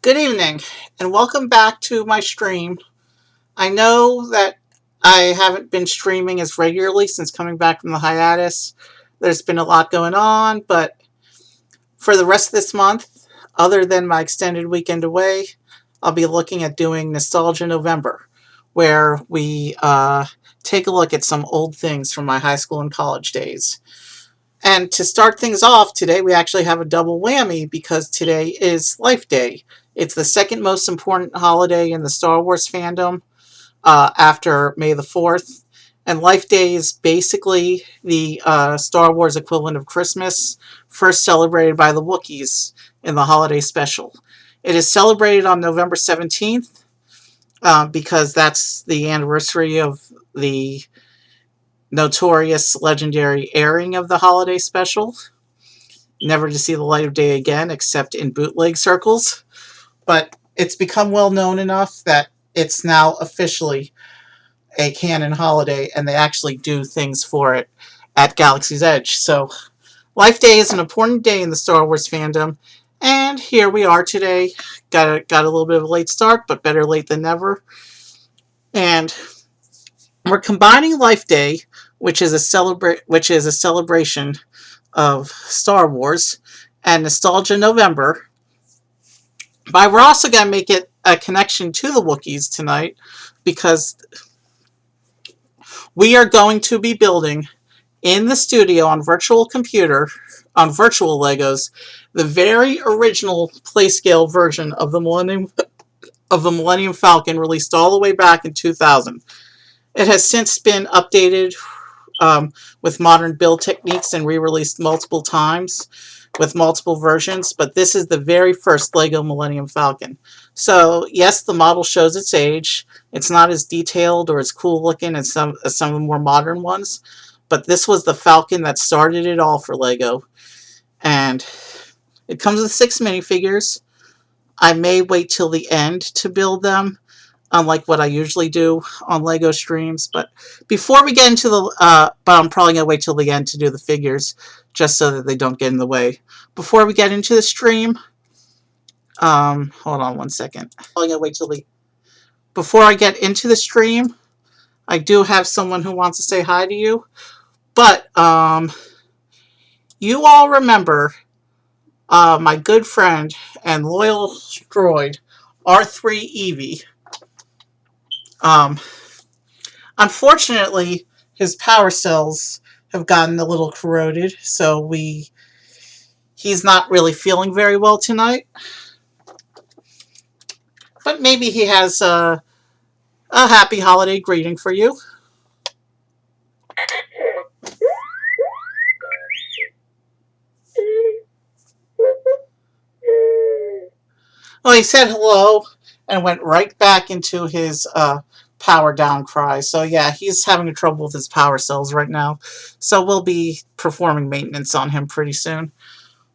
Good evening, and welcome back to my stream. I know that I haven't been streaming as regularly since coming back from the hiatus. There's been a lot going on, but for the rest of this month, other than my extended weekend away, I'll be looking at doing Nostalgia November, where we take a look at some old things from my high school and college days. And to start things off today, we actually have a double whammy because today is Life Day. It's the second most important holiday in the Star Wars fandom after May the 4th. And Life Day is basically the Star Wars equivalent of Christmas, first celebrated by the Wookiees in the holiday special. It is celebrated on November 17th because that's the anniversary of the notorious legendary airing of the holiday special, never to see the light of day again except in bootleg circles. But it's become well known enough that it's now officially a canon holiday, and they actually do things for it at Galaxy's Edge. So Life Day is an important day in the Star Wars fandom, and here we are today. Got a little bit of a late start, but better late than never. And we're combining Life Day, which is a celebration of Star Wars, and Nostalgia November. But we're also going to make it a connection to the Wookiees tonight, because we are going to be building in the studio on virtual Legos, the very original playscale version of the Millennium Falcon, released all the way back in 2000. It has since been updated with modern build techniques and re-released multiple times with multiple versions, but this is the very first Lego Millennium Falcon. So yes, the model shows its age. It's not as detailed or as cool looking as some of the more modern ones, but this was the Falcon that started it all for Lego. And it comes with 6 minifigures. I may wait till the end to build them, unlike what I usually do on Lego streams. But before we get into but I'm probably going to wait till the end to do the figures, just so that they don't get in the way. Before we get into the stream, hold on one second. Before I get into the stream, I do have someone who wants to say hi to you. But, you all remember my good friend and loyal droid, R3 Eevee. Unfortunately, his power cells have gotten a little corroded, so he's not really feeling very well tonight. But maybe he has a happy holiday greeting for you. Well, he said hello and went right back into his power down cry. So yeah, he's having trouble with his power cells right now. So we'll be performing maintenance on him pretty soon.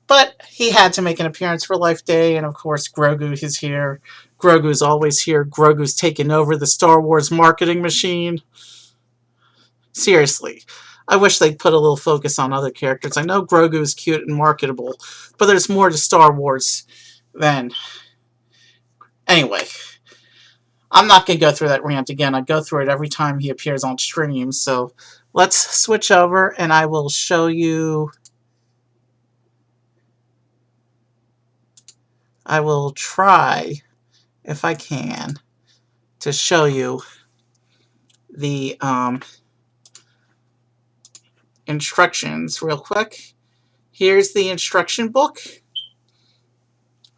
But he had to make an appearance for Life Day, and of course Grogu is here. Grogu's always here. Grogu's taken over the Star Wars marketing machine. Seriously. I wish they'd put a little focus on other characters. I know Grogu is cute and marketable, but there's more to Star Wars than... Anyway, I'm not going to go through that rant again. I go through it every time he appears on stream. So let's switch over and I will show you... I will try, if I can, to show you the instructions real quick. Here's the instruction book.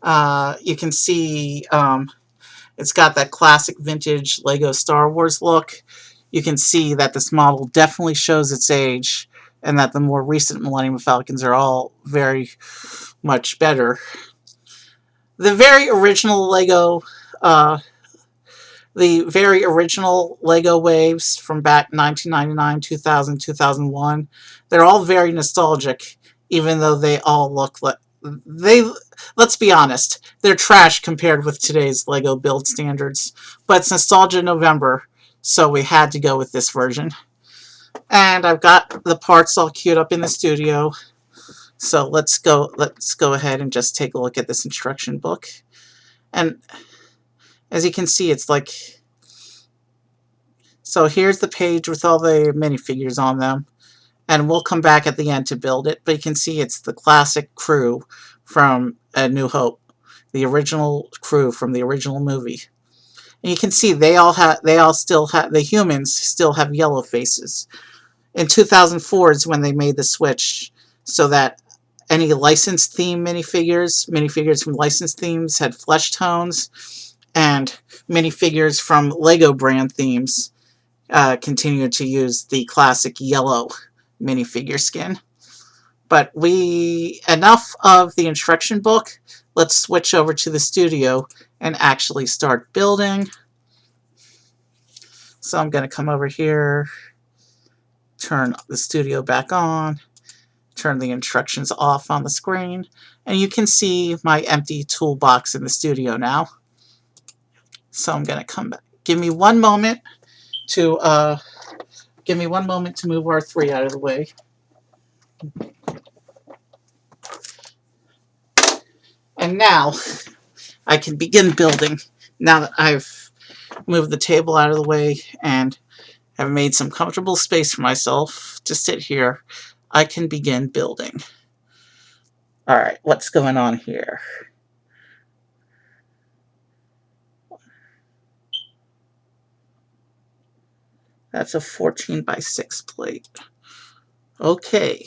You can see it's got that classic vintage Lego Star Wars look. You can see that this model definitely shows its age, and that the more recent Millennium Falcons are all very much better. The very original Lego waves from back 1999, 2000, 2001, they're all very nostalgic, even though they all look like... let's be honest, they're trash compared with today's Lego build standards. But it's Nostalgia November, so we had to go with this version. And I've got the parts all queued up in the studio. So let's go ahead and just take a look at this instruction book. And as you can see, it's like, so here's the page with all the minifigures on them. And we'll come back at the end to build it, but you can see it's the classic crew from A New Hope, the original crew from the original movie. And you can see the humans still have yellow faces. In 2004 is when they made the switch so that any licensed theme minifigures from licensed themes had flesh tones, and minifigures from Lego brand themes continued to use the classic yellow minifigure skin. But enough of the instruction book. Let's switch over to the studio and actually start building. So I'm going to come over here, turn the studio back on, turn the instructions off on the screen, and you can see my empty toolbox in the studio now. So I'm going to come back. Give me one moment to move R3 out of the way. And now I can begin building. Now that I've moved the table out of the way and have made some comfortable space for myself to sit here, I can begin building. Alright, what's going on here? That's a 14 by 6 plate. Okay.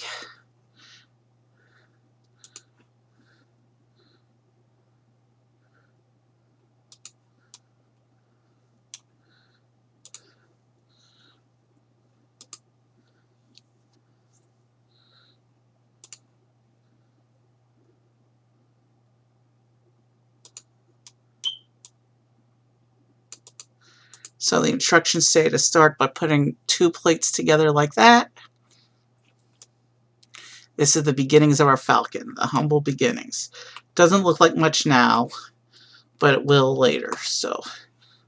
So the instructions say to start by putting 2 plates together like that. This is the beginnings of our Falcon, the humble beginnings. Doesn't look like much now, but it will later. So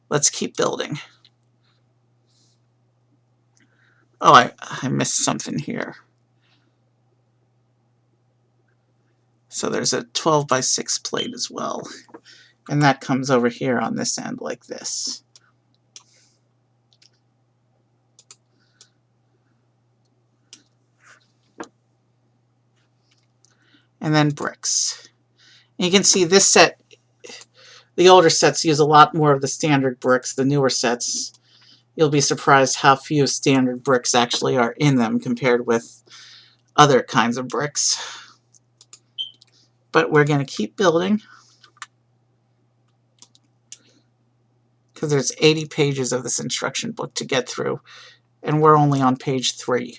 let's keep building. Oh, I missed something here. So there's a 12 by 6 plate as well. And that comes over here on this end like this. And then bricks. And you can see this set, the older sets use a lot more of the standard bricks. The newer sets, you'll be surprised how few standard bricks actually are in them compared with other kinds of bricks. But we're going to keep building because there's 80 pages of this instruction book to get through, and we're only on page 3.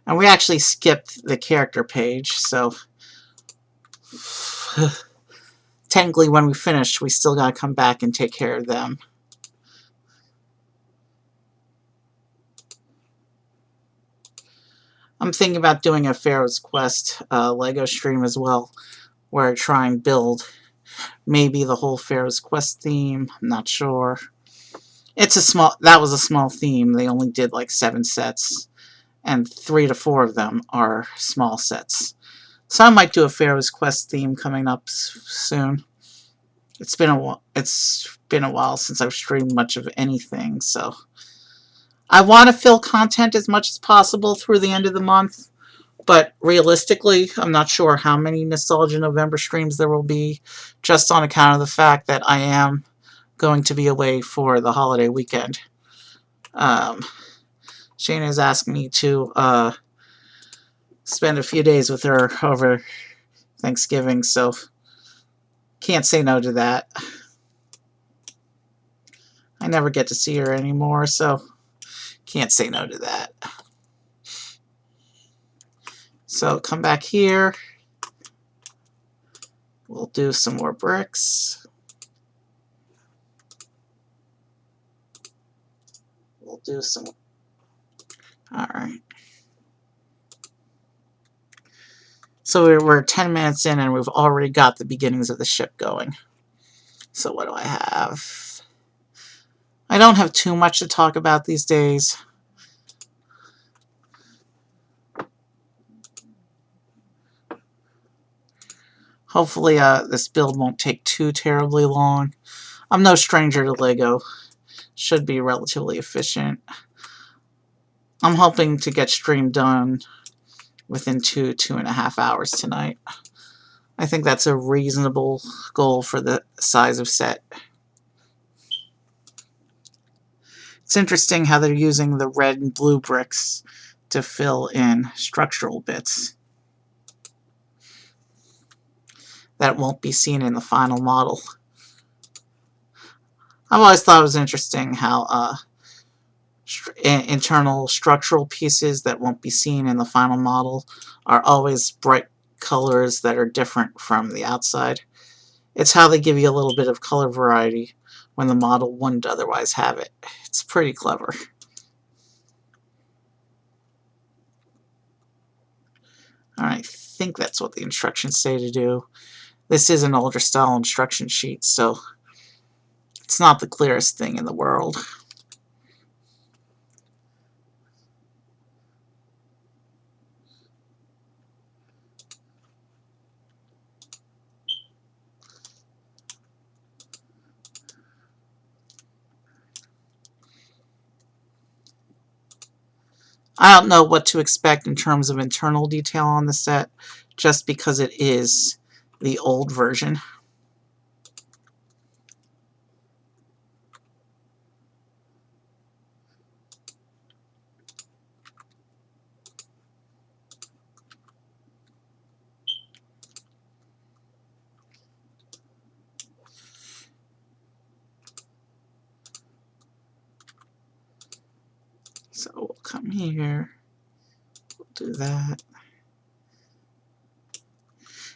And we actually skipped the character page, so technically when we finish, we still got to come back and take care of them. I'm thinking about doing a Pharaoh's Quest Lego stream as well, where I try and build maybe the whole Pharaoh's Quest theme. I'm not sure. That was a small theme. They only did like 7 sets, and 3 to 4 of them are small sets. So I might do a Pharaoh's Quest theme coming up soon. It's been a while since I've streamed much of anything, so I want to fill content as much as possible through the end of the month, but realistically, I'm not sure how many Nostalgia November streams there will be, just on account of the fact that I am going to be away for the holiday weekend. Shana has asked me to spend a few days with her over Thanksgiving, so can't say no to that. I never get to see her anymore, so can't say no to that. So come back here. We'll do some more bricks. We'll do some... Alright. So we're 10 minutes in and we've already got the beginnings of the ship going. So what do I have? I don't have too much to talk about these days. Hopefully this build won't take too terribly long. I'm no stranger to Lego. Should be relatively efficient. I'm hoping to get stream done within 2.5 hours tonight. I think that's a reasonable goal for the size of set. It's interesting how they're using the red and blue bricks to fill in structural bits that won't be seen in the final model. I've always thought it was interesting how internal structural pieces that won't be seen in the final model are always bright colors that are different from the outside. It's how they give you a little bit of color variety when the model wouldn't otherwise have it. It's pretty clever. Alright, I think that's what the instructions say to do. This is an older style instruction sheet, so it's not the clearest thing in the world. I don't know what to expect in terms of internal detail on the set, just because it is the old version. So we'll come here, we'll do that.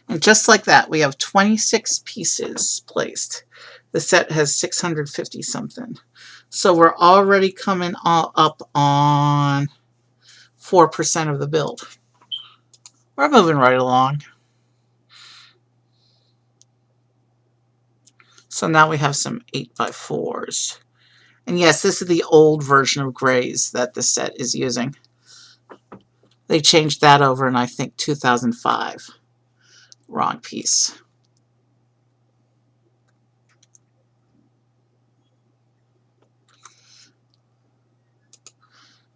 And just like that, we have 26 pieces placed. The set has 650 something. So we're already coming up on 4% of the build. We're moving right along. So now we have some 8x4s. And yes, this is the old version of grays that the set is using. They changed that over in, I think, 2005. Wrong piece.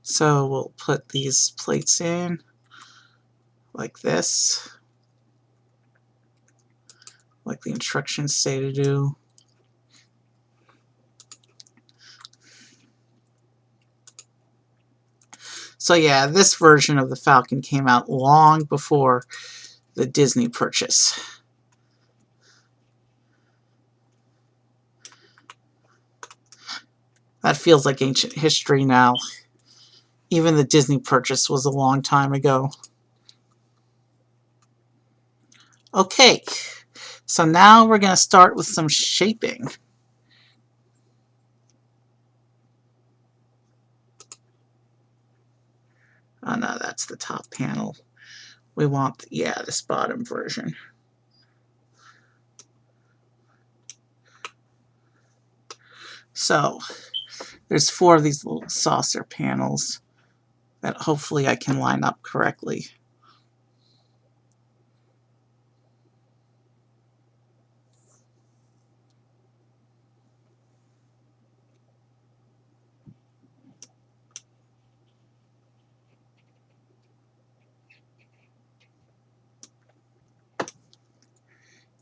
So we'll put these plates in like this, like the instructions say to do. So yeah, this version of the Falcon came out long before the Disney purchase. That feels like ancient history now. Even the Disney purchase was a long time ago. Okay, so now we're going to start with some shaping. Oh no, that's the top panel. We want, yeah, this bottom version. So there's 4 of these little saucer panels that hopefully I can line up correctly.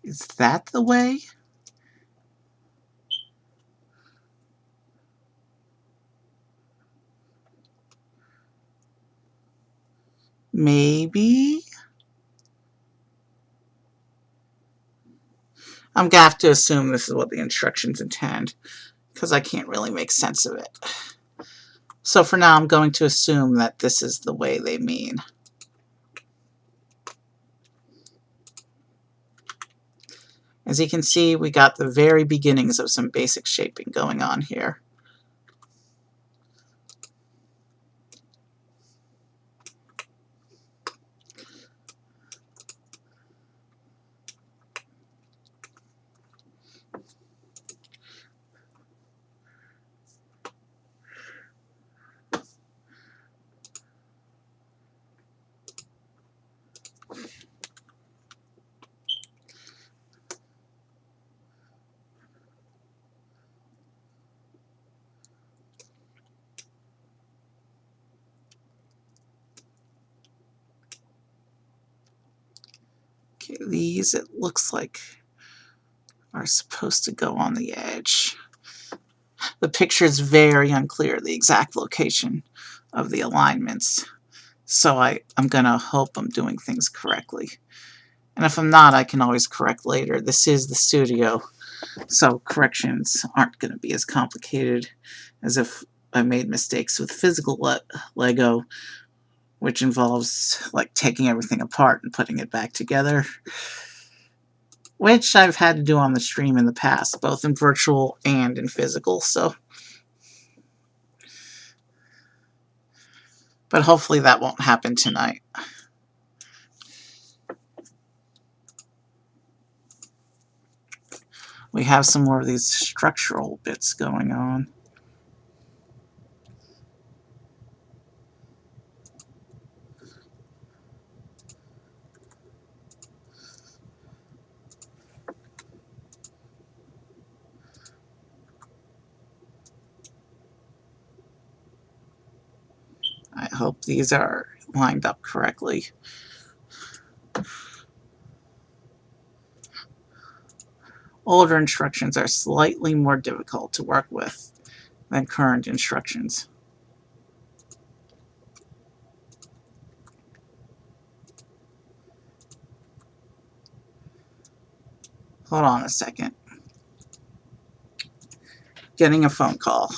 Is that the way? Maybe? I'm going to have to assume this is what the instructions intend, because I can't really make sense of it. So for now, I'm going to assume that this is the way they mean. As you can see, we got the very beginnings of some basic shaping going on here. Okay, these, it looks like, are supposed to go on the edge. The picture is very unclear, the exact location of the alignments. So I'm going to hope I'm doing things correctly. And if I'm not, I can always correct later. This is the studio, so corrections aren't going to be as complicated as if I made mistakes with physical Lego, which involves like taking everything apart and putting it back together, which I've had to do on the stream in the past, both in virtual and in physical. But hopefully that won't happen tonight. We have some more of these structural bits going on. I hope these are lined up correctly. Older instructions are slightly more difficult to work with than current instructions. Hold on a second. Getting a phone call.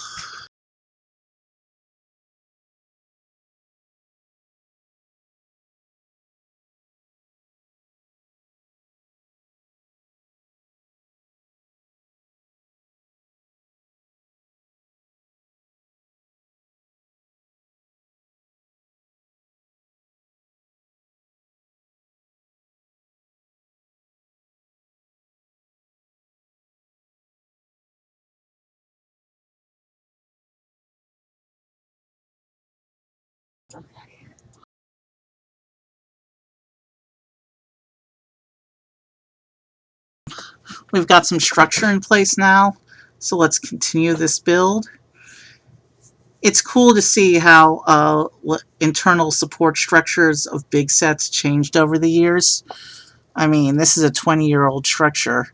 We've got some structure in place now, so let's continue this build. It's cool to see how internal support structures of big sets changed over the years. I mean, this is a 20-year-old structure,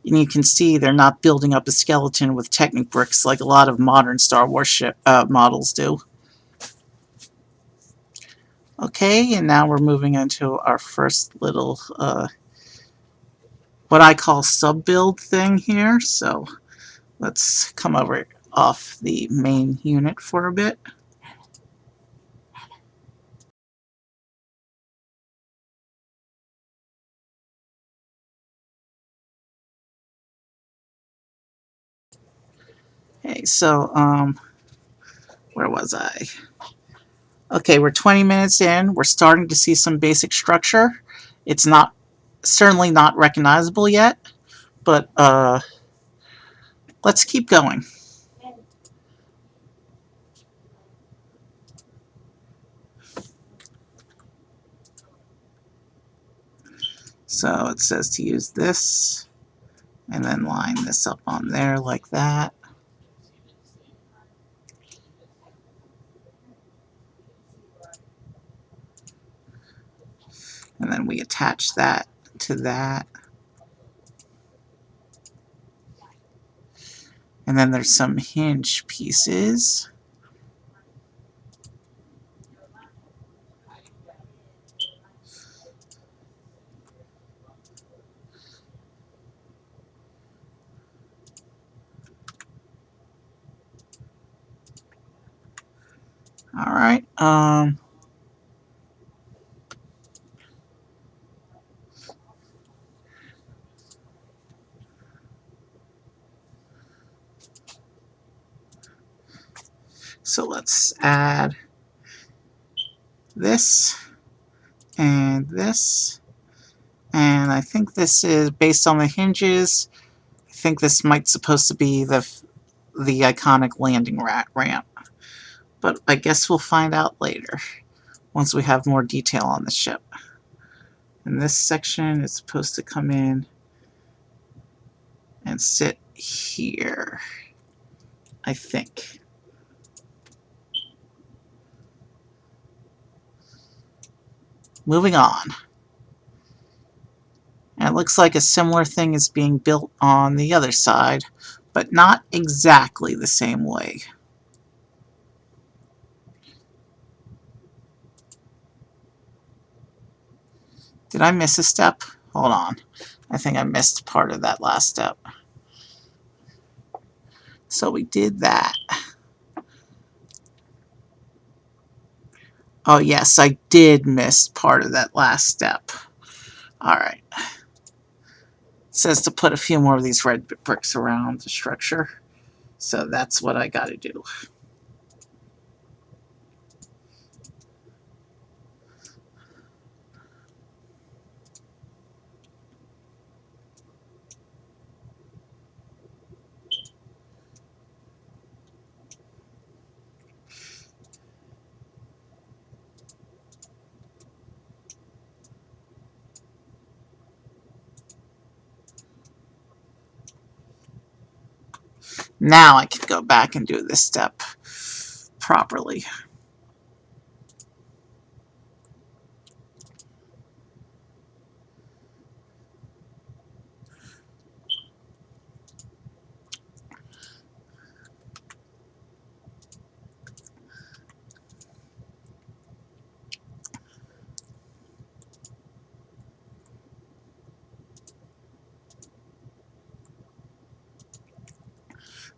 and you can see they're not building up a skeleton with Technic bricks like a lot of modern Star Wars ship models do. Okay, and now we're moving into our first little, what I call sub-build thing here. So let's come over off the main unit for a bit. Okay, so, where was I? Okay, we're 20 minutes in. We're starting to see some basic structure. It's not, certainly not recognizable yet, but let's keep going. So it says to use this, and then line this up on there like that. And then we attach that to that. And then there's some hinge pieces. All right. So let's add this and this. And I think this is based on the hinges. I think this might supposed to be the iconic landing ramp. But I guess we'll find out later once we have more detail on the ship. And this section is supposed to come in and sit here, I think. Moving on. looks like a similar thing is being built on the other side, but not exactly the same way. Did I miss a step? Hold on. I think I missed part of that last step. So we did that. Oh yes, I did miss part of that last step. Alright. It says to put a few more of these red bricks around the structure. So that's what I gotta do. Now I can go back and do this step properly.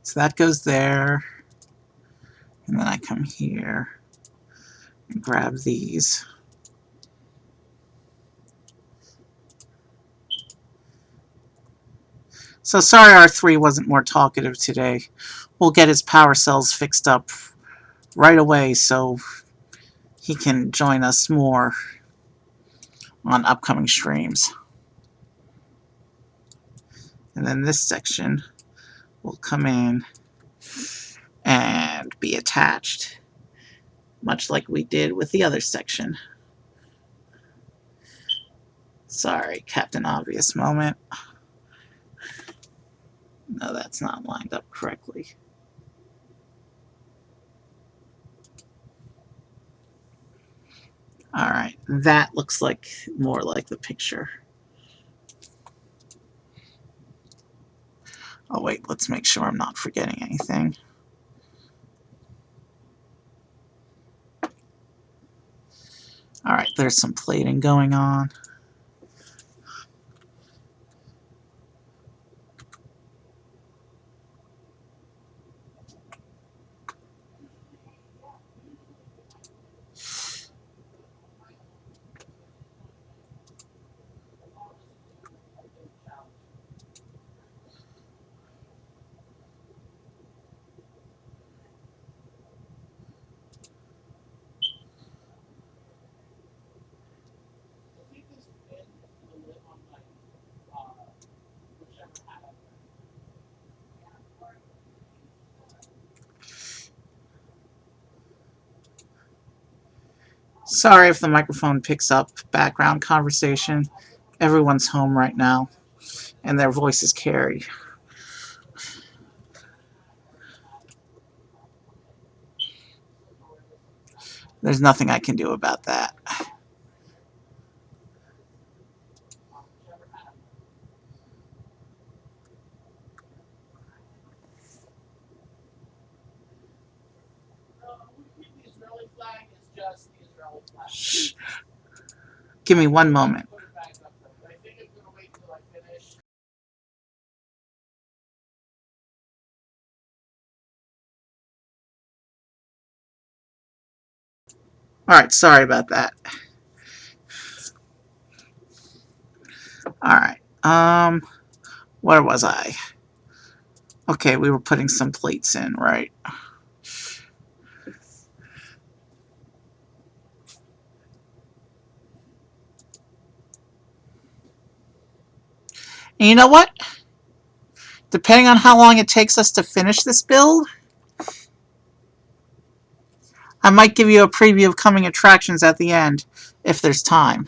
So that goes there. And then I come here and grab these. So sorry R3 wasn't more talkative today. We'll get his power cells fixed up right away so he can join us more on upcoming streams. And then this section will come in and be attached, much like we did with the other section. Sorry, Captain Obvious moment. No, that's not lined up correctly. Alright, that looks like more like the picture. Oh wait, let's make sure I'm not forgetting anything. Alright, there's some plating going on. Sorry if the microphone picks up background conversation. Everyone's home right now, and their voices carry. There's nothing I can do about that. Shh. Give me one moment. Alright, sorry about that. Alright, where was I? Okay, we were putting some plates in, right? And you know what? Depending on how long it takes us to finish this build, I might give you a preview of coming attractions at the end, if there's time.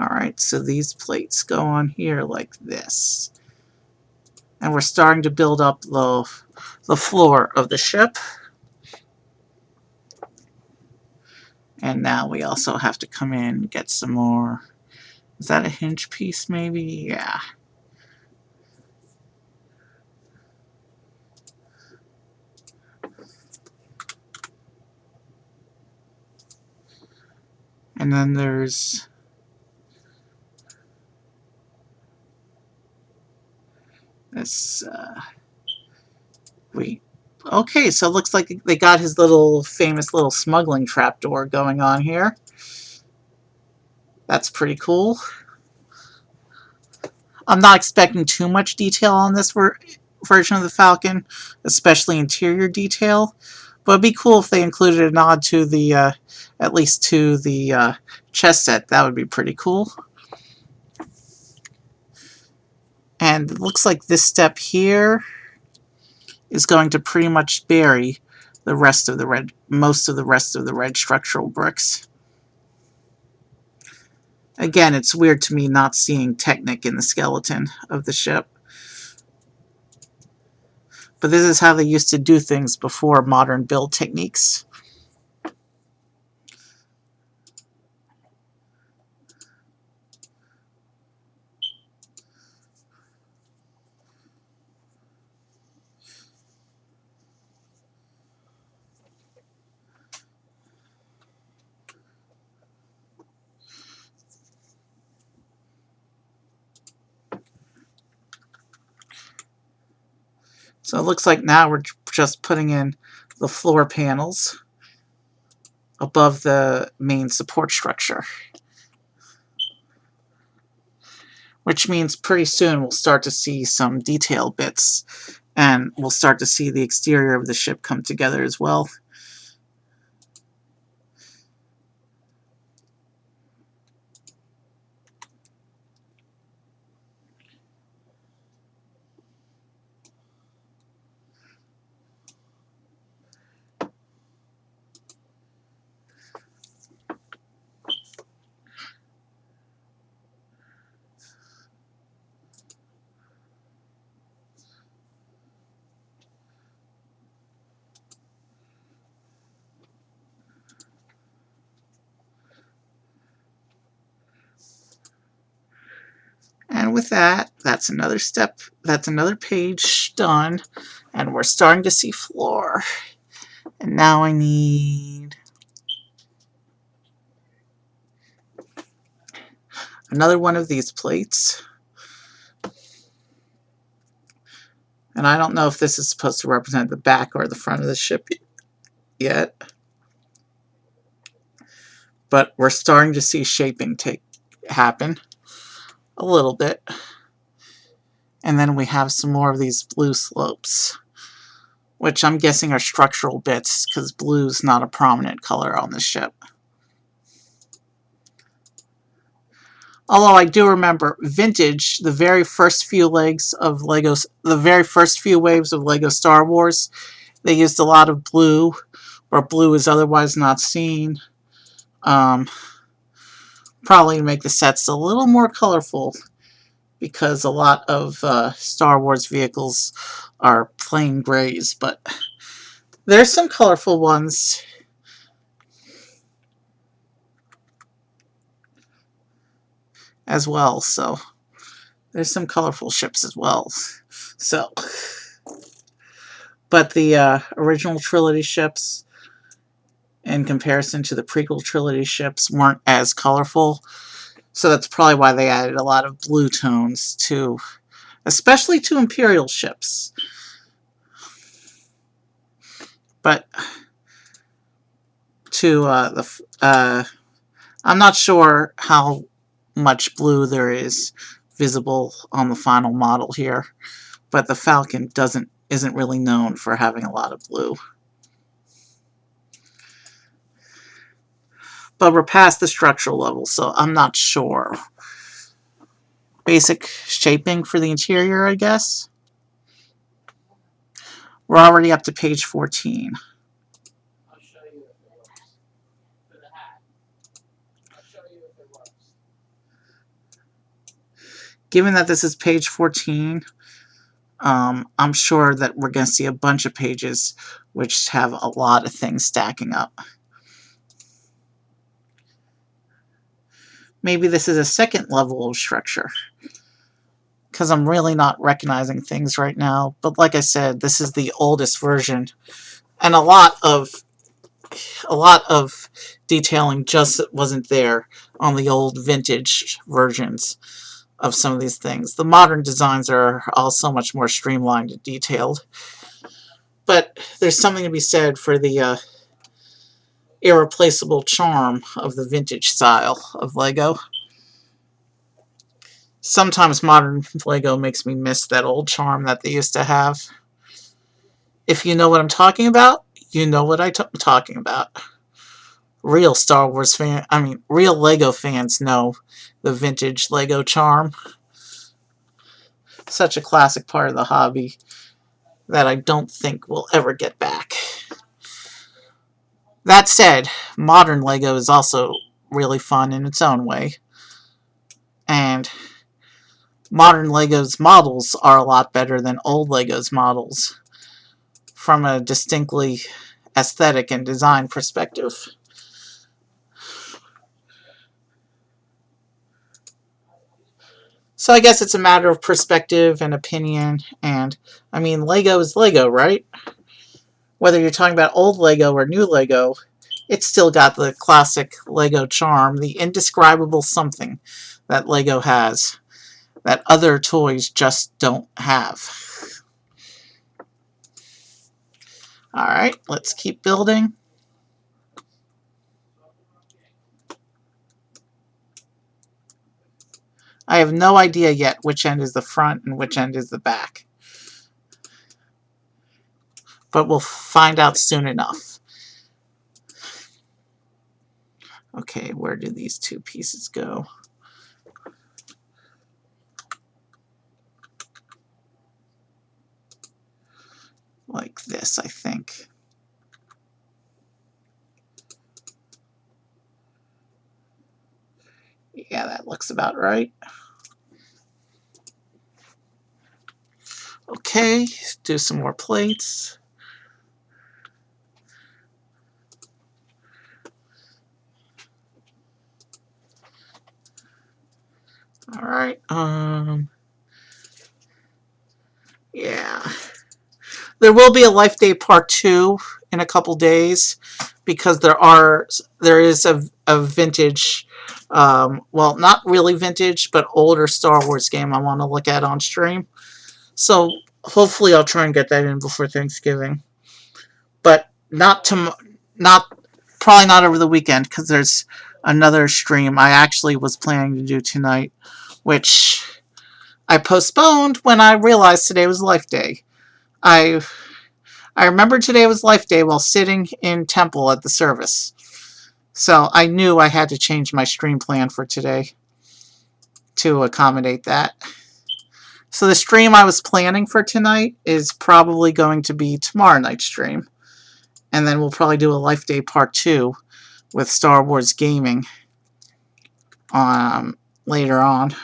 Alright, so these plates go on here like this. And we're starting to build up the floor of the ship. And now we also have to come in and get some more. Is that a hinge piece maybe? Yeah. And then there's this, wait. Okay, so it looks like they got his little famous little smuggling trapdoor going on here. That's pretty cool. I'm not expecting too much detail on this version of the Falcon, especially interior detail. But it'd be cool if they included a nod to the, at least to the chess set. That would be pretty cool. And it looks like this step here is going to pretty much bury the rest of the red, most of the rest of the red structural bricks. Again, it's weird to me not seeing Technic in the skeleton of the ship. But this is how they used to do things before modern build techniques. So it looks like now we're just putting in the floor panels above the main support structure. Which means pretty soon we'll start to see some detail bits, and we'll start to see the exterior of the ship come together as well. And with that, that's another step, that's another page done, and we're starting to see floor. And now I need another one of these plates. And I don't know if this is supposed to represent the back or the front of the ship yet. But we're starting to see shaping happen a little bit. And then we have some more of these blue slopes, which I'm guessing are structural bits because blue's not a prominent color on the ship. Although I do remember vintage, the very first few waves of Lego Star Wars, they used a lot of blue, where blue is otherwise not seen. Probably to make the sets a little more colorful, because a lot of Star Wars vehicles are plain grays, but there's some colorful ones. As well, so there's some colorful ships as well. So, but the original trilogy ships, in comparison to the prequel trilogy ships, weren't as colorful. So that's probably why they added a lot of blue tones to, especially to Imperial ships. But to I'm not sure how much blue there is visible on the final model here, but the Falcon isn't really known for having a lot of blue. But we're past the structural level, so I'm not sure. Basic shaping for the interior, I guess. We're already up to page 14. I'll show you if it works. For the hat. I'll show you if it works. Given that this is page 14, I'm sure that we're going to see a bunch of pages which have a lot of things stacking up. Maybe this is a second level of structure, because I'm really not recognizing things right now. But like I said, this is the oldest version, and a lot of detailing just wasn't there on the old vintage versions of some of these things. The modern designs are all so much more streamlined and detailed. But there's something to be said for the irreplaceable charm of the vintage style of Lego. Sometimes modern Lego makes me miss that old charm that they used to have. If you know what I'm talking about, you know what I'm talking about. Real Star Wars real Lego fans know the vintage Lego charm. Such a classic part of the hobby that I don't think we'll ever get back. That said, modern Lego is also really fun in its own way. And modern Lego's models are a lot better than old Lego's models from a distinctly aesthetic and design perspective. So I guess it's a matter of perspective and opinion. And I mean, Lego is Lego, right? Whether you're talking about old Lego or new Lego, it's still got the classic Lego charm, the indescribable something that Lego has that other toys just don't have. Alright, let's keep building. I have no idea yet which end is the front and which end is the back. But we'll find out soon enough. Okay, where do these two pieces go? Like this, I think. Yeah, that looks about right. Okay, do some more plates. Alright, yeah. There will be a Life Day Part 2 in a couple days because there is a vintage, well, not really vintage, but older Star Wars game I want to look at on stream. So hopefully I'll try and get that in before Thanksgiving, but not probably not over the weekend because there's another stream I actually was planning to do tonight, which I postponed when I realized today was Life Day. I I remembered today was Life Day while sitting in temple at the service. So I knew I had to change my stream plan for today to accommodate that. So the stream I was planning for tonight is probably going to be tomorrow night's stream. And then we'll probably do a Life Day Part 2 with Star Wars Gaming later on.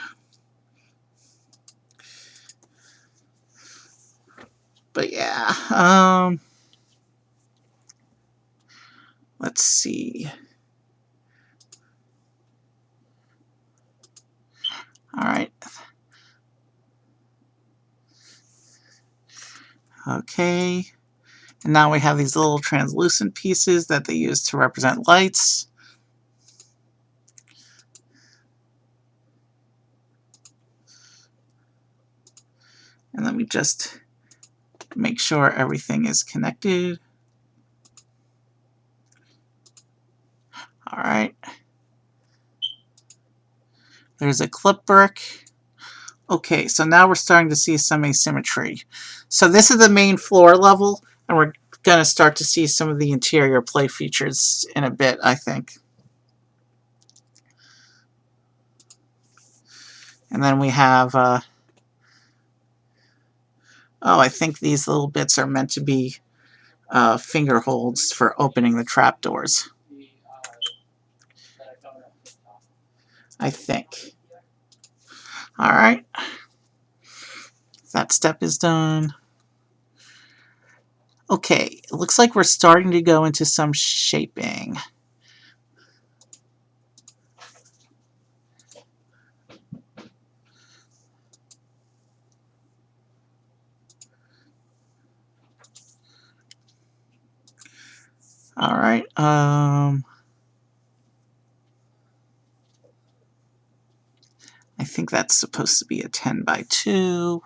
But yeah, let's see. All right. Okay. And now we have these little translucent pieces that they use to represent lights. And let me just make sure everything is connected. All right. There's a clip brick. Okay, so now we're starting to see some asymmetry. So this is the main floor level, and we're going to start to see some of the interior play features in a bit, I think. And then we have, I think these little bits are meant to be finger holds for opening the trapdoors. I think. All right. That's step is done. Okay, it looks like we're starting to go into some shaping. All right. I think that's supposed to be a 10 by 2.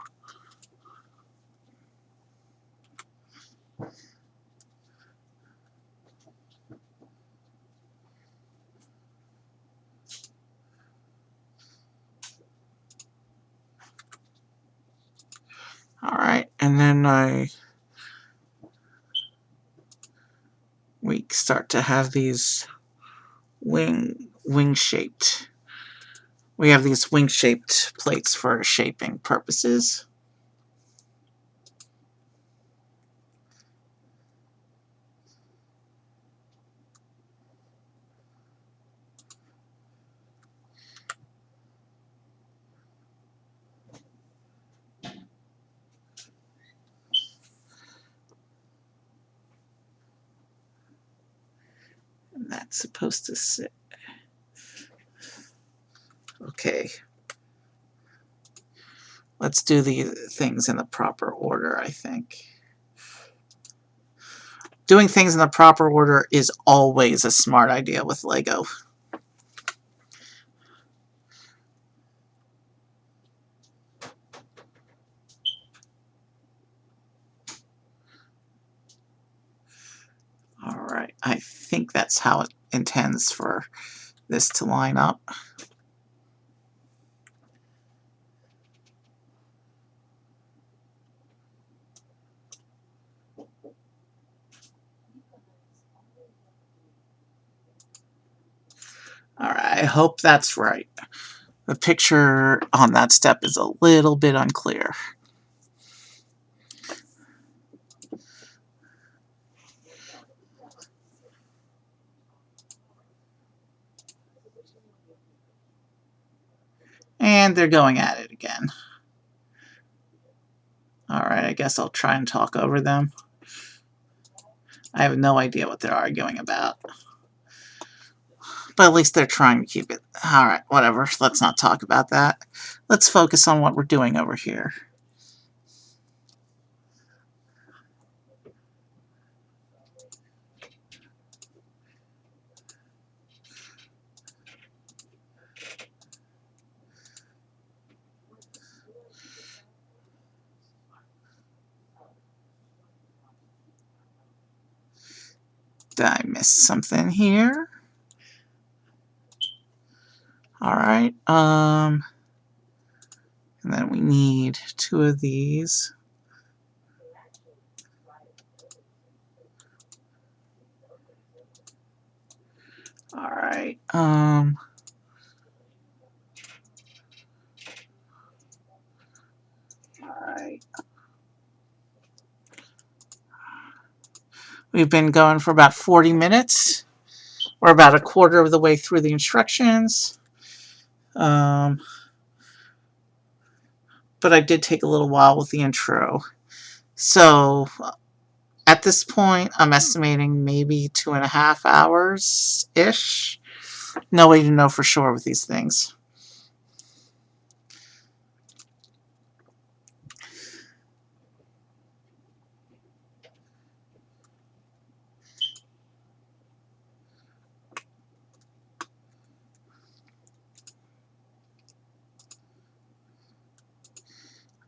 All right, and then we start to have these wing shaped. We have these wing shaped plates for shaping purposes. And that's supposed to sit. Okay. Let's do the things in the proper order, I think. Doing things in the proper order is always a smart idea with Lego. All right, I think that's how it intends for this to line up. All right, I hope that's right. The picture on that step is a little bit unclear. And they're going at it again. All right, I guess I'll try and talk over them. I have no idea what they're arguing about. But at least they're trying to keep it. All right, whatever. Let's not talk about that. Let's focus on what we're doing over here. Did I miss something here? All right. And then we need 2 of these. All right. All right. We've been going for about 40 minutes. We're about a quarter of the way through the instructions. But I did take a little while with the intro. So at this point, I'm estimating maybe 2.5 hours-ish. No way to know for sure with these things.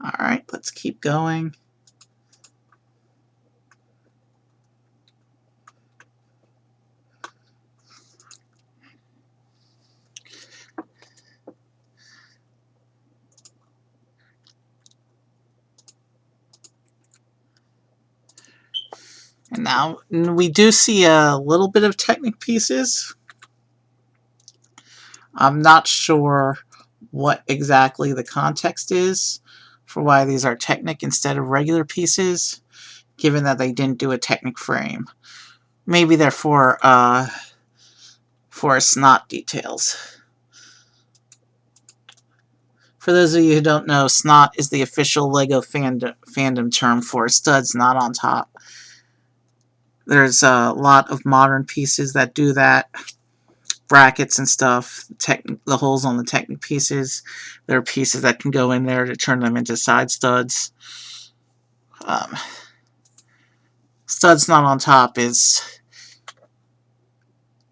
All right, let's keep going. And now we do see a little bit of Technic pieces. I'm not sure what exactly the context is for why these are Technic instead of regular pieces, given that they didn't do a Technic frame. Maybe they're for snot details. For those of you who don't know, snot is the official Lego fandom term for studs not on top. There's a lot of modern pieces that do that. Brackets and stuff, the holes on the Technic pieces. There are pieces that can go in there to turn them into side studs. Um, studs not on top is,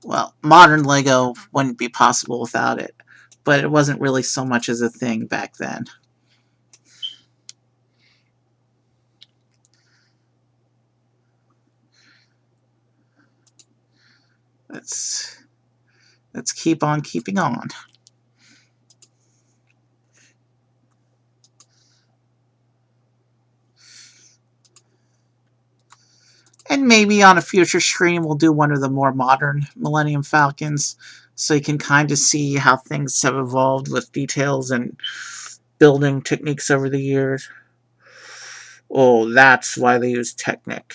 well, modern Lego wouldn't be possible without it, but it wasn't really so much as a thing back then. Let's keep on keeping on. And maybe on a future stream we'll do one of the more modern Millennium Falcons, so you can kind of see how things have evolved with details and building techniques over the years. Oh, that's why they use Technic.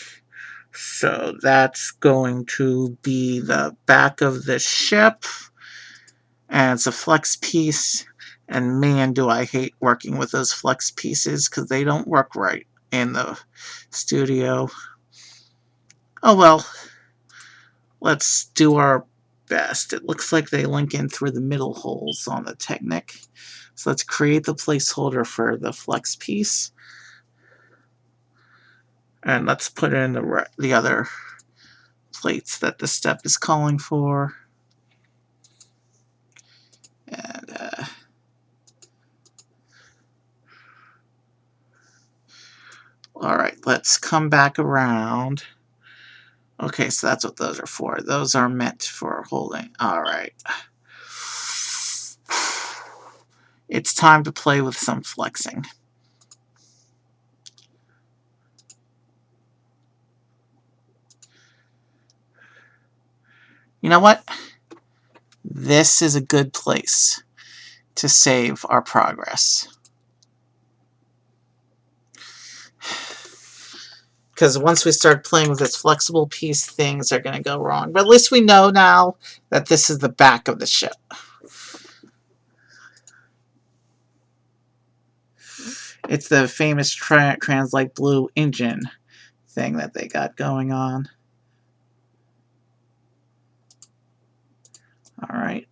So that's going to be the back of the ship. And it's a flex piece. And man, do I hate working with those flex pieces because they don't work right in the studio. Oh well, let's do our best. It looks like they link in through the middle holes on the Technic. So let's create the placeholder for the flex piece. And let's put in the other plates that the step is calling for. And alright, let's come back around. Okay, so that's what those are for. Those are meant for holding. Alright. It's time to play with some flexing. You know what? This is a good place to save our progress. Because once we start playing with this flexible piece, things are going to go wrong. But at least we know now that this is the back of the ship. It's the famous Translate Blue engine thing that they got going on. Alright,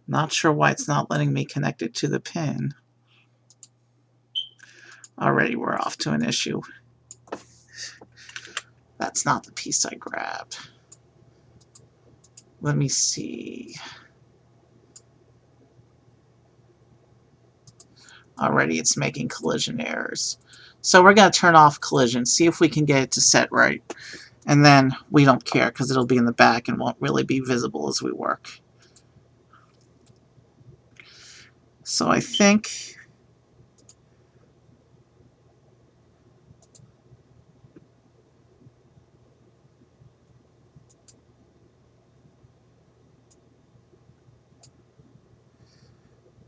not sure why it's not letting me connect it to the pin. Already we're off to an issue. That's not the piece I grabbed. Let me see. Already it's making collision errors. So we're going to turn off collision, see if we can get it to set right. And then we don't care because it'll be in the back and won't really be visible as we work. So I think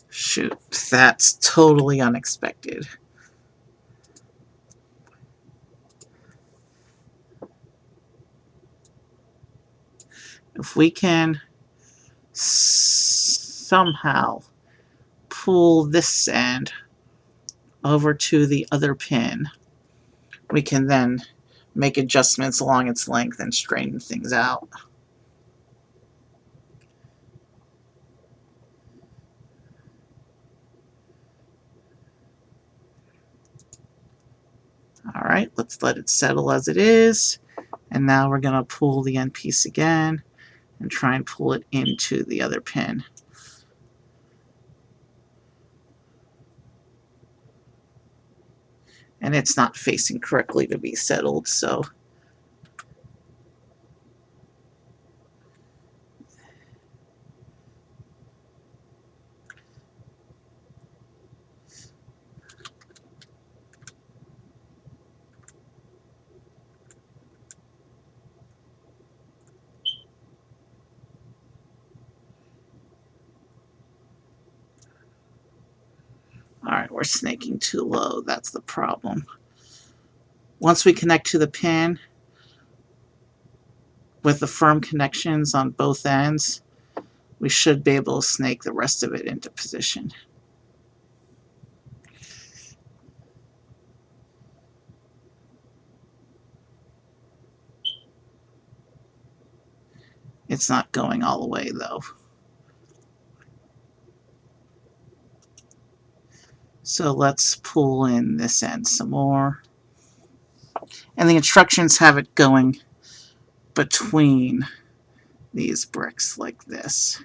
shoot, that's totally unexpected. If we can somehow pull this end over to the other pin, we can then make adjustments along its length and straighten things out. Alright, let's let it settle as it is. And now we're going to pull the end piece again and try and pull it into the other pin. And it's not facing correctly to be settled, so alright, we're snaking too low. That's the problem. Once we connect to the pin, with the firm connections on both ends, we should be able to snake the rest of it into position. It's not going all the way though. So let's pull in this end some more. And the instructions have it going between these bricks like this.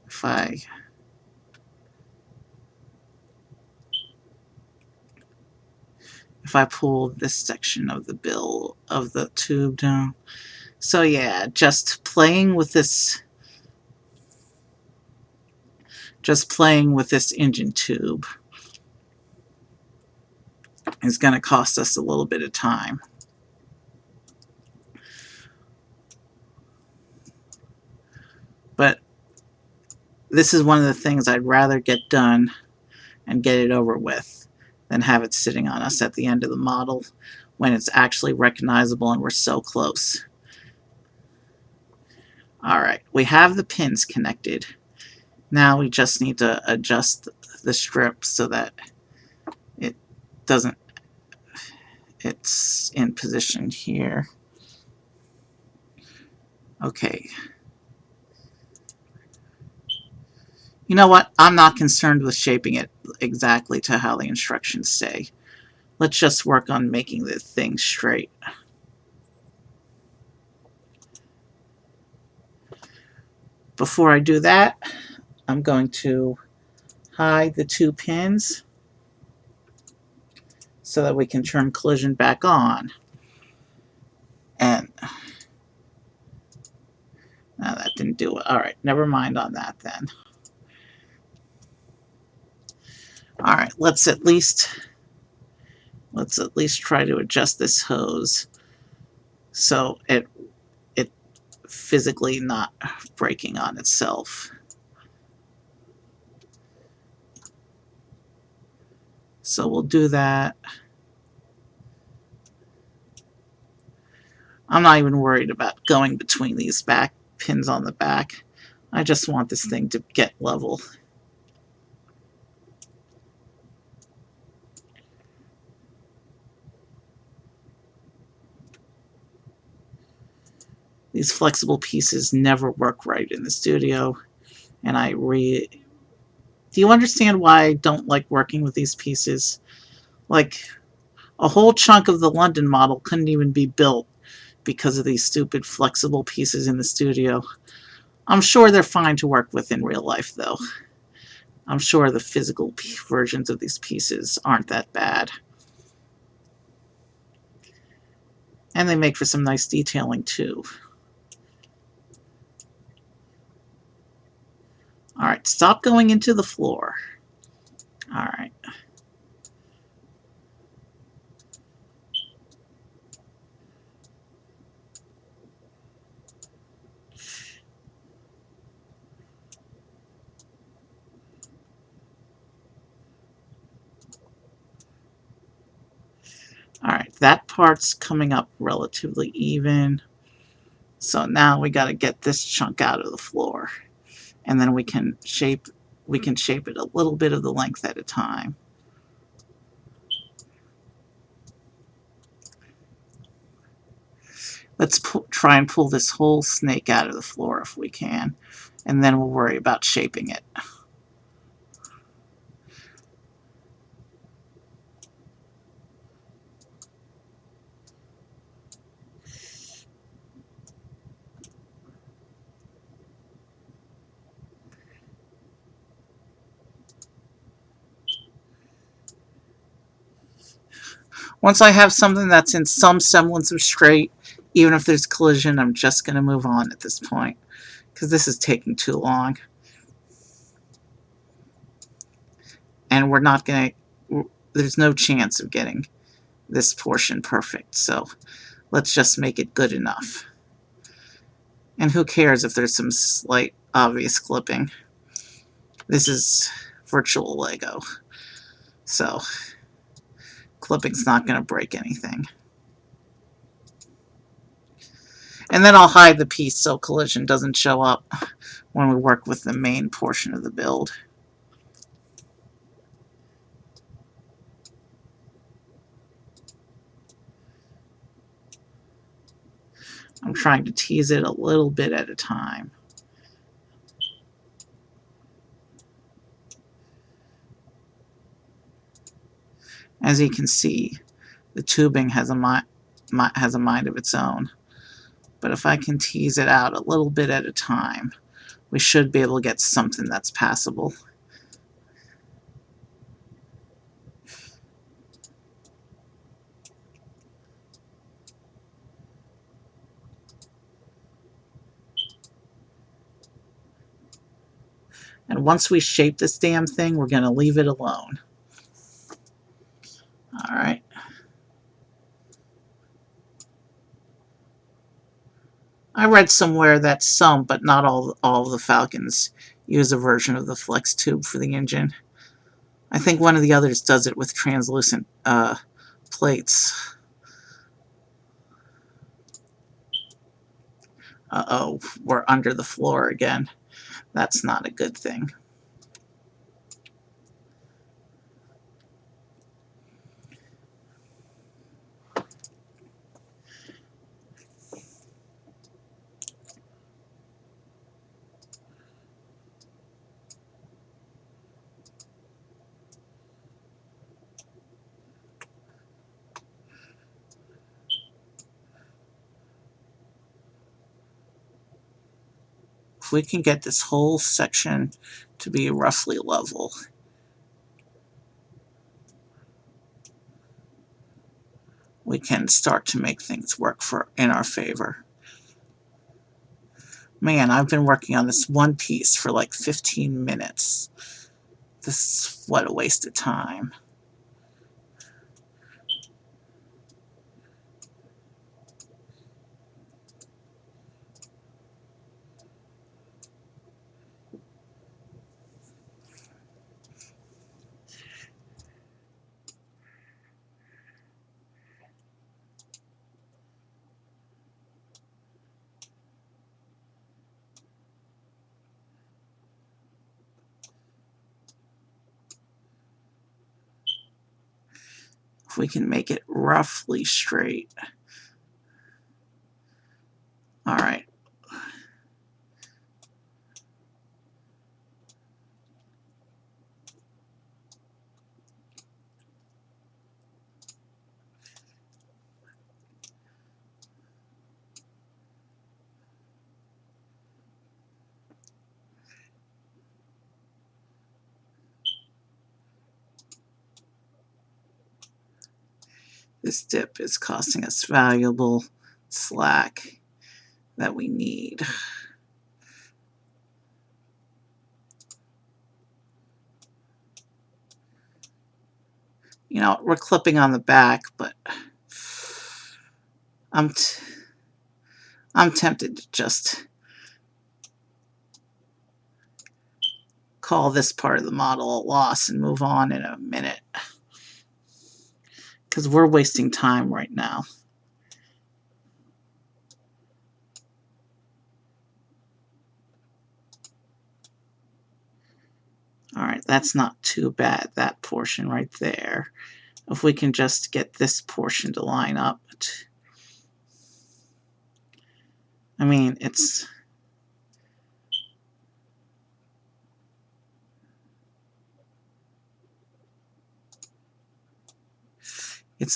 If I pull this section of the bill of the tube down. So yeah, just playing with this engine tube is going to cost us a little bit of time. But this is one of the things I'd rather get done and get it over with than have it sitting on us at the end of the model when it's actually recognizable and we're so close. Alright, we have the pins connected. Now we just need to adjust the strip so that it doesn't, it's in position here. Okay. You know what? I'm not concerned with shaping it exactly to how the instructions say. Let's just work on making the thing straight. Before I do that, I'm going to hide the two pins so that we can turn collision back on. And no, that didn't do it. Alright, never mind on that then. Alright, let's at least try to adjust this hose so it physically not breaking on itself. So we'll do that. I'm not even worried about going between these back pins on the back. I just want this thing to get level. These flexible pieces never work right in the studio, and do you understand why I don't like working with these pieces? Like, a whole chunk of the London model couldn't even be built because of these stupid flexible pieces in the studio. I'm sure they're fine to work with in real life, though. I'm sure the physical versions of these pieces aren't that bad. And they make for some nice detailing, too. Alright, stop going into the floor. Alright. Alright, that part's coming up relatively even. So now we got to get this chunk out of the floor. And then we can shape it a little bit of the length at a time. Let's try and pull this whole snake out of the floor if we can, and then we'll worry about shaping it. Once I have something that's in some semblance of straight, even if there's collision, I'm just going to move on at this point, because this is taking too long. And we're not going to, there's no chance of getting this portion perfect, so let's just make it good enough. And who cares if there's some slight obvious clipping. This is virtual Lego. So Clipping's not going to break anything. And then I'll hide the piece so collision doesn't show up when we work with the main portion of the build. I'm trying to tease it a little bit at a time. As you can see, the tubing has a mind of its own. But if I can tease it out a little bit at a time, we should be able to get something that's passable. And once we shape this damn thing, we're going to leave it alone. All right. I read somewhere that some, but not all of the Falcons use a version of the flex tube for the engine. I think one of the others does it with translucent plates. Uh-oh, we're under the floor again. That's not a good thing. If we can get this whole section to be roughly level, we can start to make things work in our favor. Man, I've been working on this one piece for like 15 minutes. What a waste of time. If we can make it roughly straight. All right. This dip is costing us valuable slack that we need. You know, we're clipping on the back, but I'm tempted to just call this part of the model a loss and move on in a minute, because we're wasting time right now. All right, that's not too bad, that portion right there. If we can just get this portion to line up. I mean, it's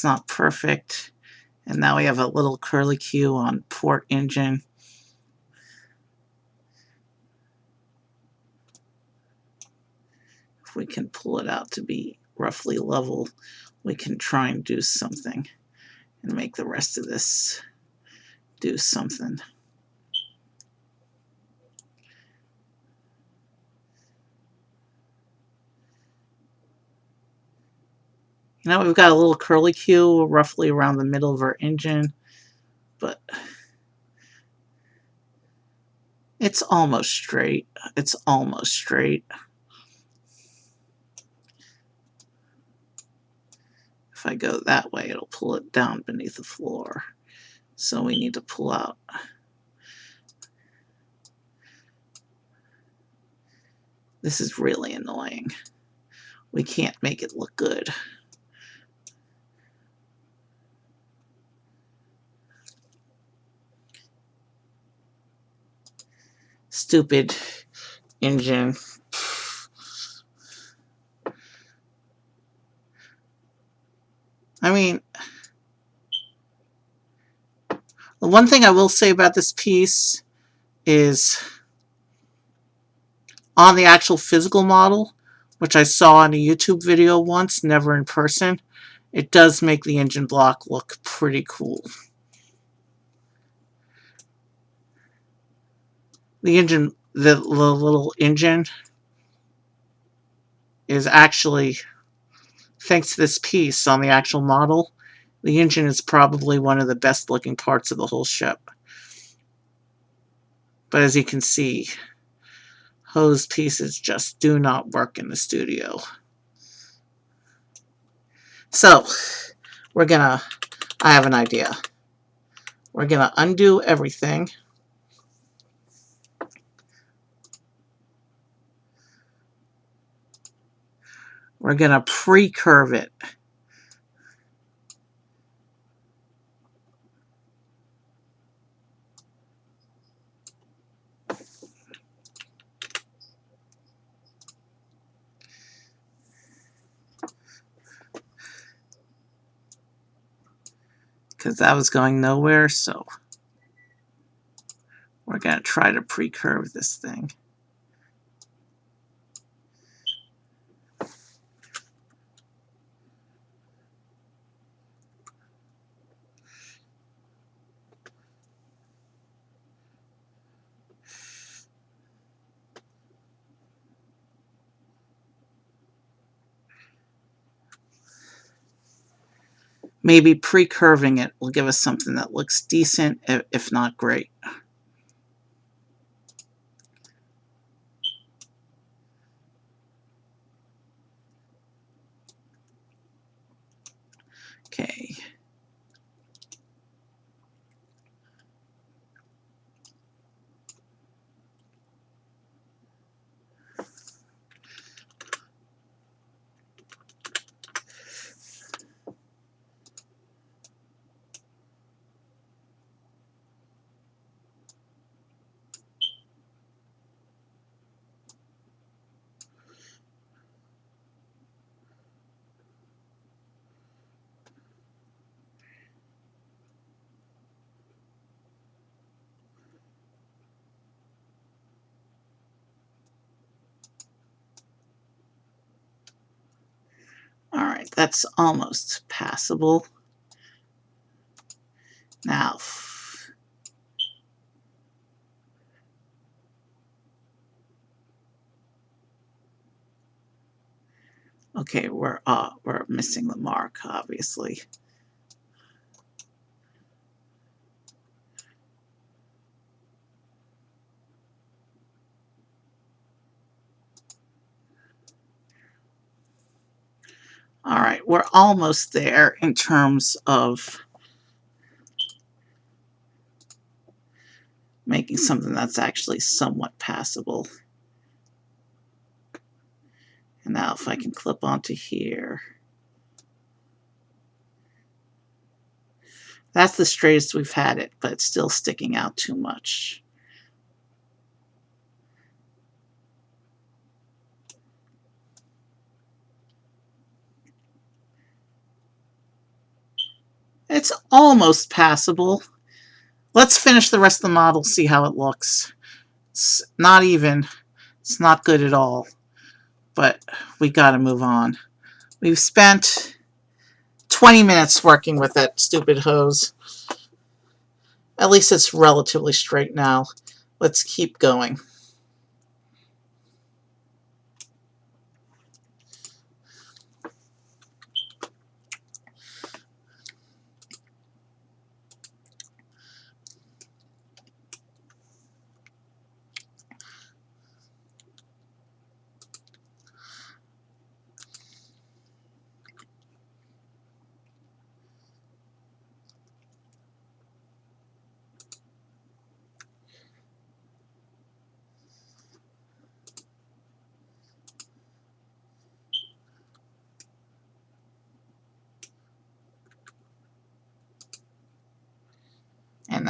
not perfect. And now we have a little curlicue on port engine. If we can pull it out to be roughly level, we can try and do something and make the rest of this do something. You know, we've got a little curlicue roughly around the middle of our engine, but it's almost straight. It's almost straight. If I go that way, it'll pull it down beneath the floor. So we need to pull out. This is really annoying. We can't make it look good. Stupid engine. I mean, the one thing I will say about this piece is on the actual physical model, which I saw in a YouTube video once, never in person, it does make the engine block look pretty cool. The engine, the little engine is actually, thanks to this piece on the actual model, the engine is probably one of the best looking parts of the whole ship. But as you can see, hose pieces just do not work in the studio. So, I have an idea. We're gonna undo everything. We're gonna pre-curve it. Because that was going nowhere, so we're going to try to pre-curve this thing. Maybe pre-curving it will give us something that looks decent, if not great. Okay. All right, that's almost passable. Now, okay, we're missing the mark, obviously. All right, we're almost there in terms of making something that's actually somewhat passable. And now if I can clip onto here. That's the straightest we've had it, but it's still sticking out too much. It's almost passable. Let's finish the rest of the model, see how it looks. It's not even. It's not good at all. But we gotta move on. We've spent 20 minutes working with that stupid hose. At least it's relatively straight now. Let's keep going.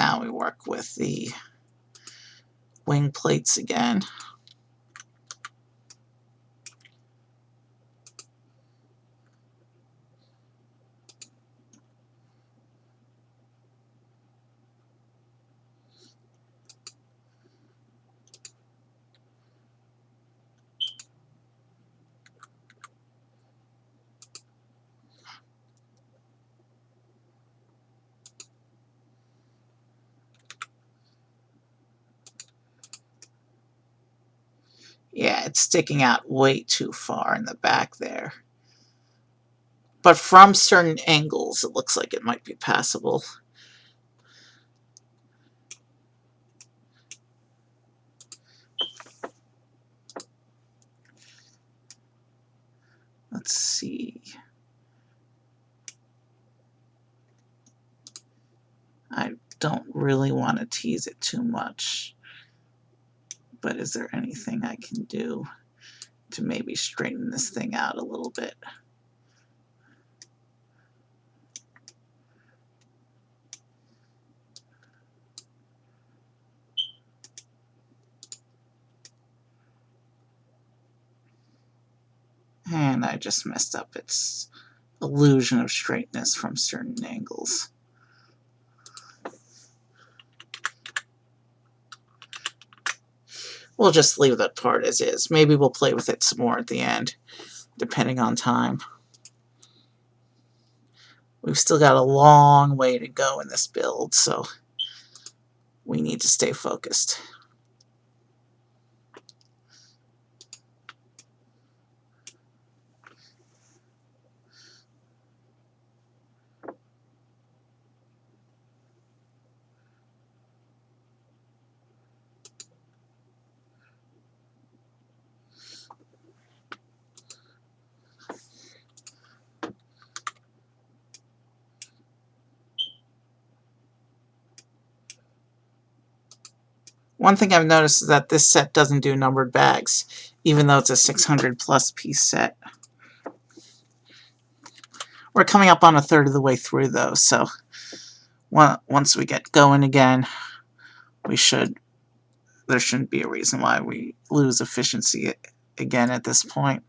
Now we work with the wing plates again. Yeah, it's sticking out way too far in the back there. But from certain angles, it looks like it might be passable. Let's see. I don't really want to tease it too much, but is there anything I can do to maybe straighten this thing out a little bit? And I just messed up its illusion of straightness from certain angles. We'll just leave that part as is. Maybe we'll play with it some more at the end, depending on time. We've still got a long way to go in this build, so we need to stay focused. One thing I've noticed is that this set doesn't do numbered bags, even though it's a 600 plus piece set. We're coming up on a third of the way through though, so once we get going again, there shouldn't be a reason why we lose efficiency again at this point.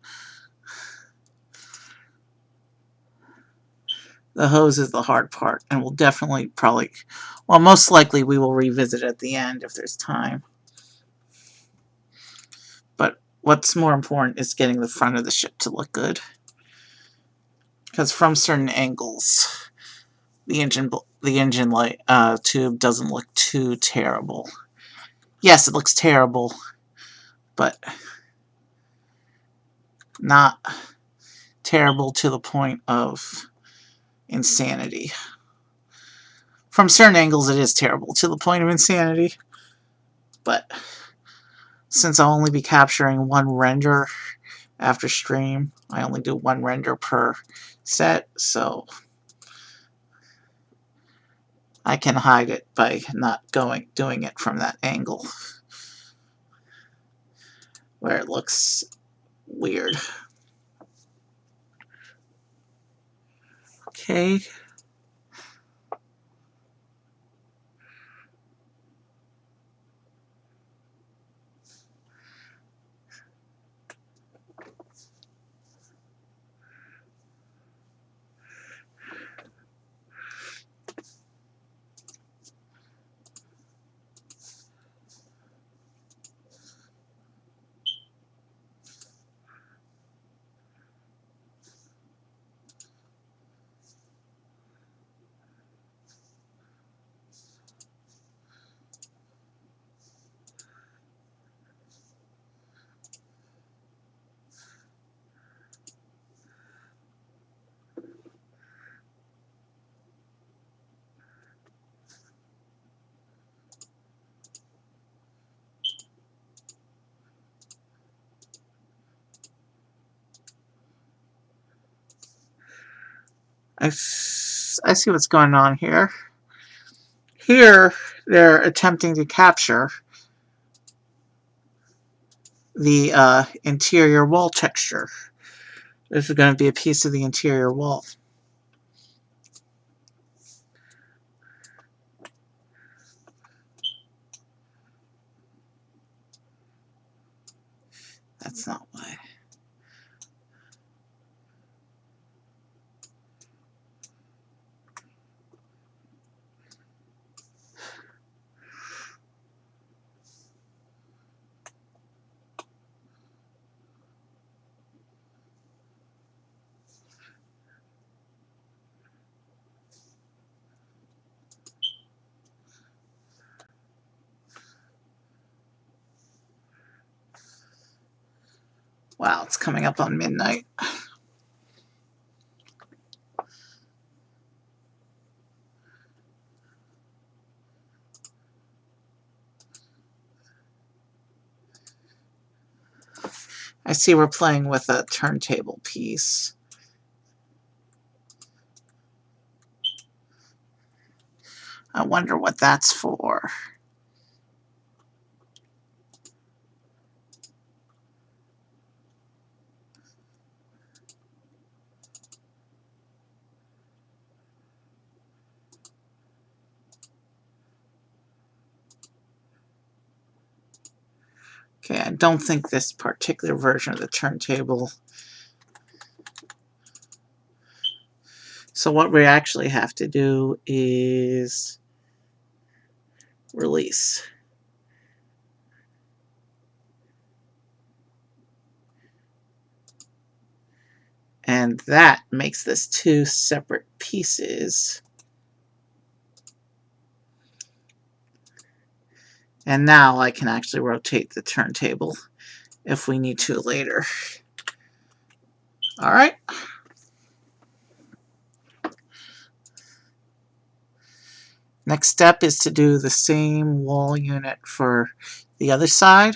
The hose is the hard part, and we'll definitely most likely we will revisit at the end if there's time. But what's more important is getting the front of the ship to look good. Because from certain angles, the engine light tube doesn't look too terrible. Yes, it looks terrible, but not terrible to the point of insanity. From certain angles, it is terrible to the point of insanity, but since I'll only be capturing one render after stream, I only do one render per set, so I can hide it by not doing it from that angle where it looks weird. Okay. I see what's going on here. Here, they're attempting to capture the interior wall texture. This is going to be a piece of the interior wall. That's not why. Wow, it's coming up on midnight. I see we're playing with a turntable piece. I wonder what that's for. Okay, I don't think this particular version of the turntable. So what we actually have to do is release. And that makes this two separate pieces. And now I can actually rotate the turntable if we need to later. All right. Next step is to do the same wall unit for the other side.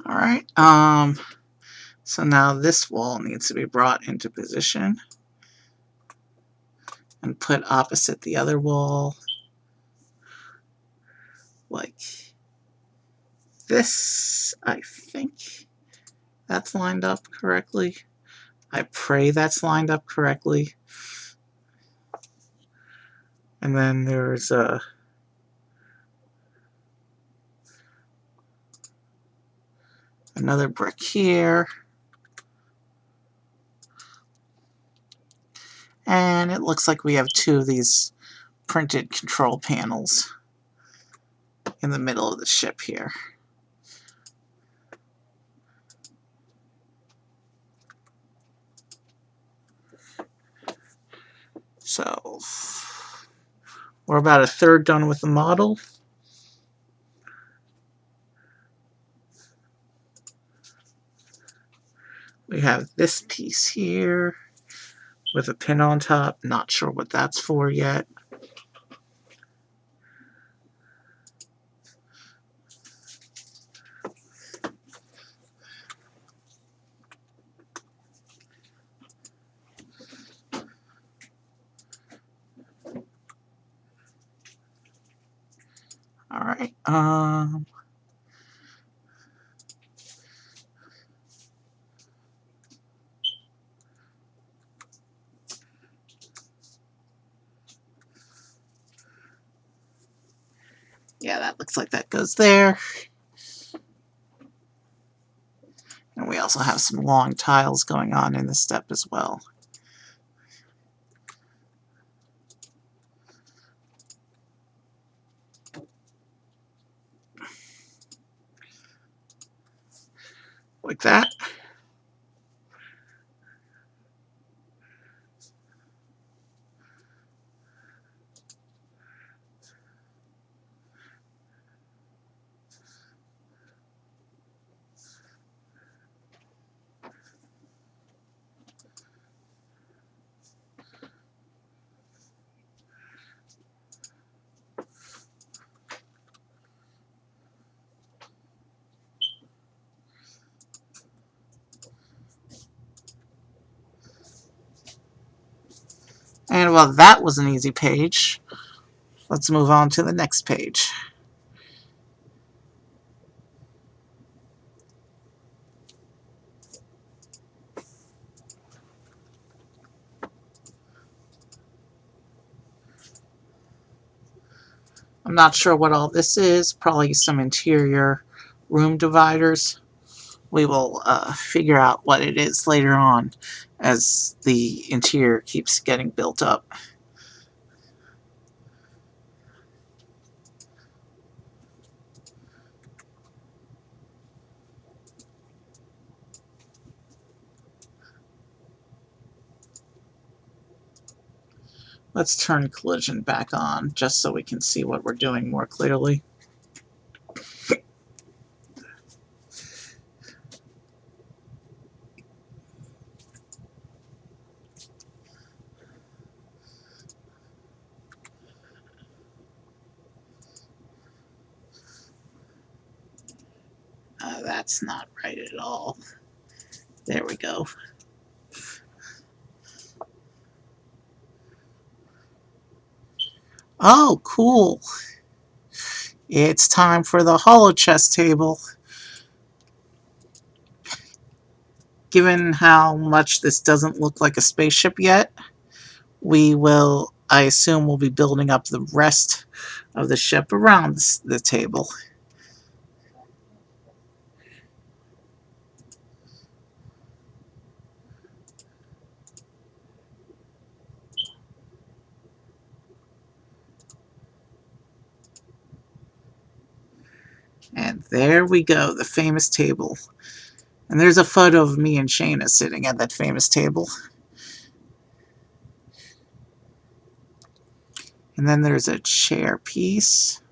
All right. So now this wall needs to be brought into position and put opposite the other wall, like this. I think that's lined up correctly. I pray that's lined up correctly. And then there's another brick here. And it looks like we have two of these printed control panels in the middle of the ship here. So we're about a third done with the model. We have this piece here with a pin on top. Not sure what that's for yet. All right. Yeah, that looks like that goes there. And we also have some long tiles going on in this step as well. like that. And well, that was an easy page. Let's move on to the next page. I'm not sure what all this is. Probably some interior room dividers. We will figure out what it is later on as the interior keeps getting built up. Let's turn collision back on just so we can see what we're doing more clearly. That's not right at all. There we go. Oh, cool. It's time for the hollow chest table. Given how much this doesn't look like a spaceship yet, we will, I assume, we'll be building up the rest of the ship around the table. And there we go, the famous table. And there's a photo of me and Shayna sitting at that famous table. And then there's a chair piece.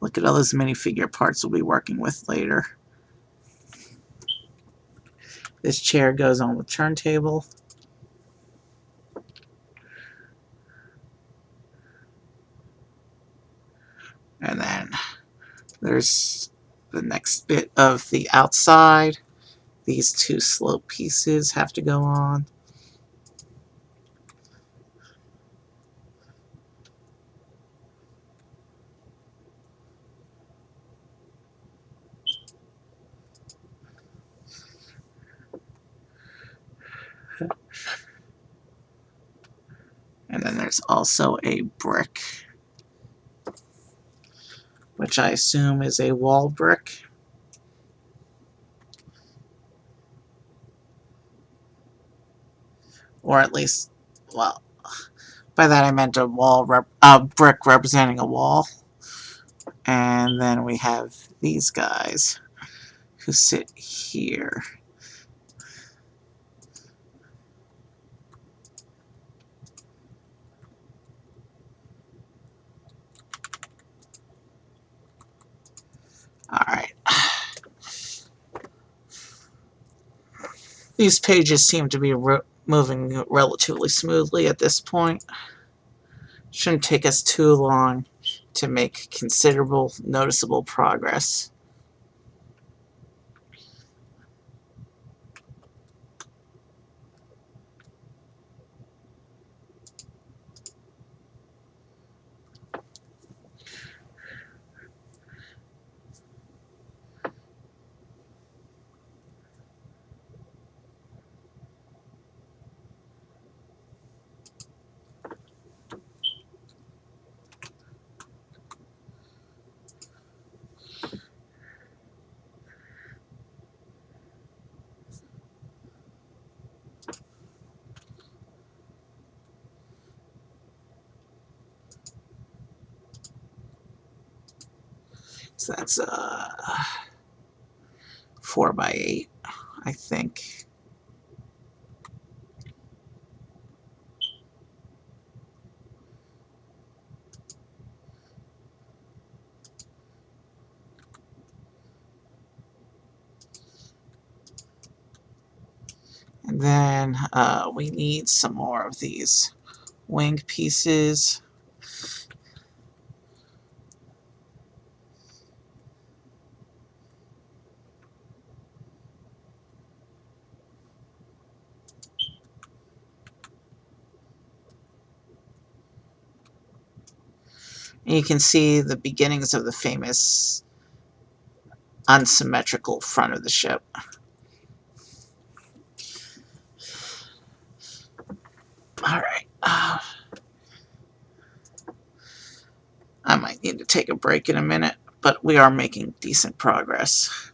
Look at all those minifigure parts we'll be working with later. This chair goes on the turntable. And then there's the next bit of the outside. These two slope pieces have to go on. And then there's also a brick, which I assume is a wall brick. Or at least, well, by that I meant a brick representing a wall. And then we have these guys who sit here. Alright. These pages seem to be moving relatively smoothly at this point. Shouldn't take us too long to make considerable, noticeable progress. So that's 4 by 8, I think. And then we need some more of these wing pieces. And you can see the beginnings of the famous unsymmetrical front of the ship. All right. I might need to take a break in a minute, but we are making decent progress.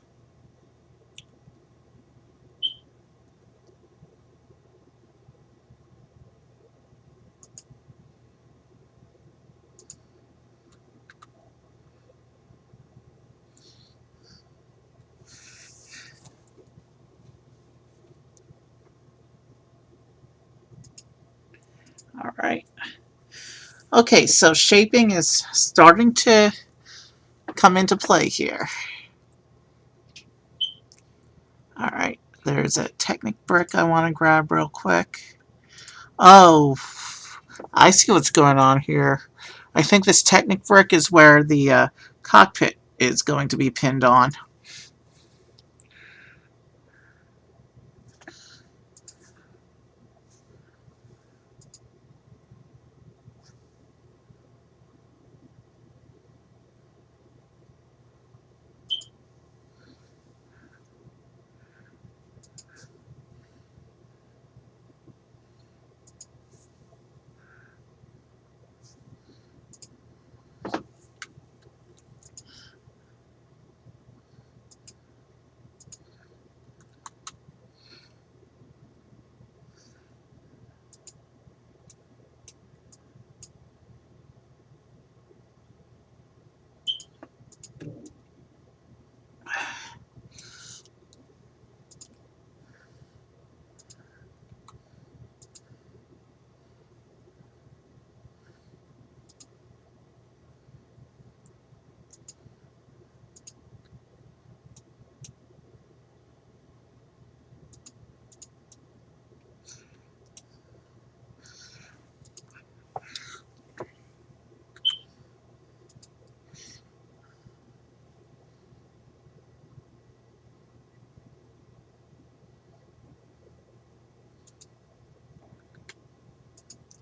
All right. Okay, so shaping is starting to come into play here. All right, there's a Technic brick I want to grab real quick. Oh, I see what's going on here. I think this Technic brick is where the cockpit is going to be pinned on.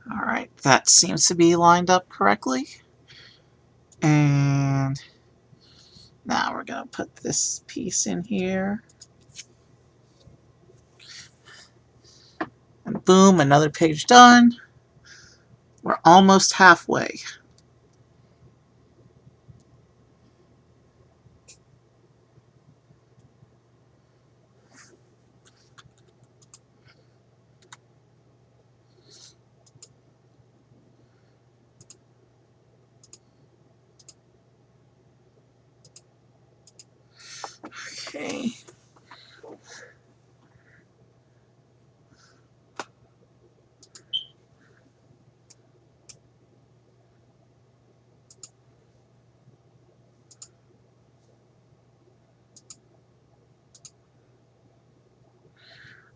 All right, that seems to be lined up correctly. And now we're going to put this piece in here. And boom, another page done. We're almost halfway. Okay.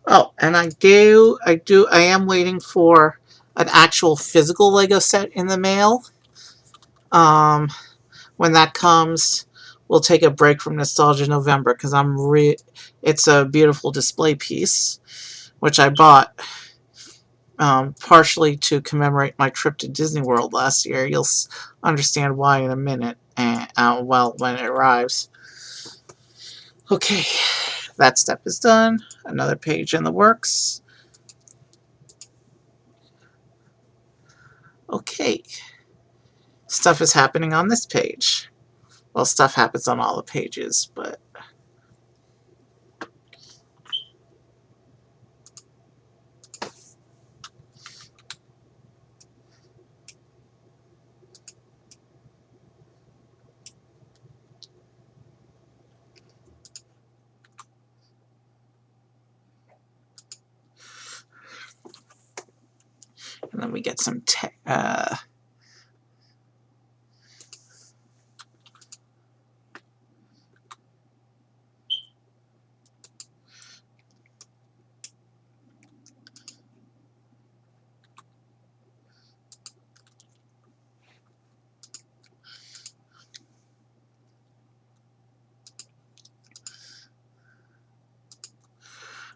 Oh, and I am waiting for an actual physical Lego set in the mail. Um, when that comes, we'll take a break from Nostalgia November because it's a beautiful display piece, which I bought partially to commemorate my trip to Disney World last year. You'll understand why in a minute, and well, when it arrives. Okay, that step is done. Another page in the works. Okay, stuff is happening on this page. Well, stuff happens on all the pages, but And then we get some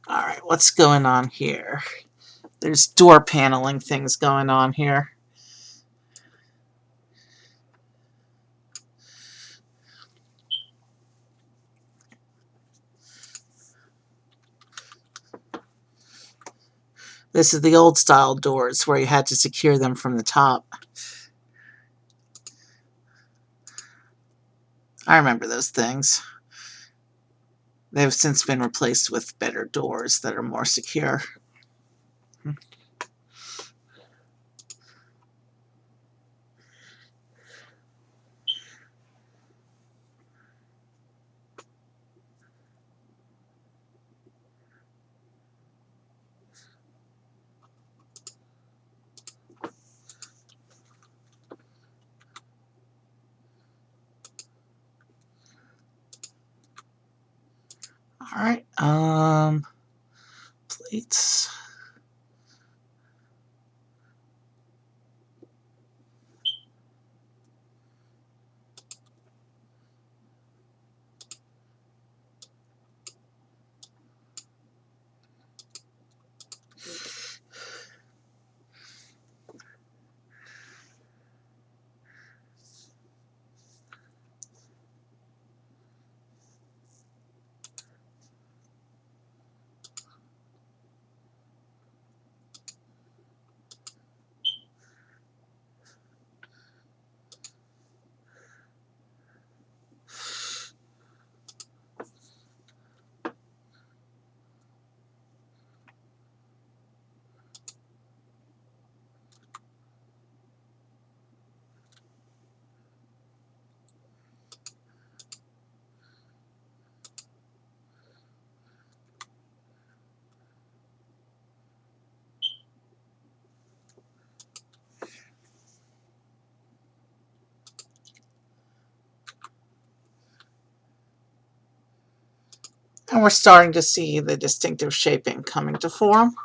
all right, what's going on here? There's door paneling things going on here. This is the old style doors where you had to secure them from the top. I remember those things. They've since been replaced with better doors that are more secure. All right, plates. And we're starting to see the distinctive shaping coming to form.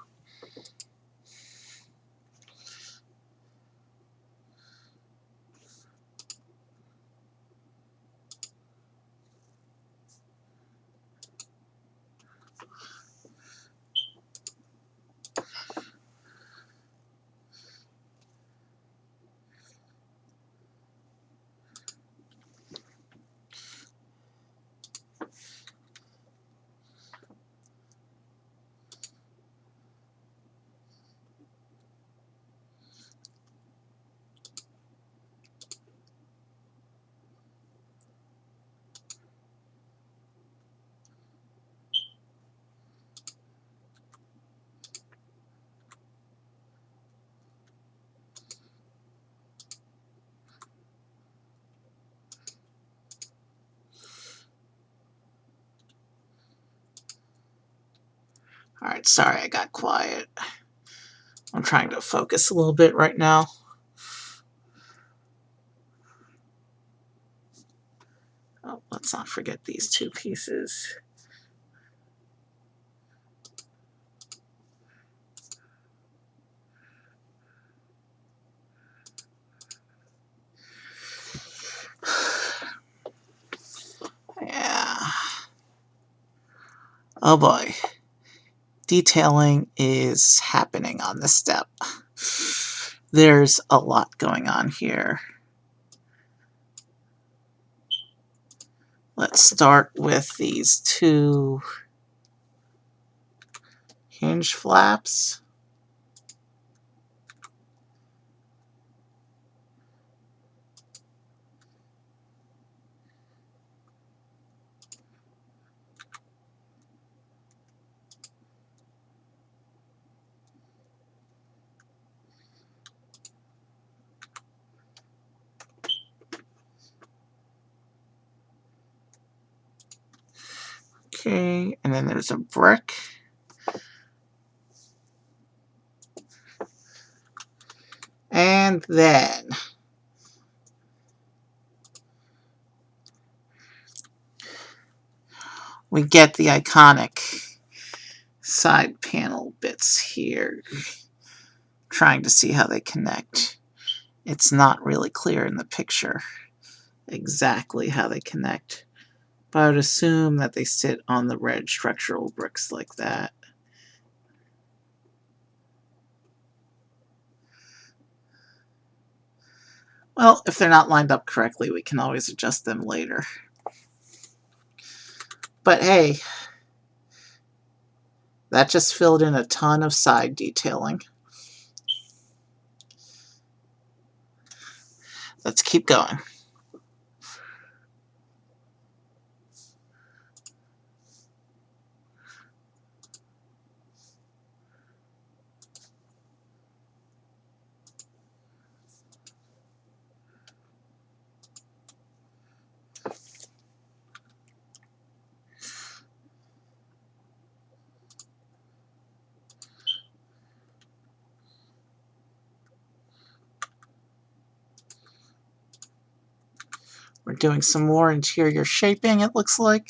All right, sorry I got quiet. I'm trying to focus a little bit right now. Oh, let's not forget these two pieces. Yeah. Oh boy. Detailing is happening on this step. There's a lot going on here. Let's start with these two hinge flaps. Okay, and then there's a brick. And then we get the iconic side panel bits here, trying to see how they connect. It's not really clear in the picture exactly how they connect, but I would assume that they sit on the red structural bricks like that. Well, if they're not lined up correctly, we can always adjust them later. But hey, that just filled in a ton of side detailing. Let's keep going. We're doing some more interior shaping, it looks like.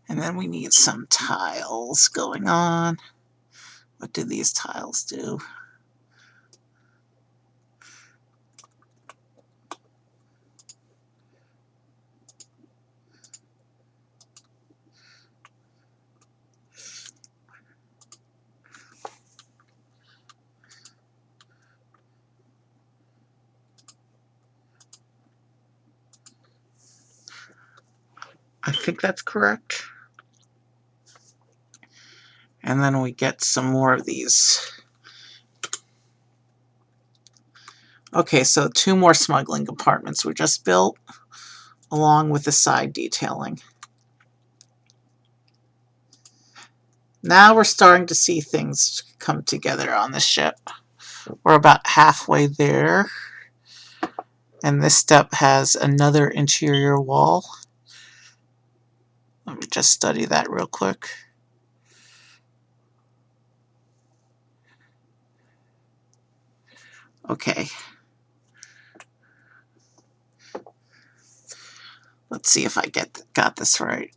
And then we need some tiles going on. What do these tiles do? I think that's correct. And then we get some more of these. Okay, so 2 more smuggling compartments were just built, along with the side detailing. Now we're starting to see things come together on the ship. We're about halfway there. And this step has another interior wall. Let me just study that real quick. Okay. Let's see if I got this right.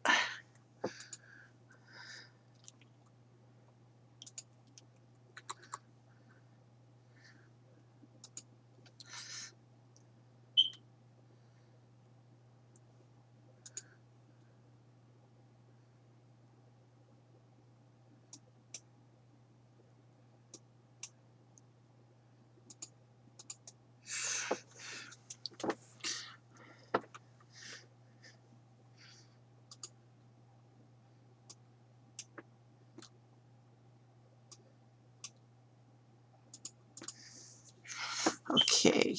Okay.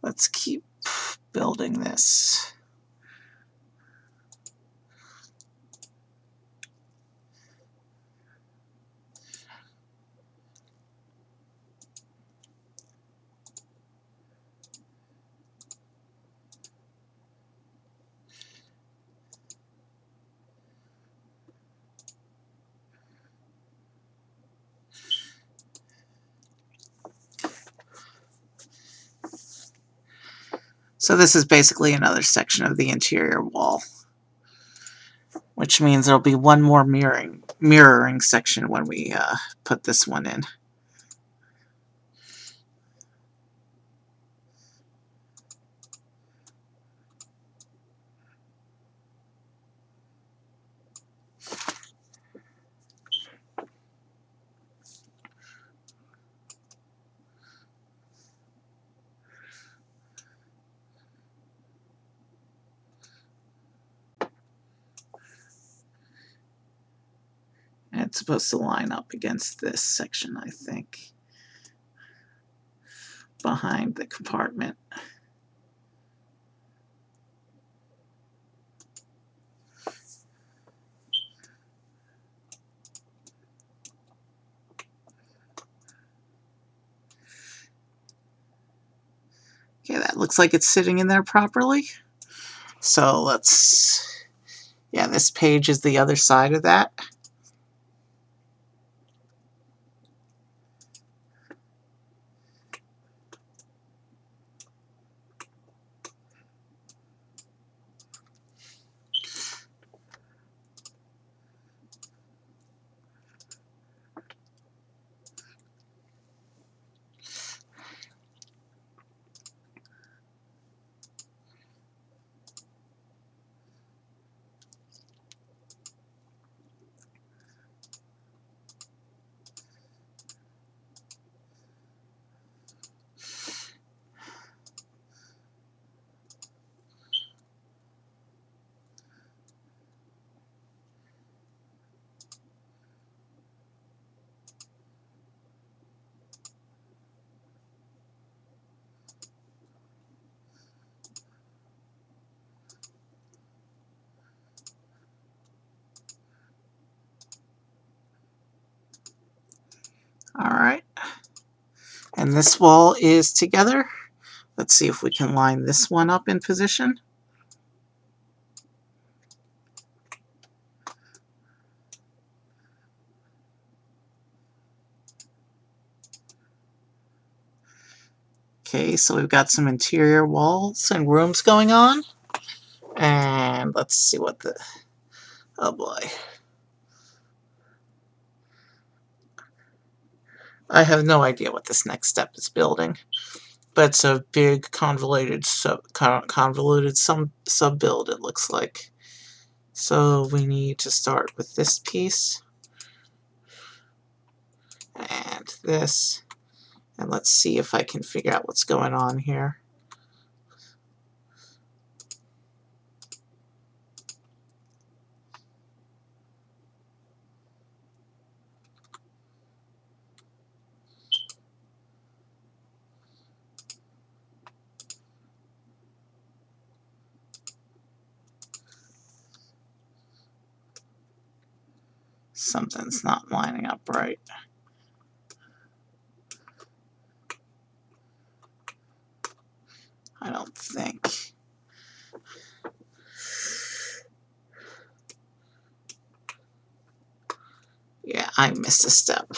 Let's keep building this. So this is basically another section of the interior wall, which means there'll be one more mirroring section when we put this one in. And it's supposed to line up against this section, I think, behind the compartment. It looks like it's sitting in there properly. So let's, yeah, this page is the other side of that. All right. And this wall is together. Let's see if we can line this one up in position. Okay, so we've got some interior walls and rooms going on. And let's see what the, oh boy. I have no idea what this next step is building, but it's a big convoluted sub build, it looks like. So we need to start with this piece and this, and let's see if I can figure out what's going on here. Something's not lining up right. I don't think. Yeah, I missed a step.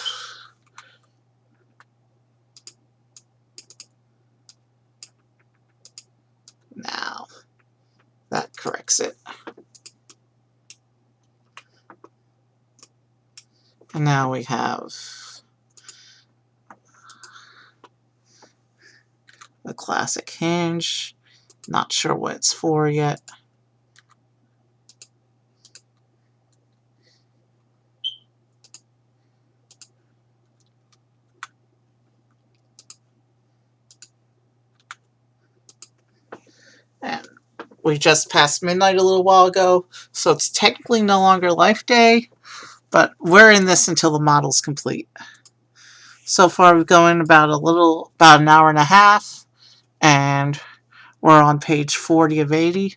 Now, that corrects it. And now we have the classic hinge. Not sure what it's for yet. And we just passed midnight a little while ago, so it's technically no longer life day, but we're in this until the model's complete. So far we've gone about an hour and a half, and we're on page 40 of 80.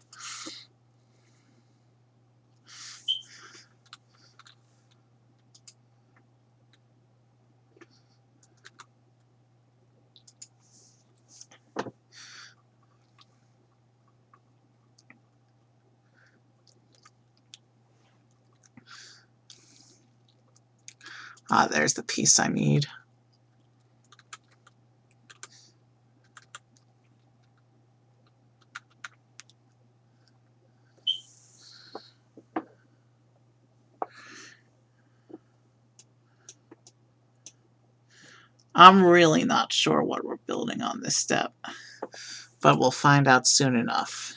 There's the piece I need. I'm really not sure what we're building on this step, but we'll find out soon enough.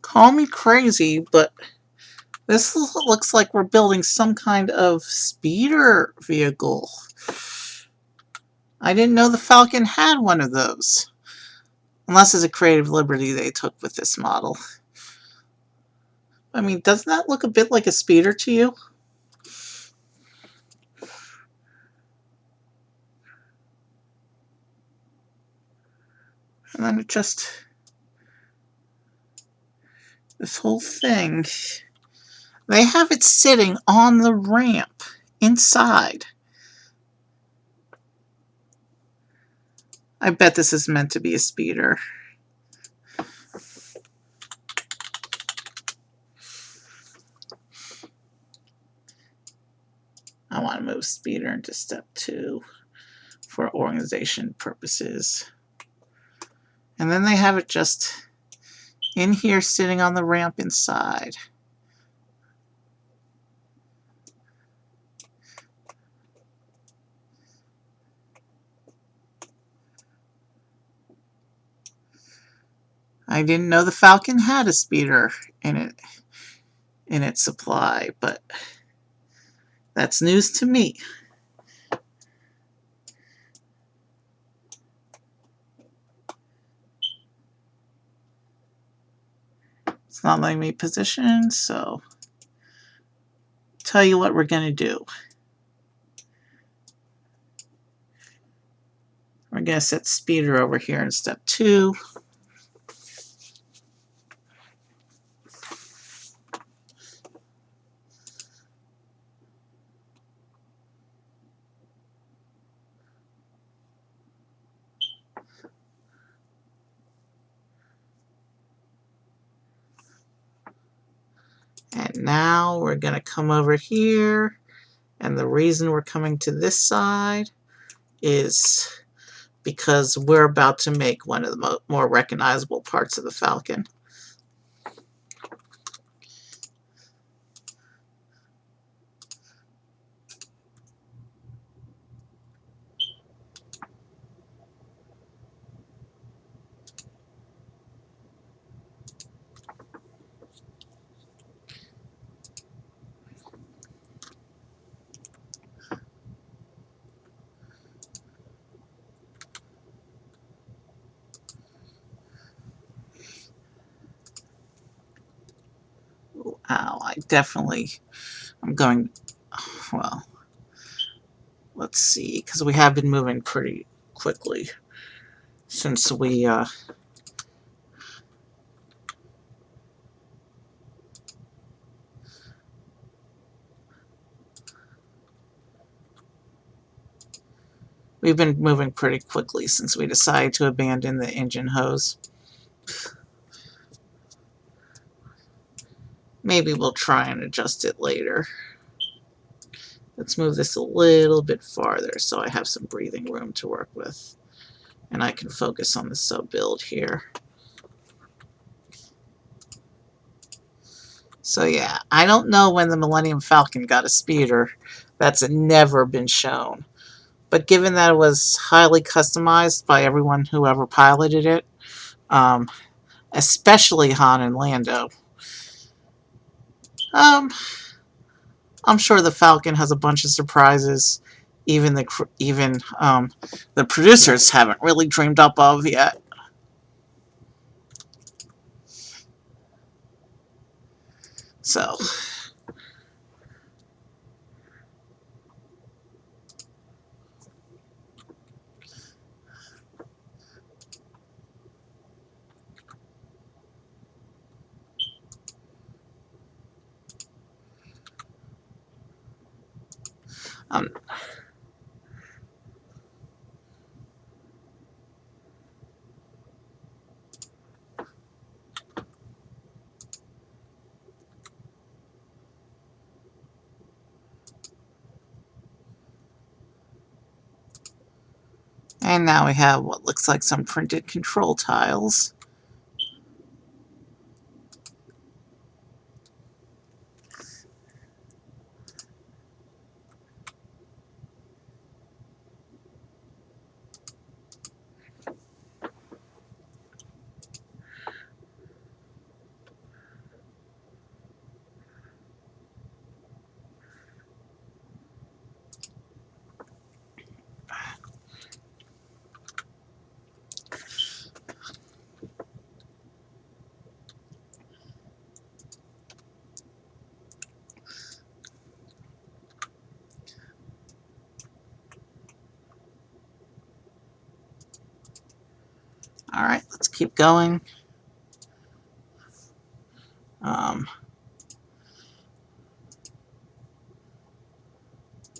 Call me crazy, but This looks like we're building some kind of speeder vehicle. I didn't know the Falcon had one of those. Unless it's a creative liberty they took with this model. I mean, doesn't that look a bit like a speeder to you? And then it just... this whole thing... They have it sitting on the ramp inside. I bet this is meant to be a speeder. I want to move speeder into step 2 for organization purposes. And then they have it just in here sitting on the ramp inside. I didn't know the Falcon had a speeder in its supply, but that's news to me. It's not letting me position, so tell you what we're going to do. We're going to set speeder over here in step 2. And now we're going to come over here. And the reason we're coming to this side is because we're about to make one of the more recognizable parts of the Falcon. Ow, I'm going, well, let's see, because we have been moving pretty quickly since we've been moving pretty quickly since we decided to abandon the engine hose. Maybe we'll try and adjust it later. Let's move this a little bit farther so I have some breathing room to work with. And I can focus on the sub-build here. So yeah, I don't know when the Millennium Falcon got a speeder. That's never been shown. But given that it was highly customized by everyone who ever piloted it, especially Han and Lando, I'm sure the Falcon has a bunch of surprises even the producers haven't really dreamed up of yet. So um, and now we have what looks like some printed control tiles. All right, let's keep going. Um,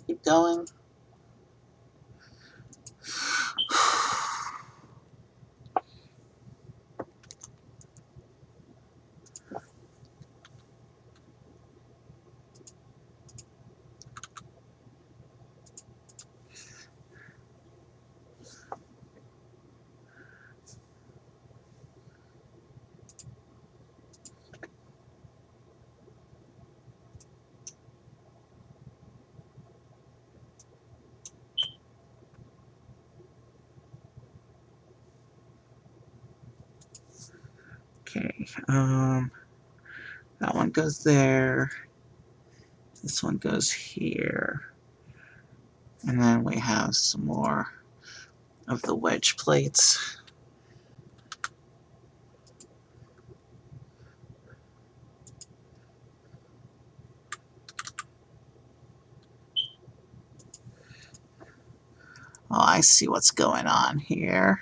keep going. Okay, that one goes there. This one goes here. And then we have some more of the wedge plates. Oh, I see what's going on here.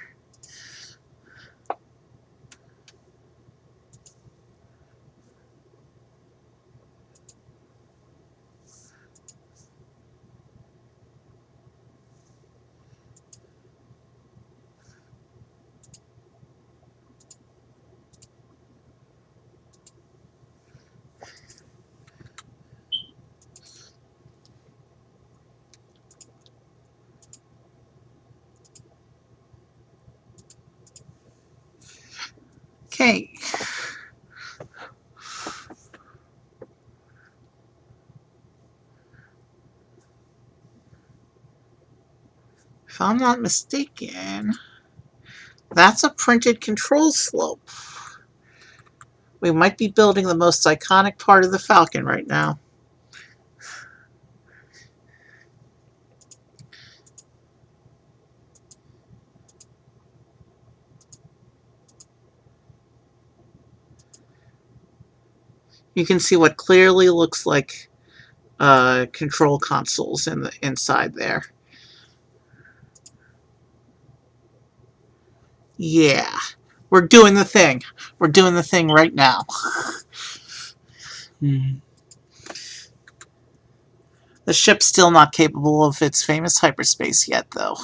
Okay. If I'm not mistaken, that's a printed control slope. We might be building the most iconic part of the Falcon right now. You can see what clearly looks like control consoles in the inside there. Yeah, we're doing the thing. We're doing the thing right now. The ship's still not capable of its famous hyperspace yet, though.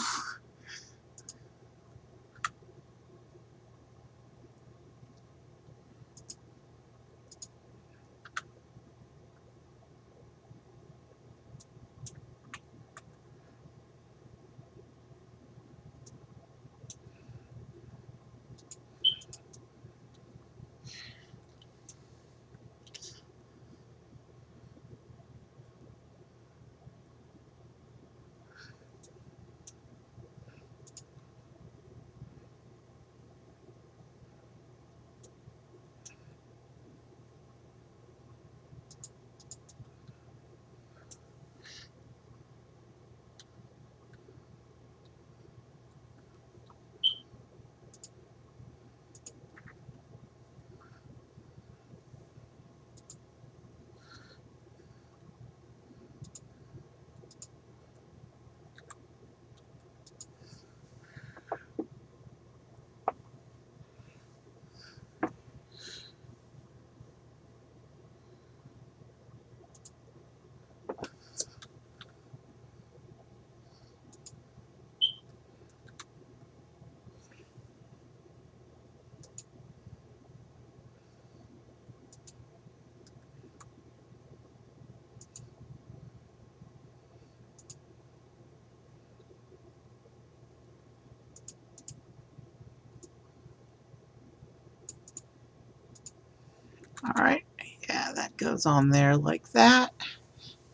All right, yeah, that goes on there like that.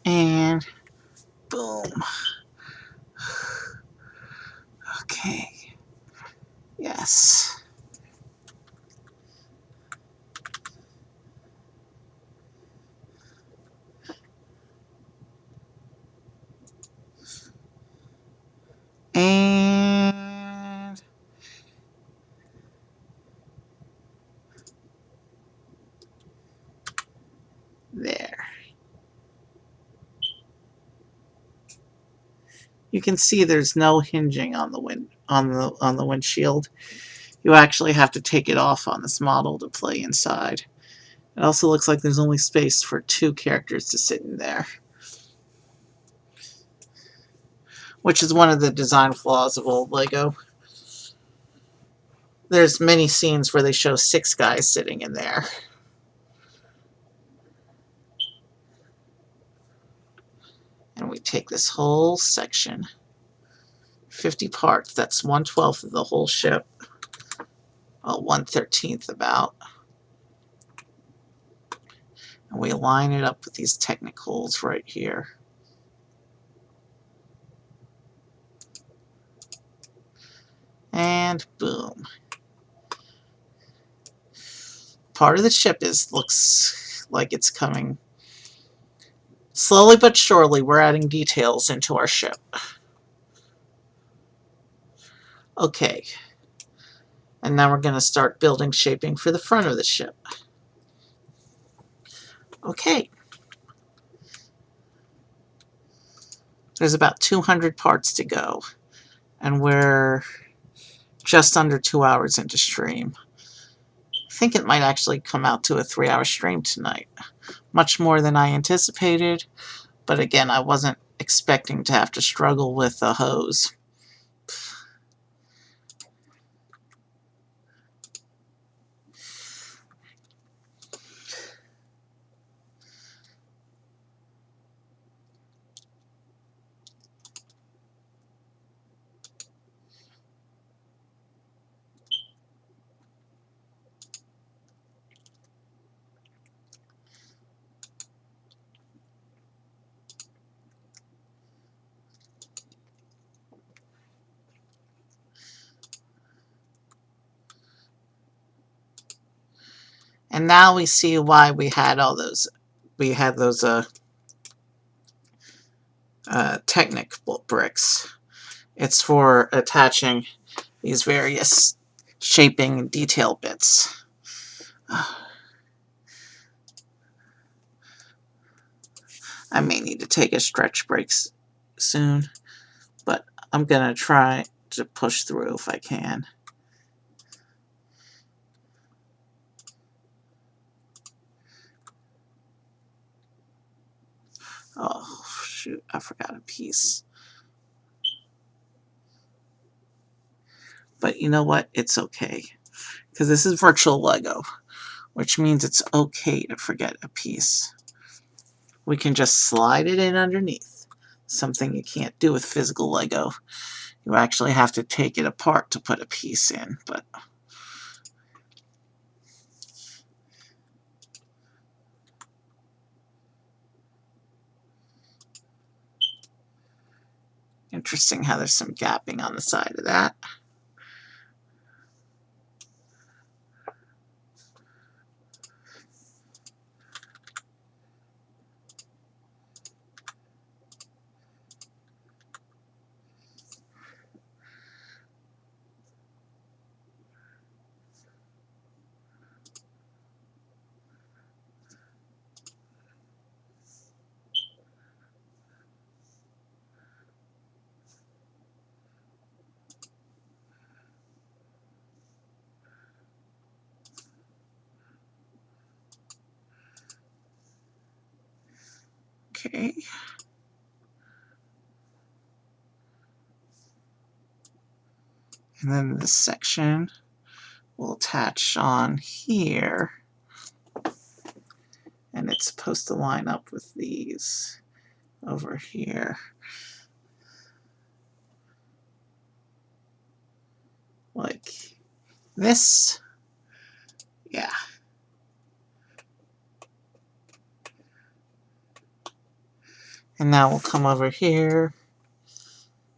And boom. Okay. Yes. And there. You can see there's no hinging on the windshield. You actually have to take it off on this model to play inside. It also looks like there's only space for 2 characters to sit in there, which is one of the design flaws of old Lego. There's many scenes where they show 6 guys sitting in there. And we take this whole section, 50 parts, that's 1/12 of the whole ship, well, 1/13 about, and we line it up with these technicals right here. And boom. Part of the ship looks like it's coming. Slowly but surely, we're adding details into our ship. Okay. And now we're going to start building shaping for the front of the ship. Okay. There's about 200 parts to go. And we're just under 2 hours into stream. I think it might actually come out to a 3-hour stream tonight. Much more than I anticipated. But again, I wasn't expecting to have to struggle with a hose. And now we see why we had all those. We had those Technic bricks. It's for attaching these various shaping and detail bits. I may need to take a stretch break soon, but I'm gonna try to push through if I can. Oh, shoot, I forgot a piece. But you know what? It's okay. Because this is virtual Lego, which means it's okay to forget a piece. We can just slide it in underneath. Something you can't do with physical Lego. You actually have to take it apart to put a piece in, but interesting how there's some gapping on the side of that. Okay. And then this section will attach on here. And it's supposed to line up with these over here. Like this. Yeah. And now we'll come over here.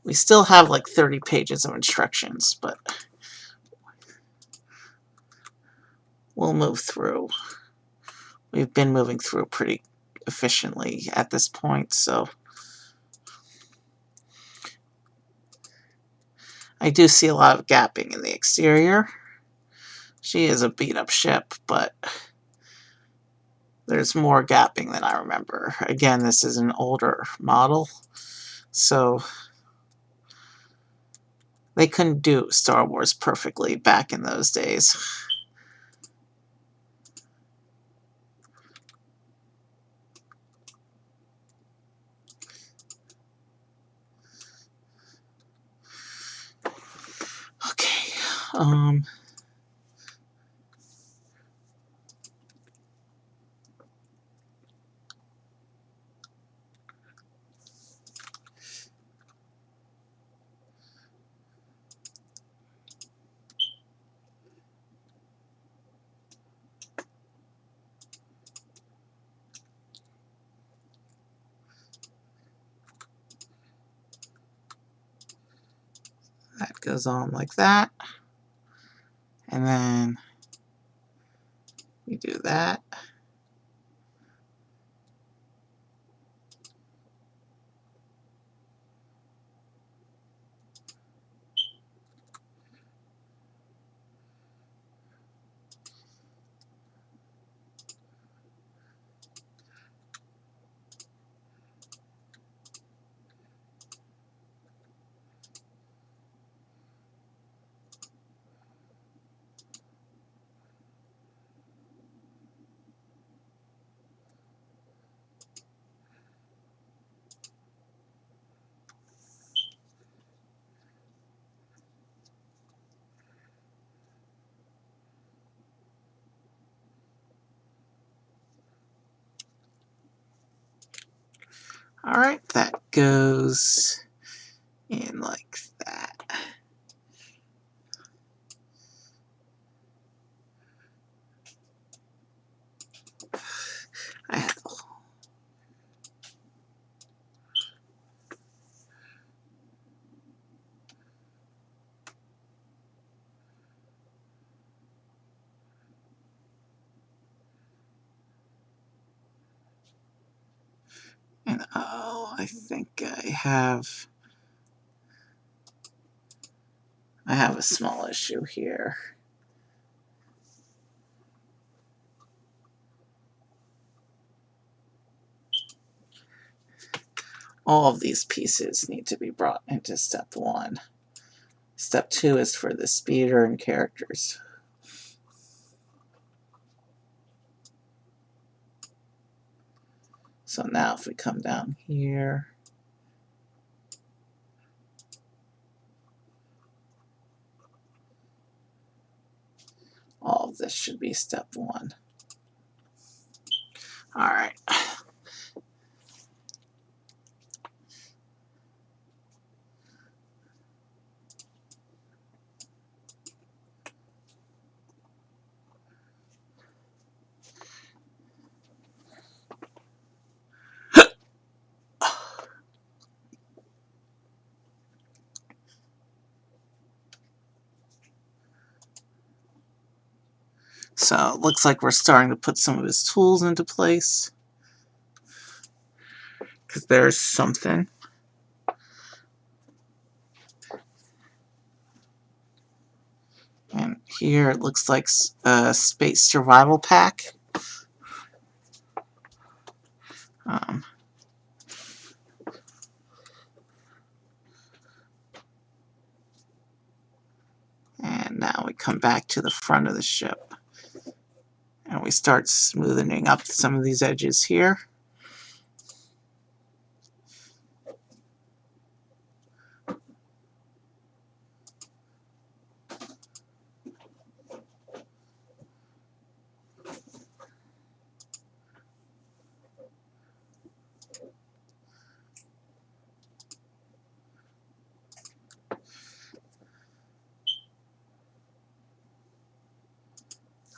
We still have like 30 pages of instructions, but we'll move through. We've been moving through pretty efficiently at this point, so I do see a lot of gapping in the exterior. She is a beat-up ship, but there's more gapping than I remember. Again, this is an older model, so They couldn't do Star Wars perfectly back in those days. Okay, that goes on like that. And then you do that. Alright, that goes in like that. I have, and oh, I think I have a small issue here. All of these pieces need to be brought into step 1. Step 2 is for the speeder and characters. So now if we come down here, all of this should be step 1. Alright. So it looks like we're starting to put some of his tools into place. Because there's something. And here it looks like a space survival pack. And now we come back to the front of the ship. And we start smoothing up some of these edges here.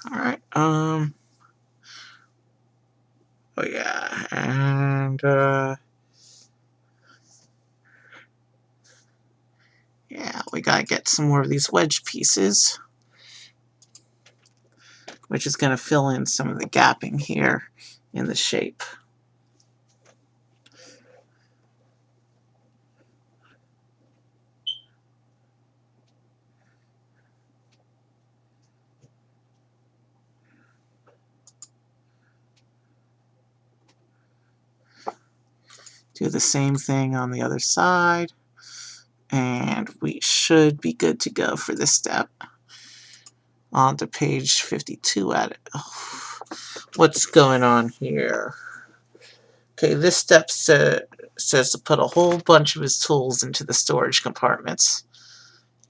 Alright, oh yeah, and yeah, we gotta get some more of these wedge pieces, which is gonna fill in some of the gapping here in the shape. Do the same thing on the other side, and weesh. should be good to go for this step. On to page 52 at it. Oh, what's going on here? Okay, this step says to put a whole bunch of his tools into the storage compartments.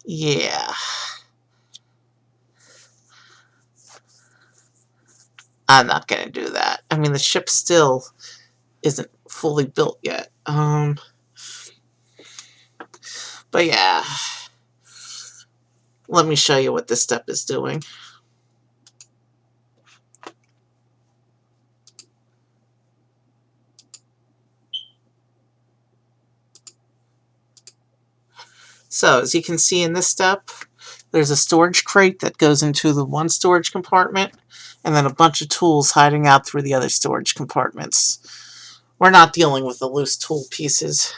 Yeah. I'm not going to do that. I mean, the ship still isn't fully built yet. But yeah. Let me show you what this step is doing. So, as you can see in this step, there's a storage crate that goes into the one storage compartment, and then a bunch of tools hiding out through the other storage compartments. We're not dealing with the loose tool pieces.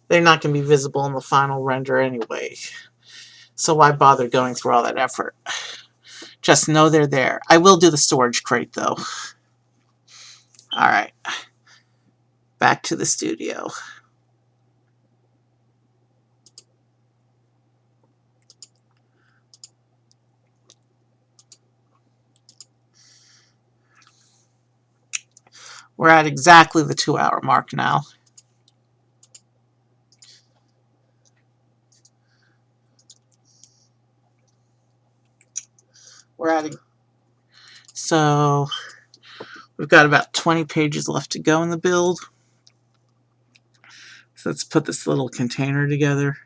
They're not going to be visible in the final render anyway. So why bother going through all that effort? Just know they're there. I will do the storage crate, though. Alright. Back to the studio. We're at exactly the 2-hour mark now. So we've got about 20 pages left to go in the build. So let's put this little container together.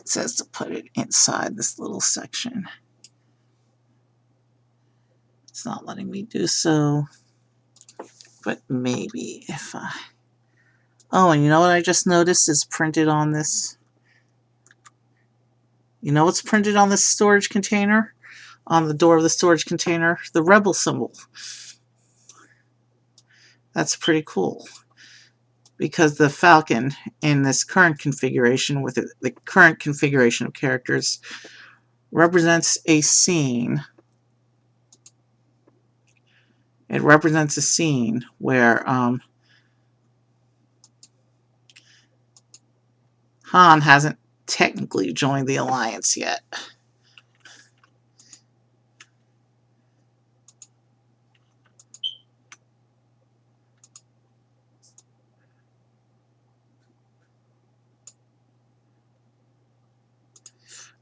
It says to put it inside this little section. It's not letting me do so. But maybe if I... Oh, and you know what I just noticed is printed on this? You know what's printed on this storage container? On the door of the storage container? The rebel symbol. That's pretty cool. Because the Falcon in this current configuration, with the current configuration of characters, represents a scene. It represents a scene where Han hasn't technically joined the Alliance yet.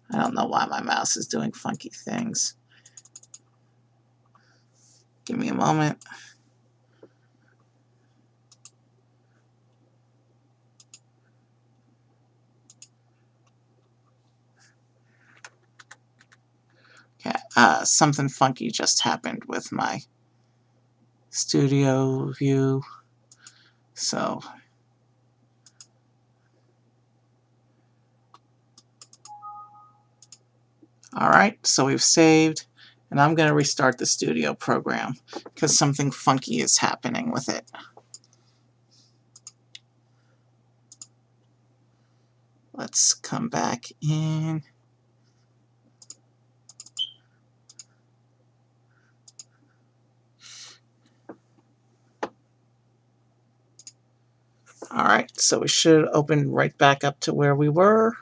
I don't know why my mouse is doing funky things. Give me a moment. Okay, something funky just happened with my studio view. So, alright, so we've saved, and I'm going to restart the studio program because something funky is happening with it. Let's come back in. Alright, so we should open right back up to where we were.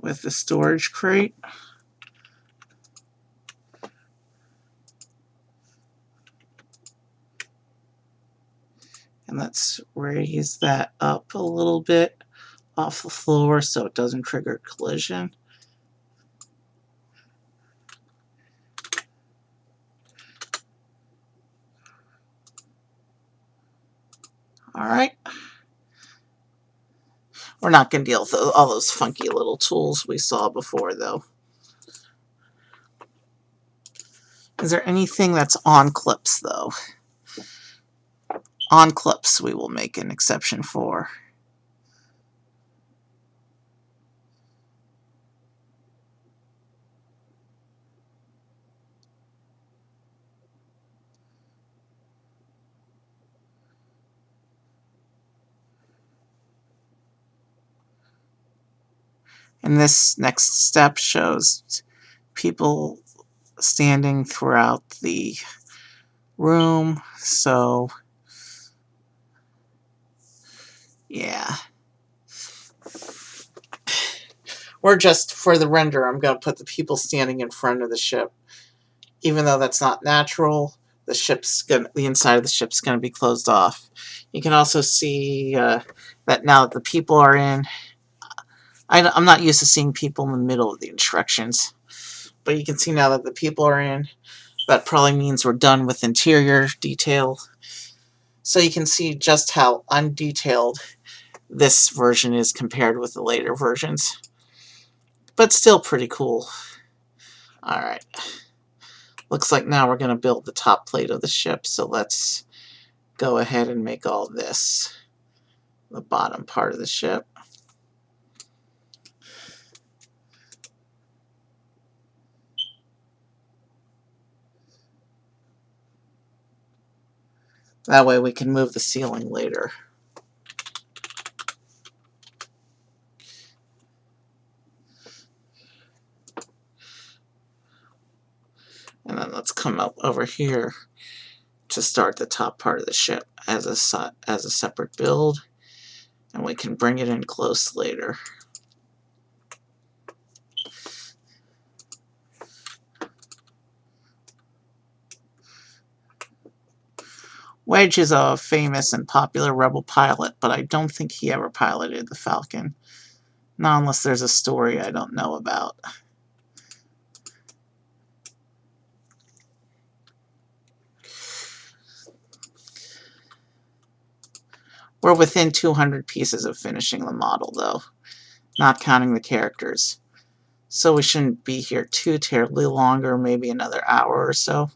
With the storage crate. And let's raise that up a little bit off the floor so it doesn't trigger collision. Alright. We're not going to deal with all those funky little tools we saw before, though. Is there anything that's on clips, though? On clips we will make an exception for. And this next step shows people standing throughout the room. So, yeah. Or just for the render, I'm going to put the people standing in front of the ship. Even though that's not natural, the inside of the ship's going to be closed off. You can also see that now that the people are in, I'm not used to seeing people in the middle of the instructions, but you can see now that the people are in. That probably means we're done with interior detail. So you can see just how undetailed this version is compared with the later versions. But still pretty cool. Alright. Looks like now we're going to build the top plate of the ship, so let's go ahead and make all this the bottom part of the ship. That way we can move the ceiling later. And then let's come up over here to start the top part of the ship as a separate build, and we can bring it in close later. Wedge is a famous and popular Rebel pilot, but I don't think he ever piloted the Falcon. Not unless there's a story I don't know about. We're within 200 pieces of finishing the model, though, not counting the characters. So we shouldn't be here too terribly longer, maybe another hour or so.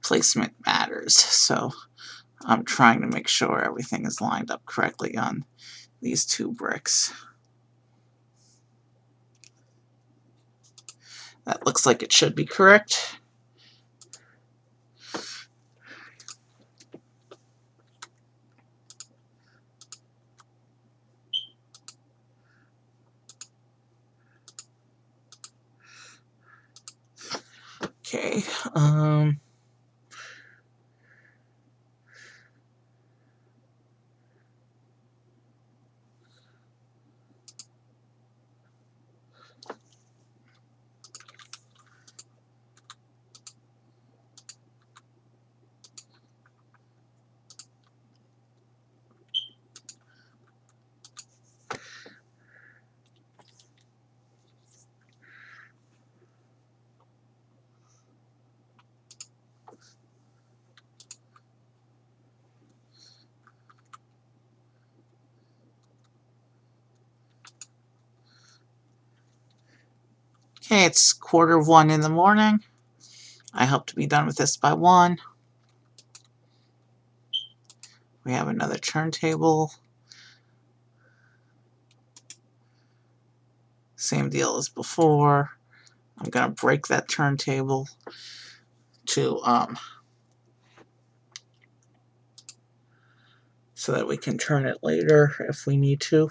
Placement matters, so I'm trying to make sure everything is lined up correctly on these two bricks. That looks like it should be correct. Okay, okay, it's 1:15 in the morning. I hope to be done with this by 1. We have another turntable. Same deal as before. I'm going to break that turntable to so that we can turn it later if we need to.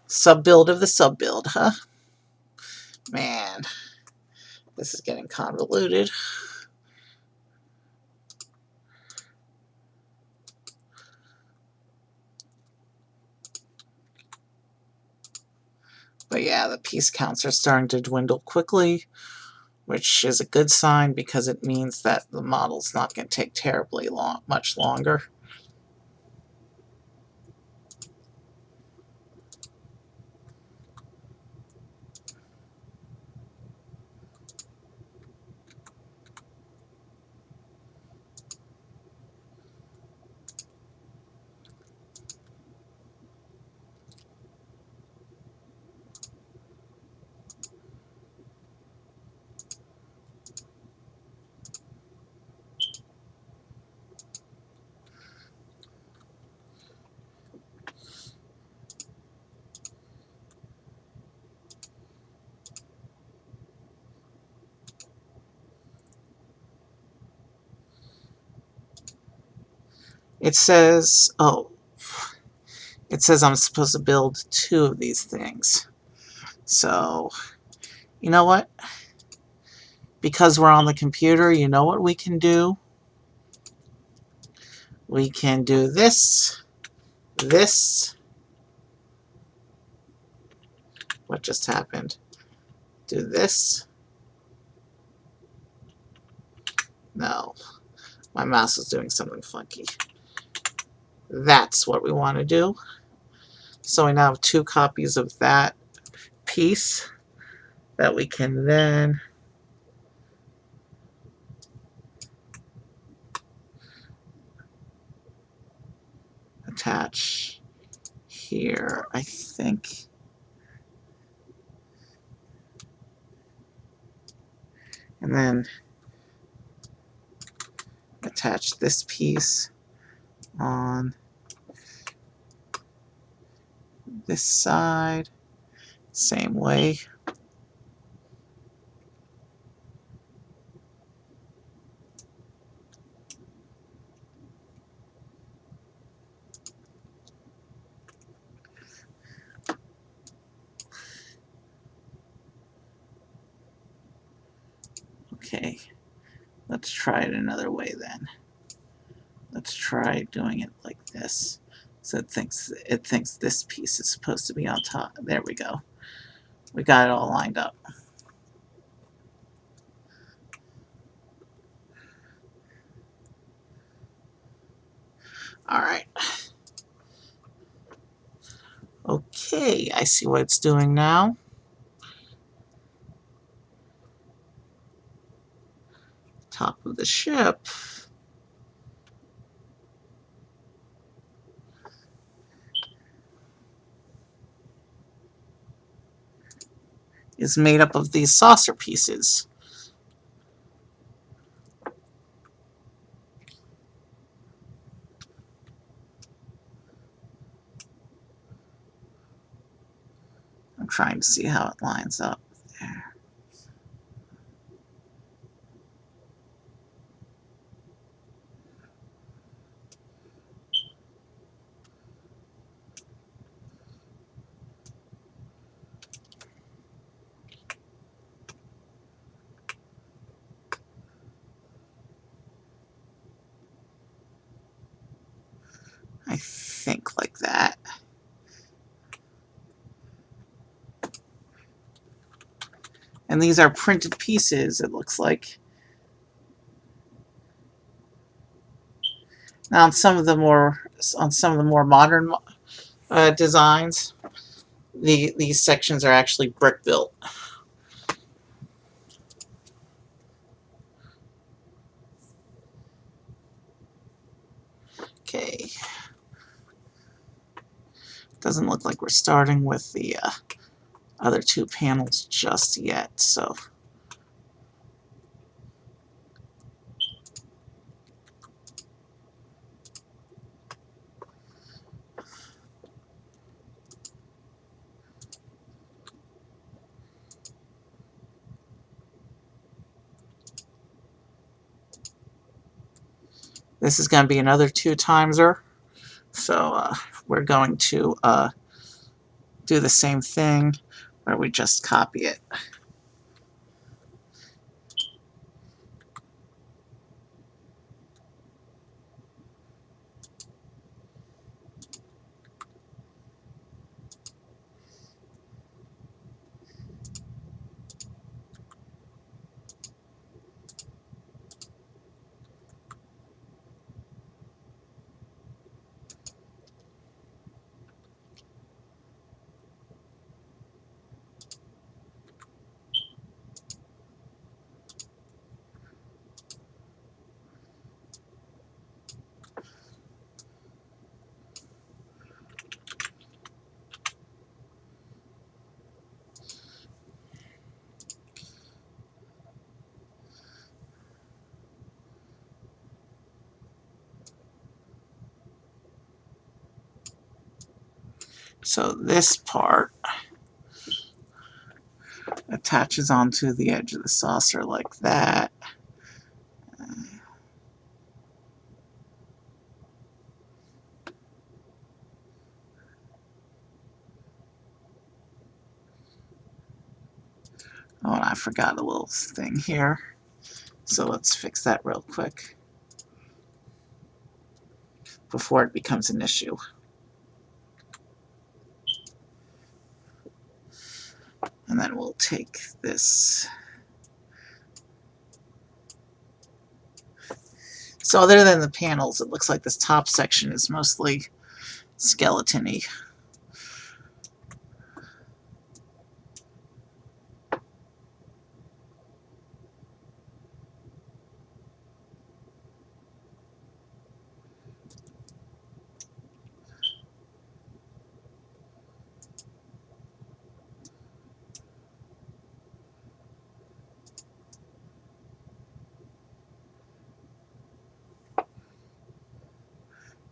Sub-build of the sub-build, huh? Man, this is getting convoluted. But yeah, the piece counts are starting to dwindle quickly, which is a good sign because it means that the model's not going to take terribly much longer. It says, oh, it says I'm supposed to build 2 of these things. So, you know what? Because we're on the computer, you know what we can do? We can do this, this. What just happened? Do this. No, my mouse is doing something funky. That's what we want to do. So we now have 2 copies of that piece that we can then attach here, I think. And then attach this piece on this side, same way. Okay, let's try it another way then. Let's try doing it like this. So it thinks this piece is supposed to be on top. There we go. We got it all lined up. All right. Okay, I see what it's doing now. Top of the ship. Is made up of these saucer pieces. I'm trying to see how it lines up there. I think like that. And these are printed pieces, it looks like. Now on some of the more modern designs, these sections are actually brick built. Okay. Doesn't look like we're starting with the other 2 panels just yet, so this is going to be another 2-timeser. So we're going to do the same thing where we just copy it. So this part attaches onto the edge of the saucer like that. Oh, and I forgot a little thing here. So let's fix that real quick before it becomes an issue. And then we'll take this. So other than the panels, it looks like this top section is mostly skeleton-y.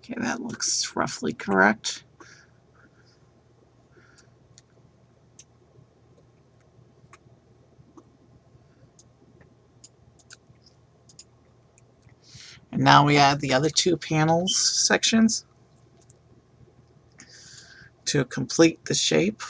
Okay, that looks roughly correct. And now we add the other two panels sections to complete the shape.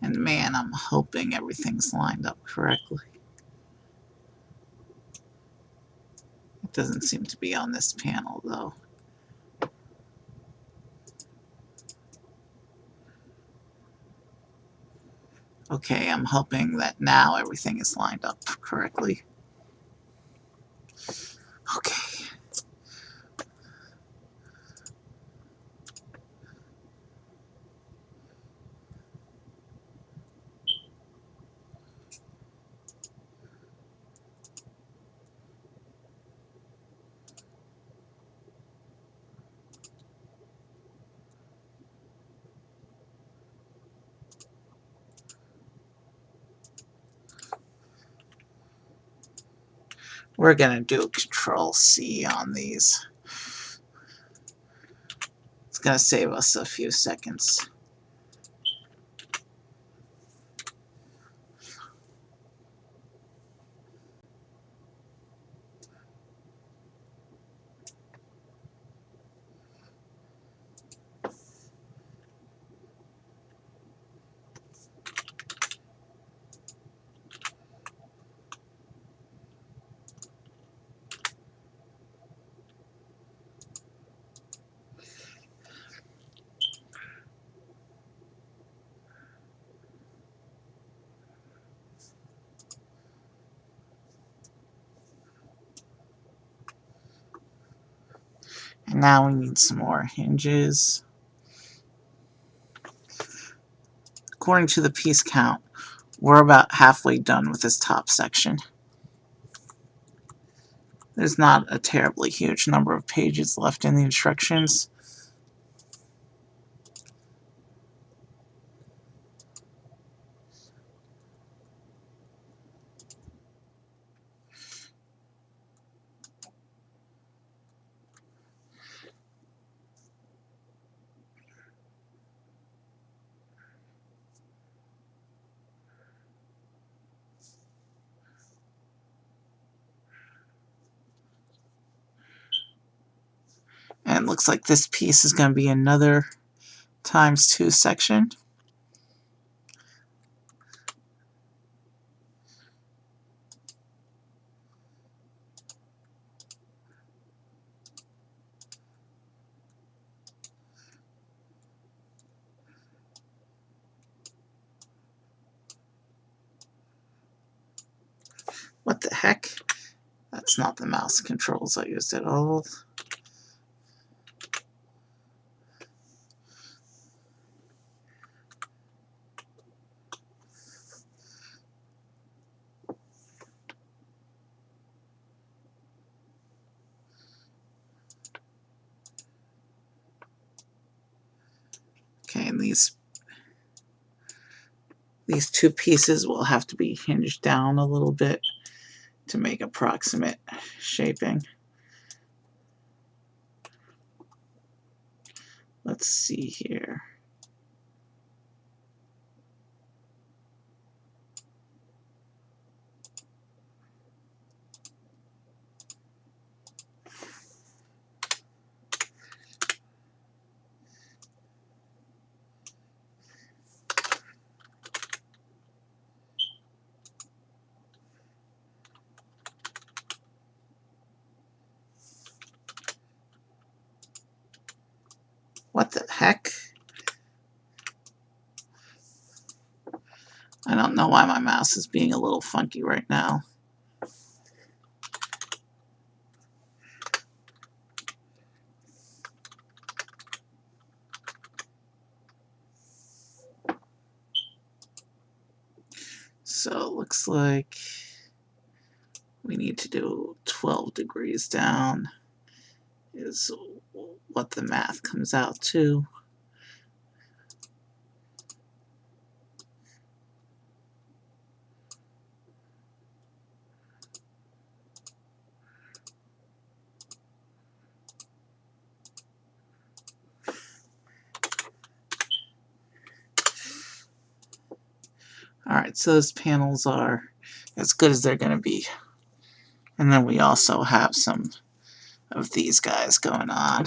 And man, I'm hoping everything's lined up correctly. It doesn't seem to be on this panel though. Okay, I'm hoping that now everything is lined up correctly. Okay. We're going to do Control C on these. It's going to save us a few seconds. And now we need some more hinges. According to the piece count, we're about halfway done with this top section. There's not a terribly huge number of pages left in the instructions. And it looks like this piece is going to be another ×2 section. What the heck? That's not the mouse controls I used at all. Okay, and these two pieces will have to be hinged down a little bit to make approximate shaping. Let's see here. What the heck? I don't know why my mouse is being a little funky right now. So it looks like we need to do 12 degrees down is what the math comes out to. Alright, so those panels are as good as they're going to be. And then we also have some of these guys going on.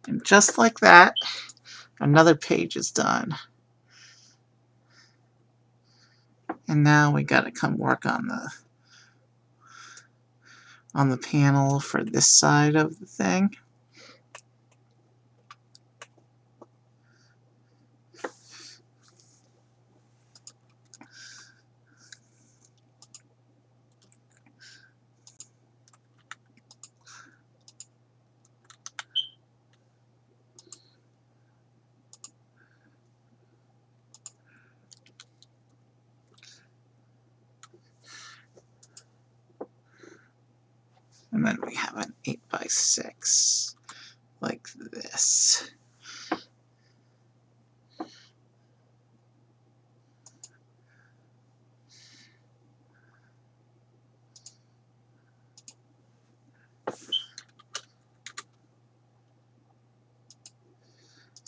And just like that, another page is done. And now we got to come work on the panel for this side of the thing. And then we have an 8x6 like this.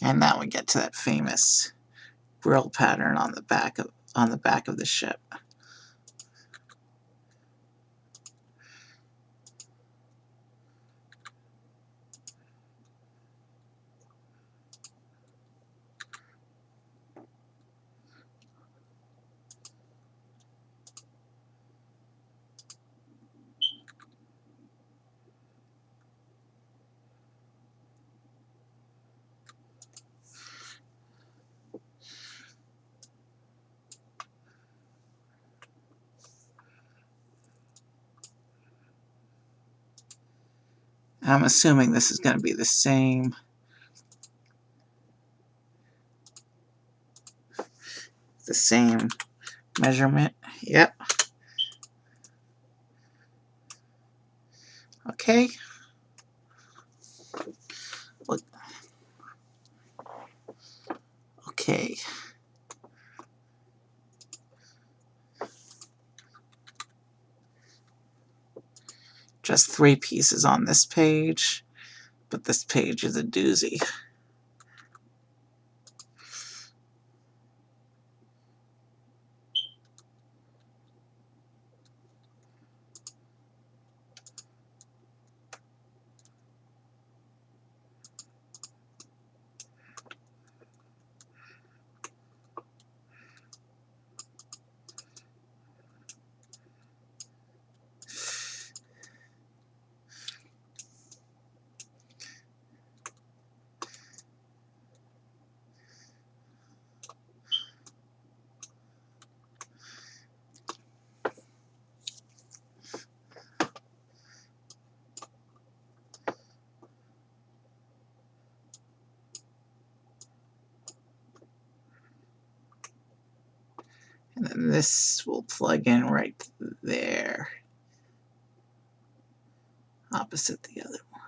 And now we get to that famous grill pattern on the back of the ship. I'm assuming this is going to be the same measurement. Yep. Okay. Okay. Just 3 pieces on this page, but this page is a doozy. And then this will plug in right there, opposite the other one.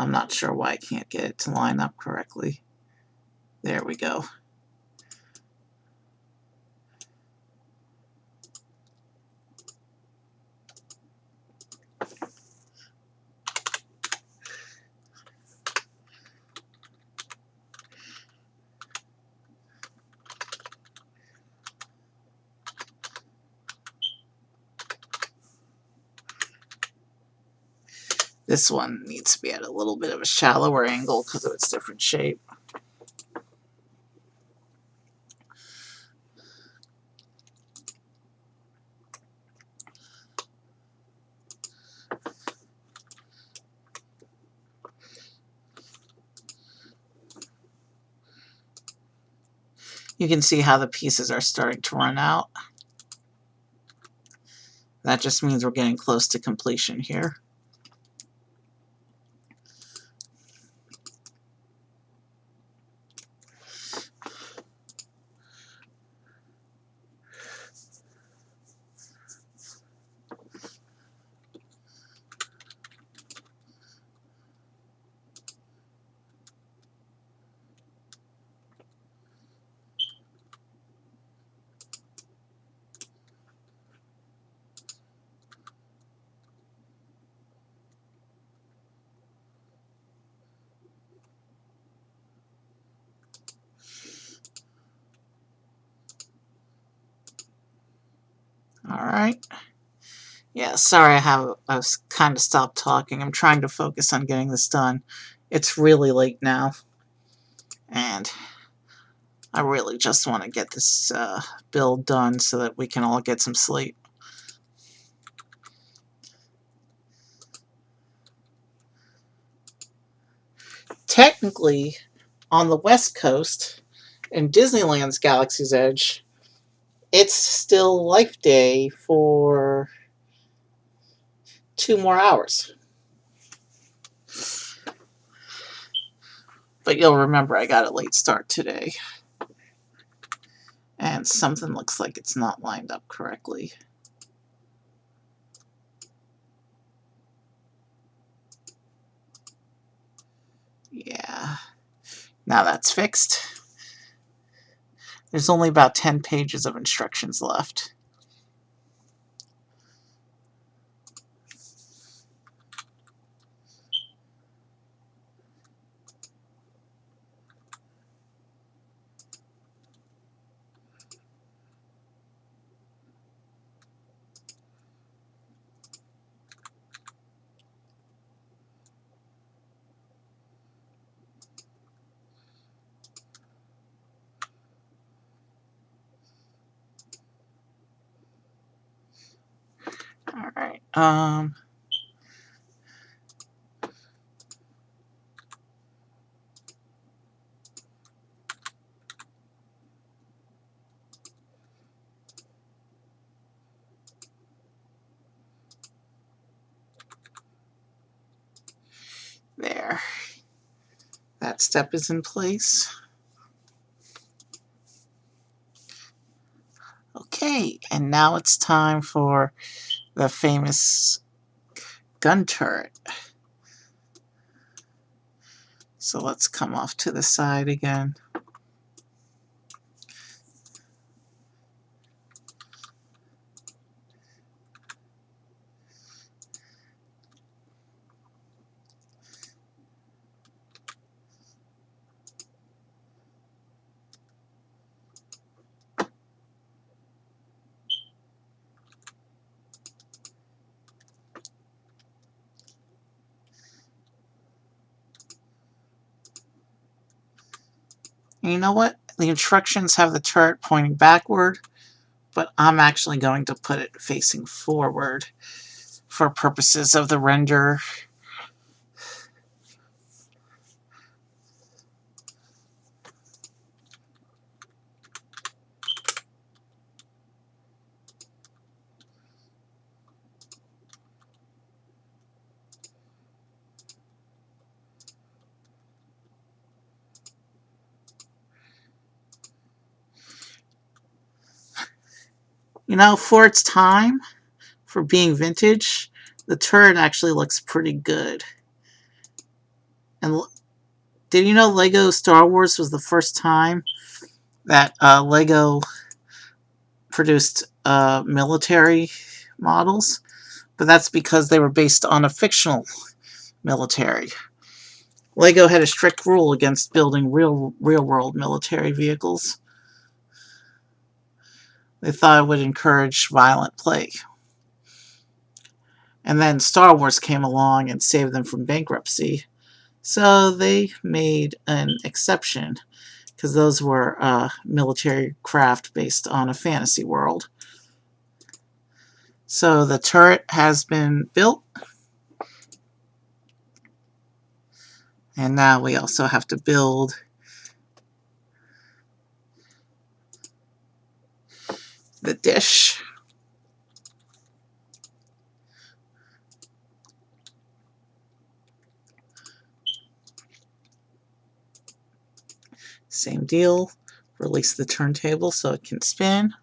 I'm not sure why I can't get it to line up correctly. There we go. This one needs to be at a little bit of a shallower angle because of its different shape. You can see how the pieces are starting to run out. That just means we're getting close to completion here. All right. Yeah, sorry I was kind of stopped talking. I'm trying to focus on getting this done. It's really late now, and I really just want to get this build done so that we can all get some sleep. Technically, on the West Coast, in Disneyland's Galaxy's Edge, it's still Life Day for 2 more hours. But you'll remember I got a late start today. And something looks like it's not lined up correctly. Yeah. Now that's fixed. There's only about 10 pages of instructions left. All right. There. That step is in place. Okay, and now it's time for the famous gun turret. So let's come off to the side again. And you know what? The instructions have the turret pointing backward, but I'm actually going to put it facing forward for purposes of the render. You know, for its time, for being vintage, the turret actually looks pretty good. And did you know Lego Star Wars was the first time that Lego produced military models? But that's because they were based on a fictional military. Lego had a strict rule against building real world military vehicles. They thought it would encourage violent play. And then Star Wars came along and saved them from bankruptcy. So they made an exception because those were military craft based on a fantasy world. So the turret has been built. And now we also have to build the dish. Same deal. Release the turntable so it can spin.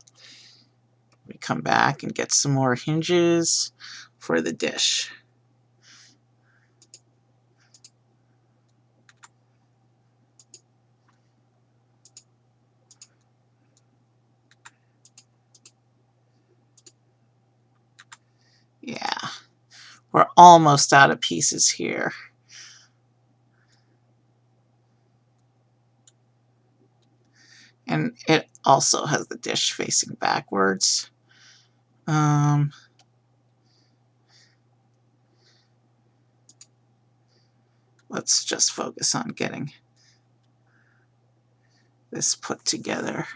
We come back and get some more hinges for the dish. Yeah, we're almost out of pieces here. And it also has the dish facing backwards. Let's just focus on getting this put together.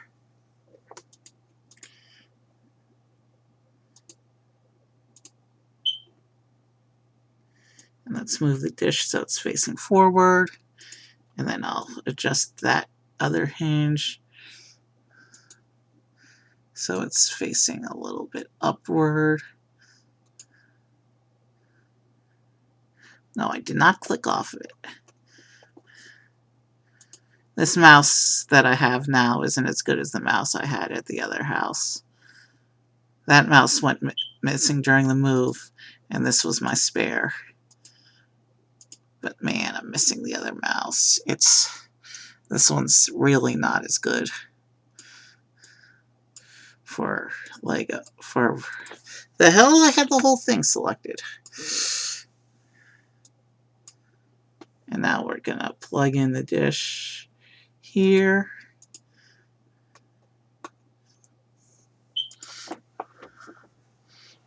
And let's move the dish so it's facing forward. And then I'll adjust that other hinge so it's facing a little bit upward. No, I did not click off of it. This mouse that I have now isn't as good as the mouse I had at the other house. That mouse went missing during the move, and this was my spare. But man, I'm missing the other mouse. This one's really not as good for Lego. For the hell, I had the whole thing selected. And now we're gonna plug in the dish here.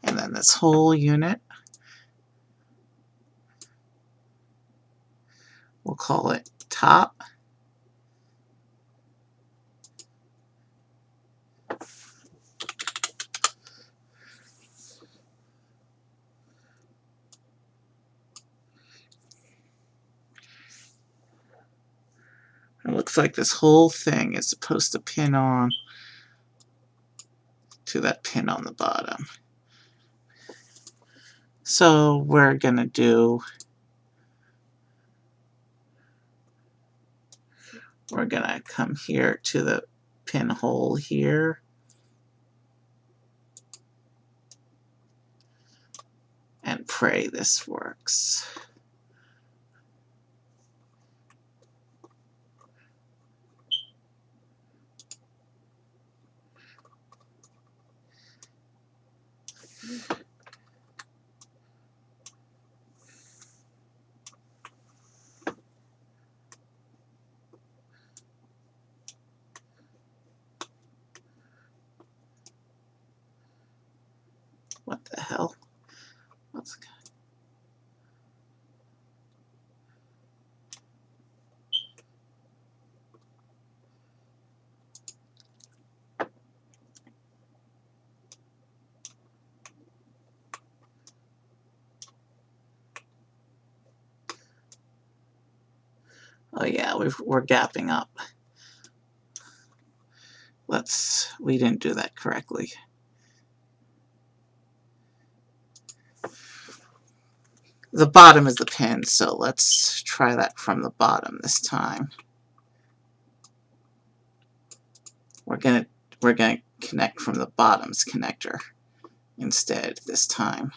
And then this whole unit, we'll call it top. It looks like this whole thing is supposed to pin on to that pin on the bottom. So we're gonna come here to the pinhole here. And pray this works. What the hell? Oh yeah, we're gapping up. We didn't do that correctly. The bottom is the pin, so let's try that from the bottom this time. We're gonna connect from the bottom's connector instead this time.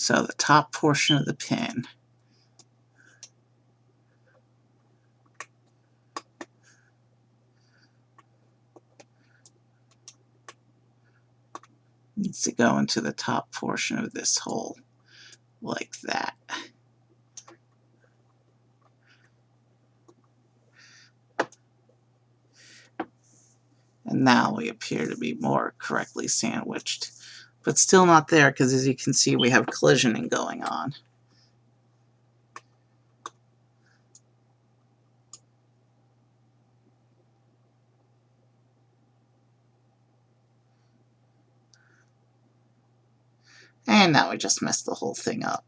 So the top portion of the pin. Needs to go into the top portion of this hole, like that. And now we appear to be more correctly sandwiched, but still not there because, as you can see, we have collisioning going on. And now we just messed the whole thing up.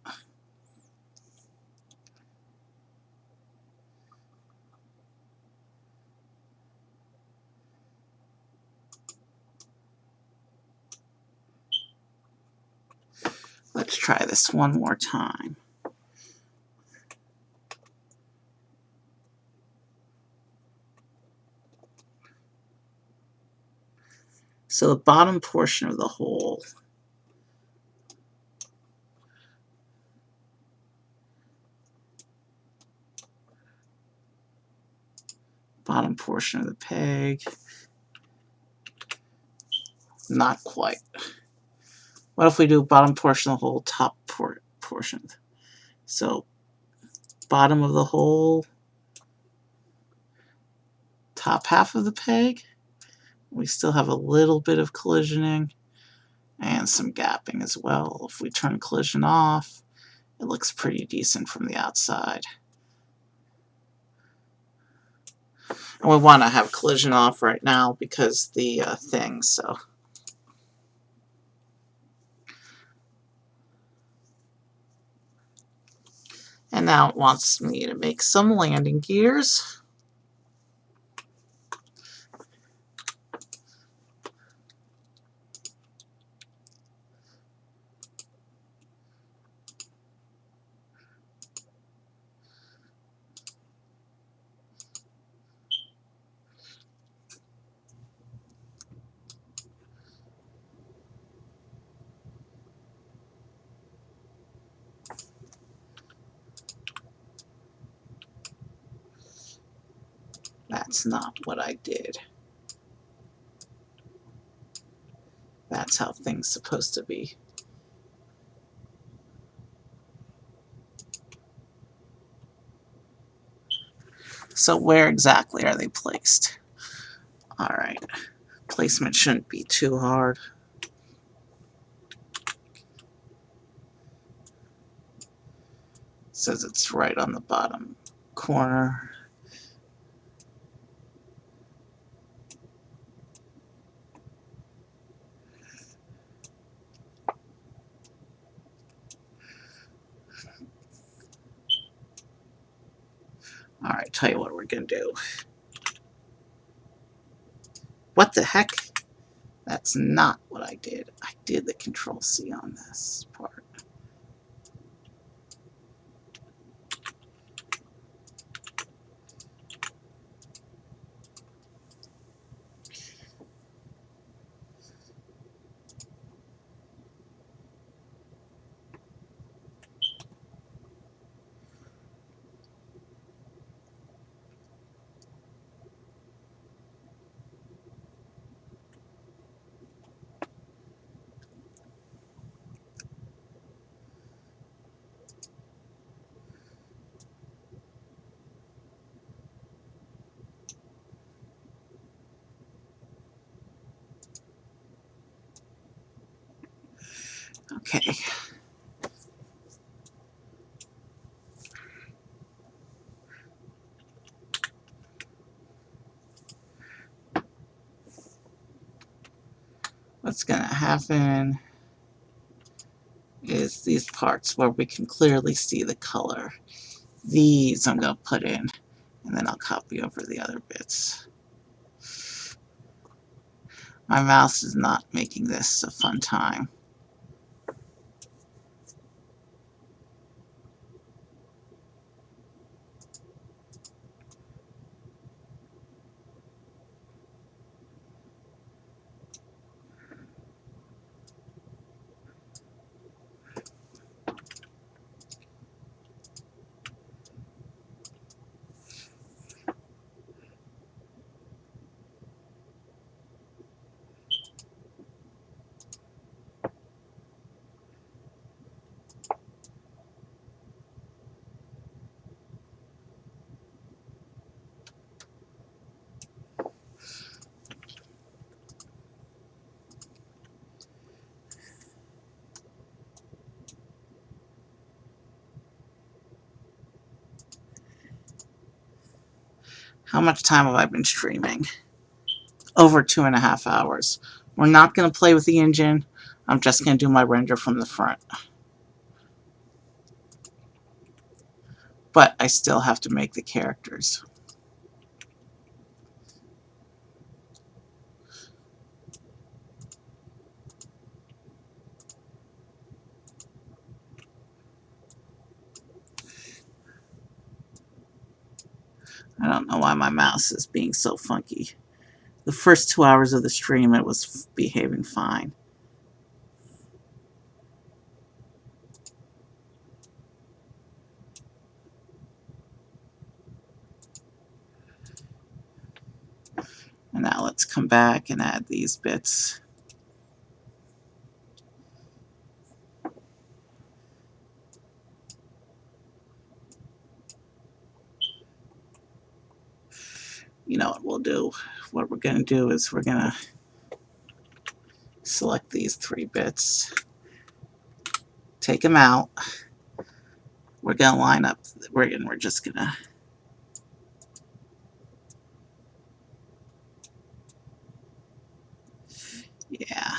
Let's try this one more time. So the bottom portion of the hole, bottom portion of the peg, not quite. What if we do bottom portion of the hole, top portion? So bottom of the hole, top half of the peg. We still have a little bit of collisioning and some gapping as well. If we turn collision off, it looks pretty decent from the outside. And we want to have collision off right now because the thing, so. And now it wants me to make some landing gears. That's not what I did. That's how things supposed to be. So where exactly are they placed? Alright, placement shouldn't be too hard. It says it's right on the bottom corner. Alright, tell you what we're gonna do. What the heck? That's not what I did. I did the Control-C on this part. Okay. What's gonna happen is these parts where we can clearly see the color. These I'm gonna put in, and then I'll copy over the other bits. My mouse is not making this a fun time. How much time have I been streaming? Over 2.5 hours. We're not going to play with the engine. I'm just going to do my render from the front. But I still have to make the characters. I don't know why my mouse is being so funky. The first 2 hours of the stream, it was behaving fine. And now let's come back and add these bits. You know what we'll do? What we're going to do is we're going to select these 3 bits, take them out. We're going to line up, we're just going to yeah.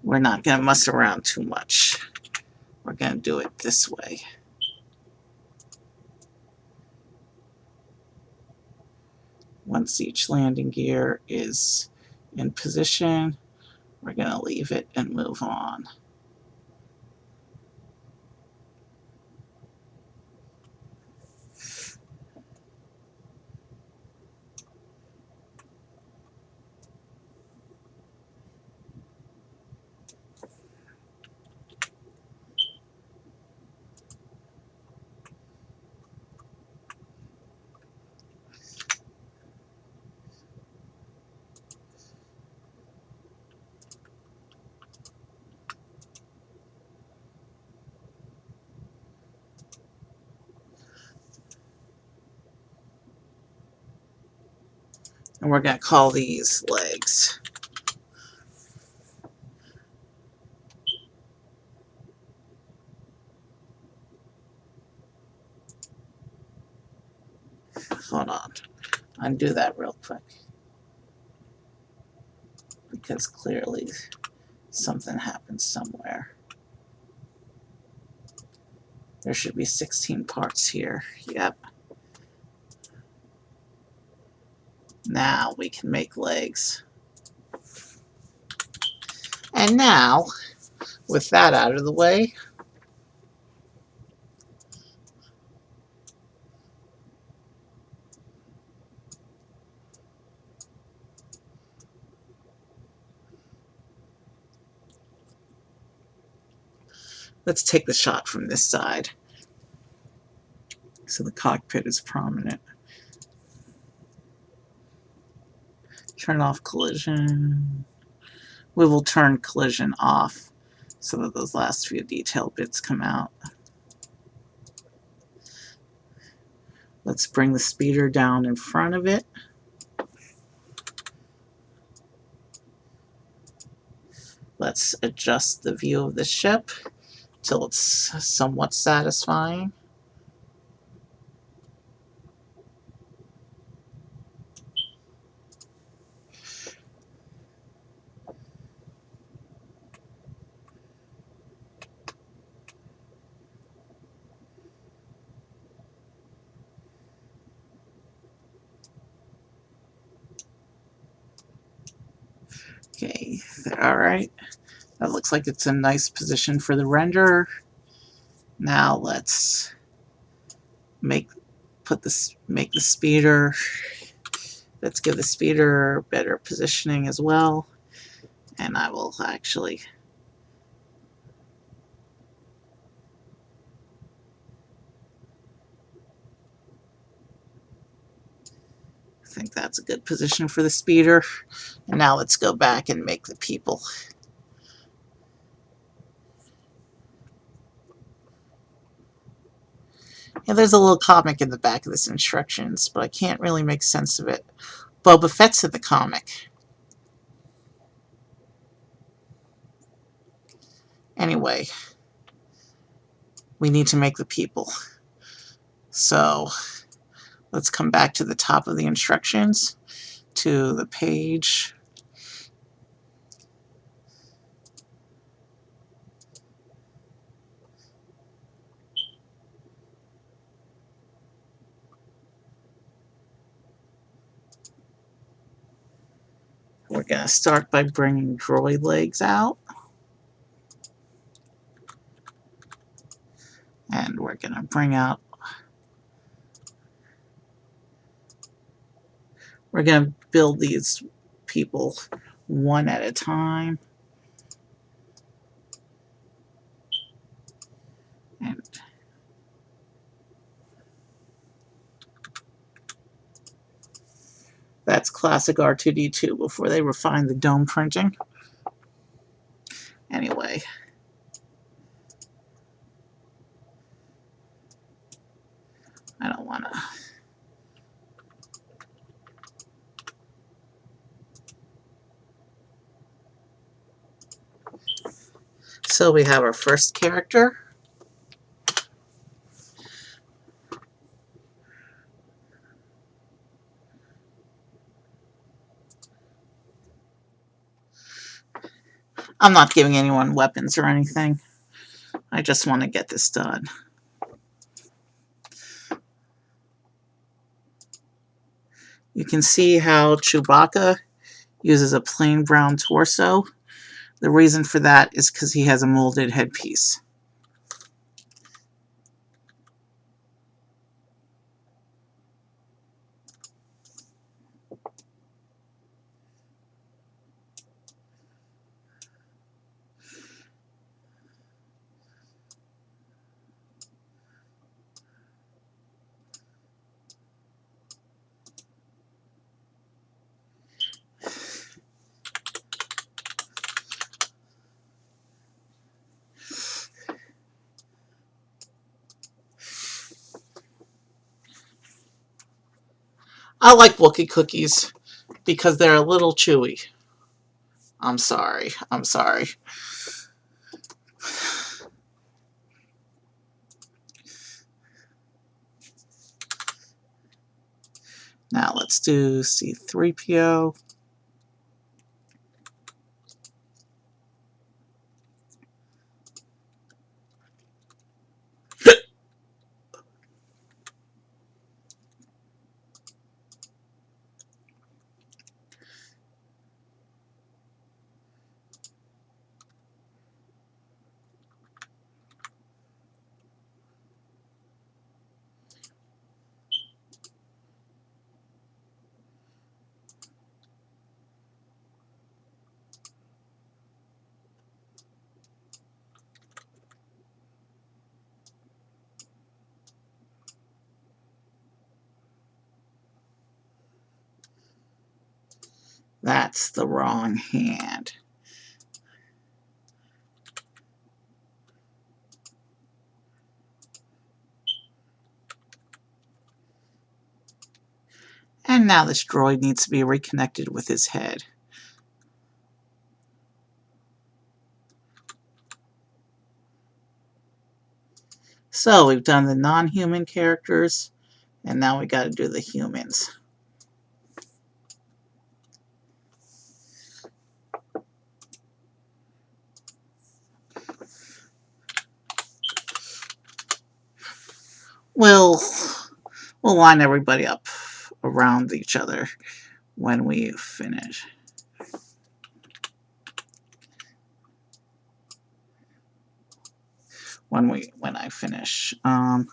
We're not going to mess around too much. We're going to do it this way. Once each landing gear is in position, we're going to leave it and move on. And we're going to call these legs. Hold on. Undo that real quick. Because clearly something happened somewhere. There should be 16 parts here. Yep. Now we can make legs. And now, with that out of the way, let's take the shot from this side so the cockpit is prominent. Turn off collision. We will turn collision off so that those last few detail bits come out. Let's bring the speeder down in front of it. Let's adjust the view of the ship till it's somewhat satisfying. Okay, all right. That looks like it's a nice position for the renderer. Now let's make the speeder. Let's give the speeder better positioning as well. And I will actually think that's a good position for the speeder. And now let's go back and make the people. Yeah, there's a little comic in the back of this instructions, but I can't really make sense of it. Boba Fett's in the comic. Anyway, we need to make the people. So Let's come back to the top of the instructions, to the page. We're going to start by bringing droid legs out. And we're going to bring out, we're going to build these people one at a time. And that's classic R2-D2 before they refined the dome printing. Anyway, I don't want to. So we have our first character. I'm not giving anyone weapons or anything. I just want to get this done. You can see how Chewbacca uses a plain brown torso. The reason for that is because he has a molded headpiece. I like Wookiee cookies because they're a little chewy. I'm sorry. I'm sorry. Now let's do C-3PO. That's the wrong hand. And now this droid needs to be reconnected with his head. So we've done the non-human characters, and now we got to do the humans. We'll line everybody up around each other when we finish. When I finish. All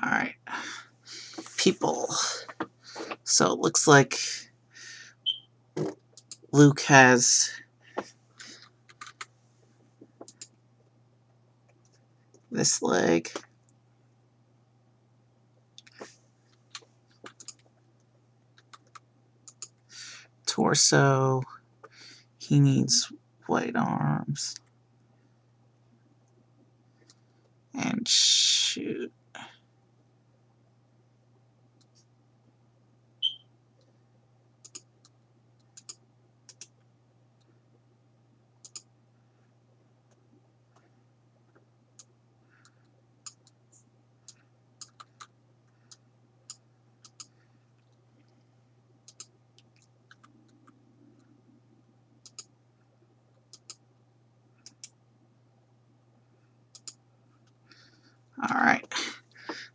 right. People. So it looks like Luke has this leg. Torso. He needs white arms. And shoot.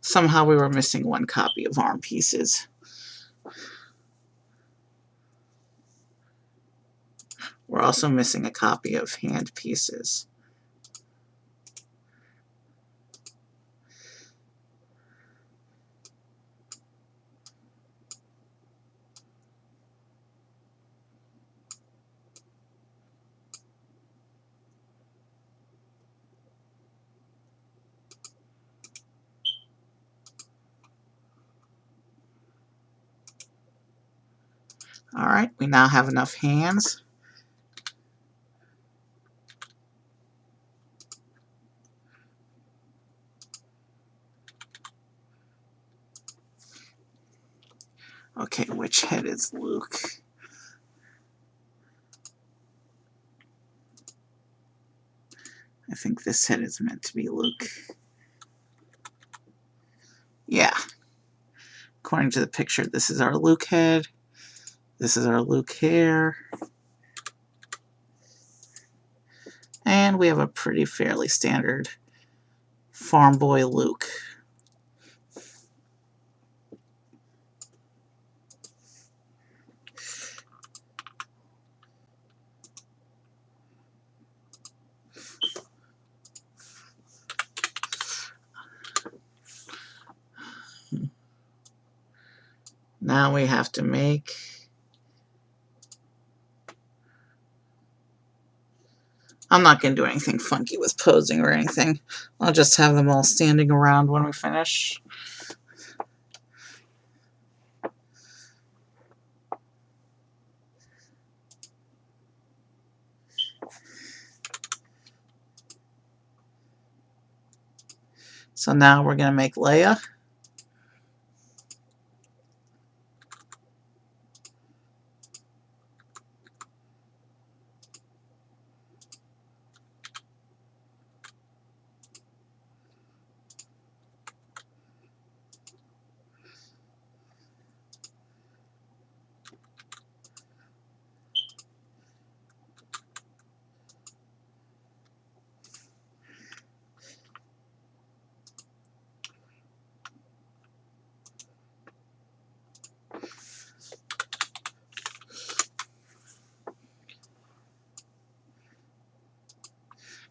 Somehow we were missing one copy of arm pieces. We're also missing a copy of hand pieces. All right, we now have enough hands. Okay, which head is Luke? I think this head is meant to be Luke. Yeah. According to the picture, this is our Luke head. This is our Luke hair. And we have a pretty fairly standard farm boy Luke. Now we have to make I'm not going to do anything funky with posing or anything. I'll just have them all standing around when we finish. So now we're going to make Leia.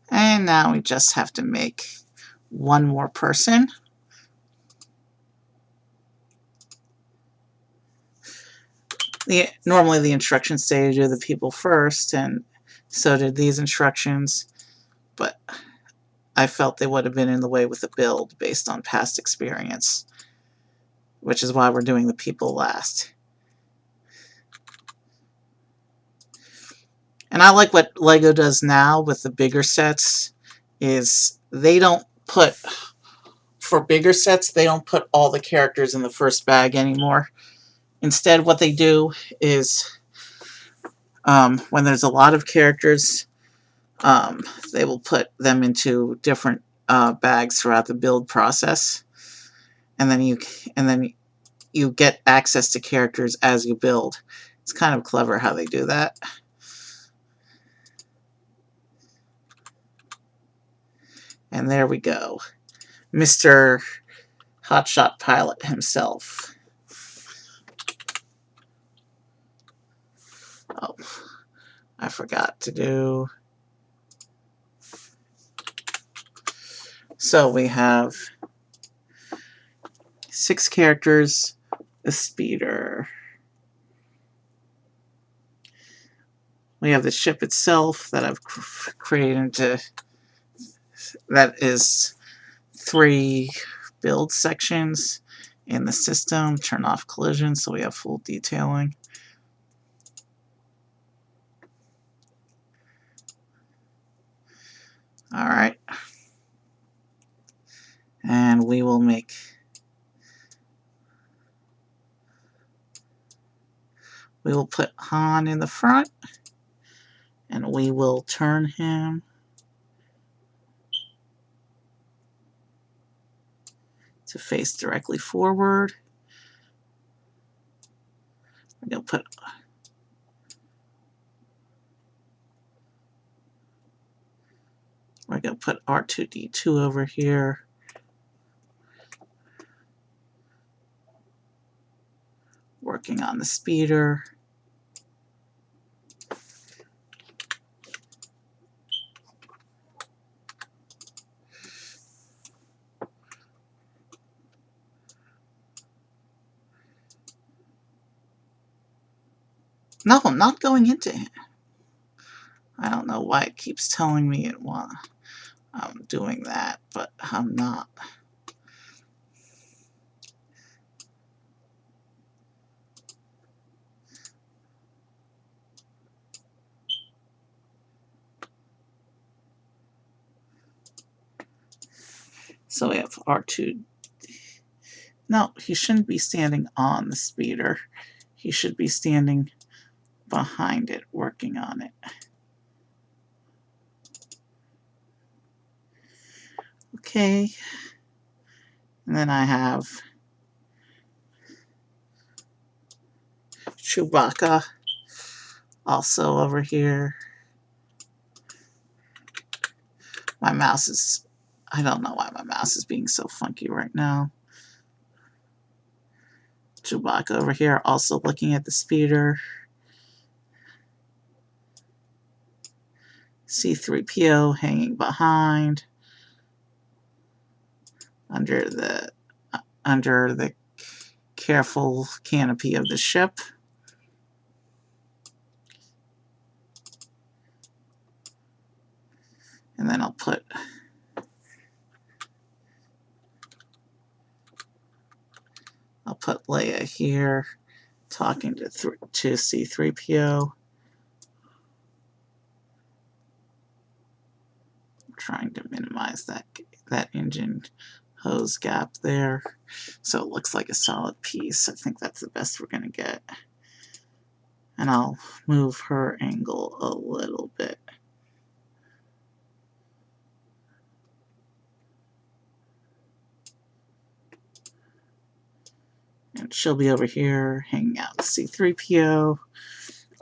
And now we just have to make one more person. Normally the instructions say to do the people first, and so did these instructions, but I felt they would have been in the way with the build based on past experience, which is why we're doing the people last. And I like what Lego does now with the bigger sets, is they don't put, for bigger sets, they don't put all the characters in the first bag anymore. Instead, what they do is, when there's a lot of characters, they will put them into different bags throughout the build process, and then you get access to characters as you build. It's kind of clever how they do that. And there we go. Mr. Hotshot Pilot himself. Oh, I forgot to do. So we have 6 characters, a speeder. We have the ship itself that I've created into, that is 3 build sections in the system. Turn off collision so we have full detailing. Alright. And we will put Han in the front, and we will turn him to face directly forward. We're going to put R2-D2 over here. working on the speeder. No, I'm not going into it. I don't know why it keeps telling me I'm doing that, but I'm not. So we have R2. No, he shouldn't be standing on the speeder. He should be standing behind it, working on it. Okay. And then I have Chewbacca also over here. My mouse is, I don't know why my mouse is being so funky right now. Chewbacca over here also looking at the speeder. C-3PO hanging behind under the careful canopy of the ship. And then I'll put Leia here talking to C-3PO. I'm trying to minimize that engine hose gap there so it looks like a solid piece. I think that's the best we're going to get. And I'll move her angle a little bit. And she'll be over here hanging out with C-3PO.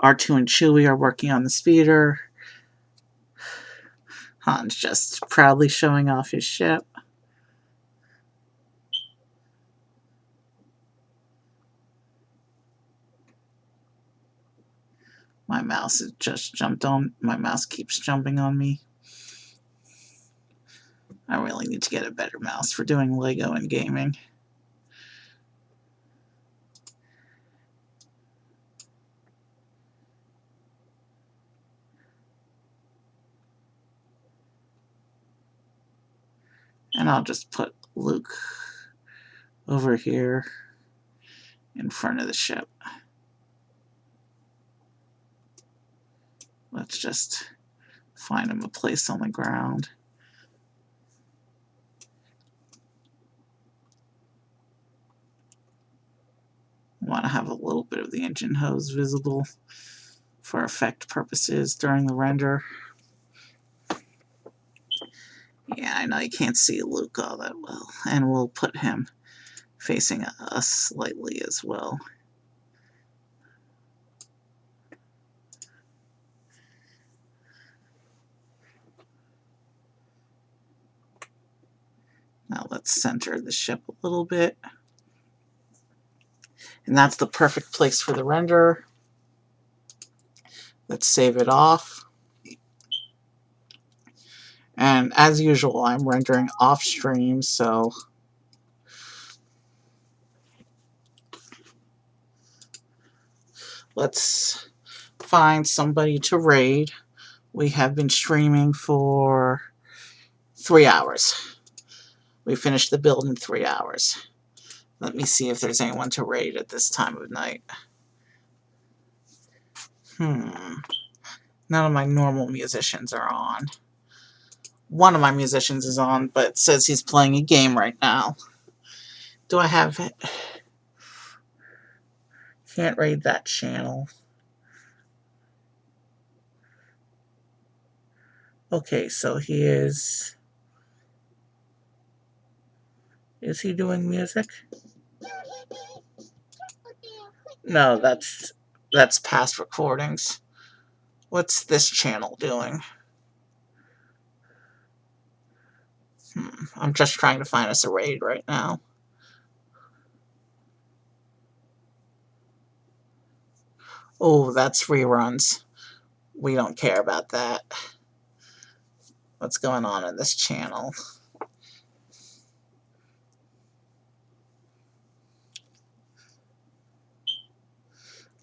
R2 and Chewie are working on the speeder. Han's just proudly showing off his ship. My mouse has just jumped on. My mouse keeps jumping on me. I really need to get a better mouse for doing Lego and gaming. And I'll just put Luke over here in front of the ship. Let's just find him a place on the ground. I want to have a little bit of the engine hose visible for effect purposes during the render. Yeah, I know you can't see Luke all that well. And we'll put him facing us slightly as well. Now let's center the ship a little bit. And that's the perfect place for the render. Let's save it off. And as usual, I'm rendering off stream, so let's find somebody to raid. We have been streaming for 3 hours. We finished the build in 3 hours. Let me see if there's anyone to raid at this time of night. None of my normal musicians are on. One of my musicians is on, but says he's playing a game right now. Do I have it? Can't raid that channel. Okay, so he is... Is he doing music? No, that's past recordings. What's this channel doing? I'm just trying to find us a raid right now. Oh, that's reruns. We don't care about that. What's going on in this channel?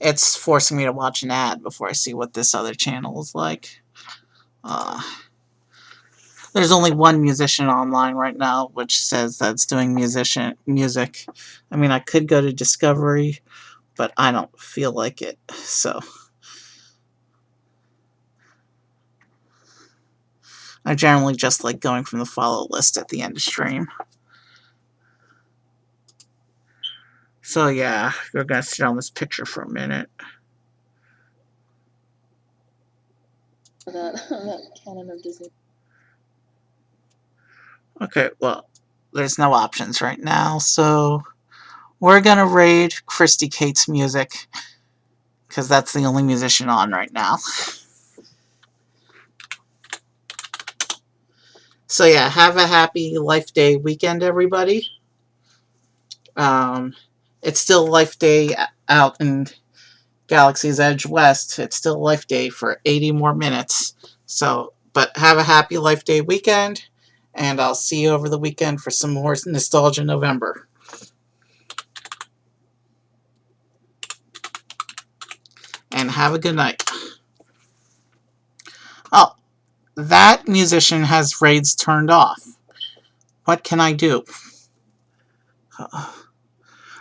It's forcing me to watch an ad before I see what this other channel is like. Uh, there's only one musician online right now, which says that it's doing music. I mean, I could go to Discovery, but I don't feel like it. So I generally just like going from the follow list at the end of stream. So yeah, we're gonna sit on this picture for a minute. That canon of Disney. Okay, well, there's no options right now, so we're gonna raid Christy Kate's music because that's the only musician on right now. So yeah, have a happy Life Day weekend, everybody. Um, it's still Life Day out in Galaxy's Edge West. It's still Life Day for 80 more minutes. So, but have a happy Life Day weekend, and I'll see you over the weekend for some more Nostalgia November. And have a good night. Oh, that musician has raids turned off. What can I do?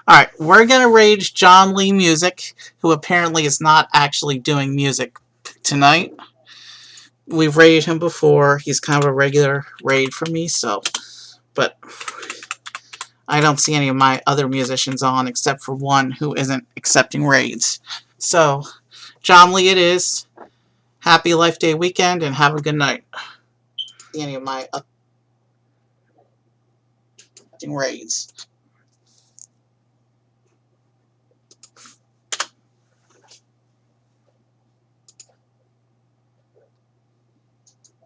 Alright, we're gonna raid John Lee Music, who apparently is not actually doing music tonight. We've raided him before. He's kind of a regular raid for me, so. But I don't see any of my other musicians on except for one who isn't accepting raids. So, John Lee it is. Happy Life Day weekend and have a good night. Any of my other raids.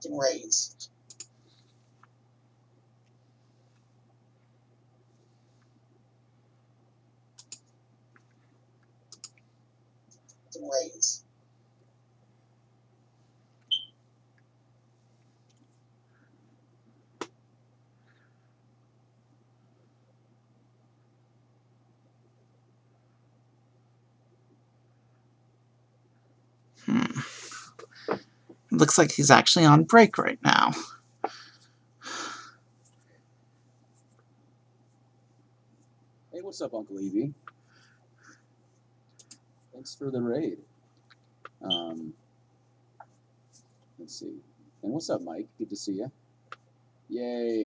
Raids. Raids. Looks like he's actually on break right now. Hey, what's up, Uncle Evie? Thanks for the raid. Let's see. And what's up, Mike? Good to see you. Yay.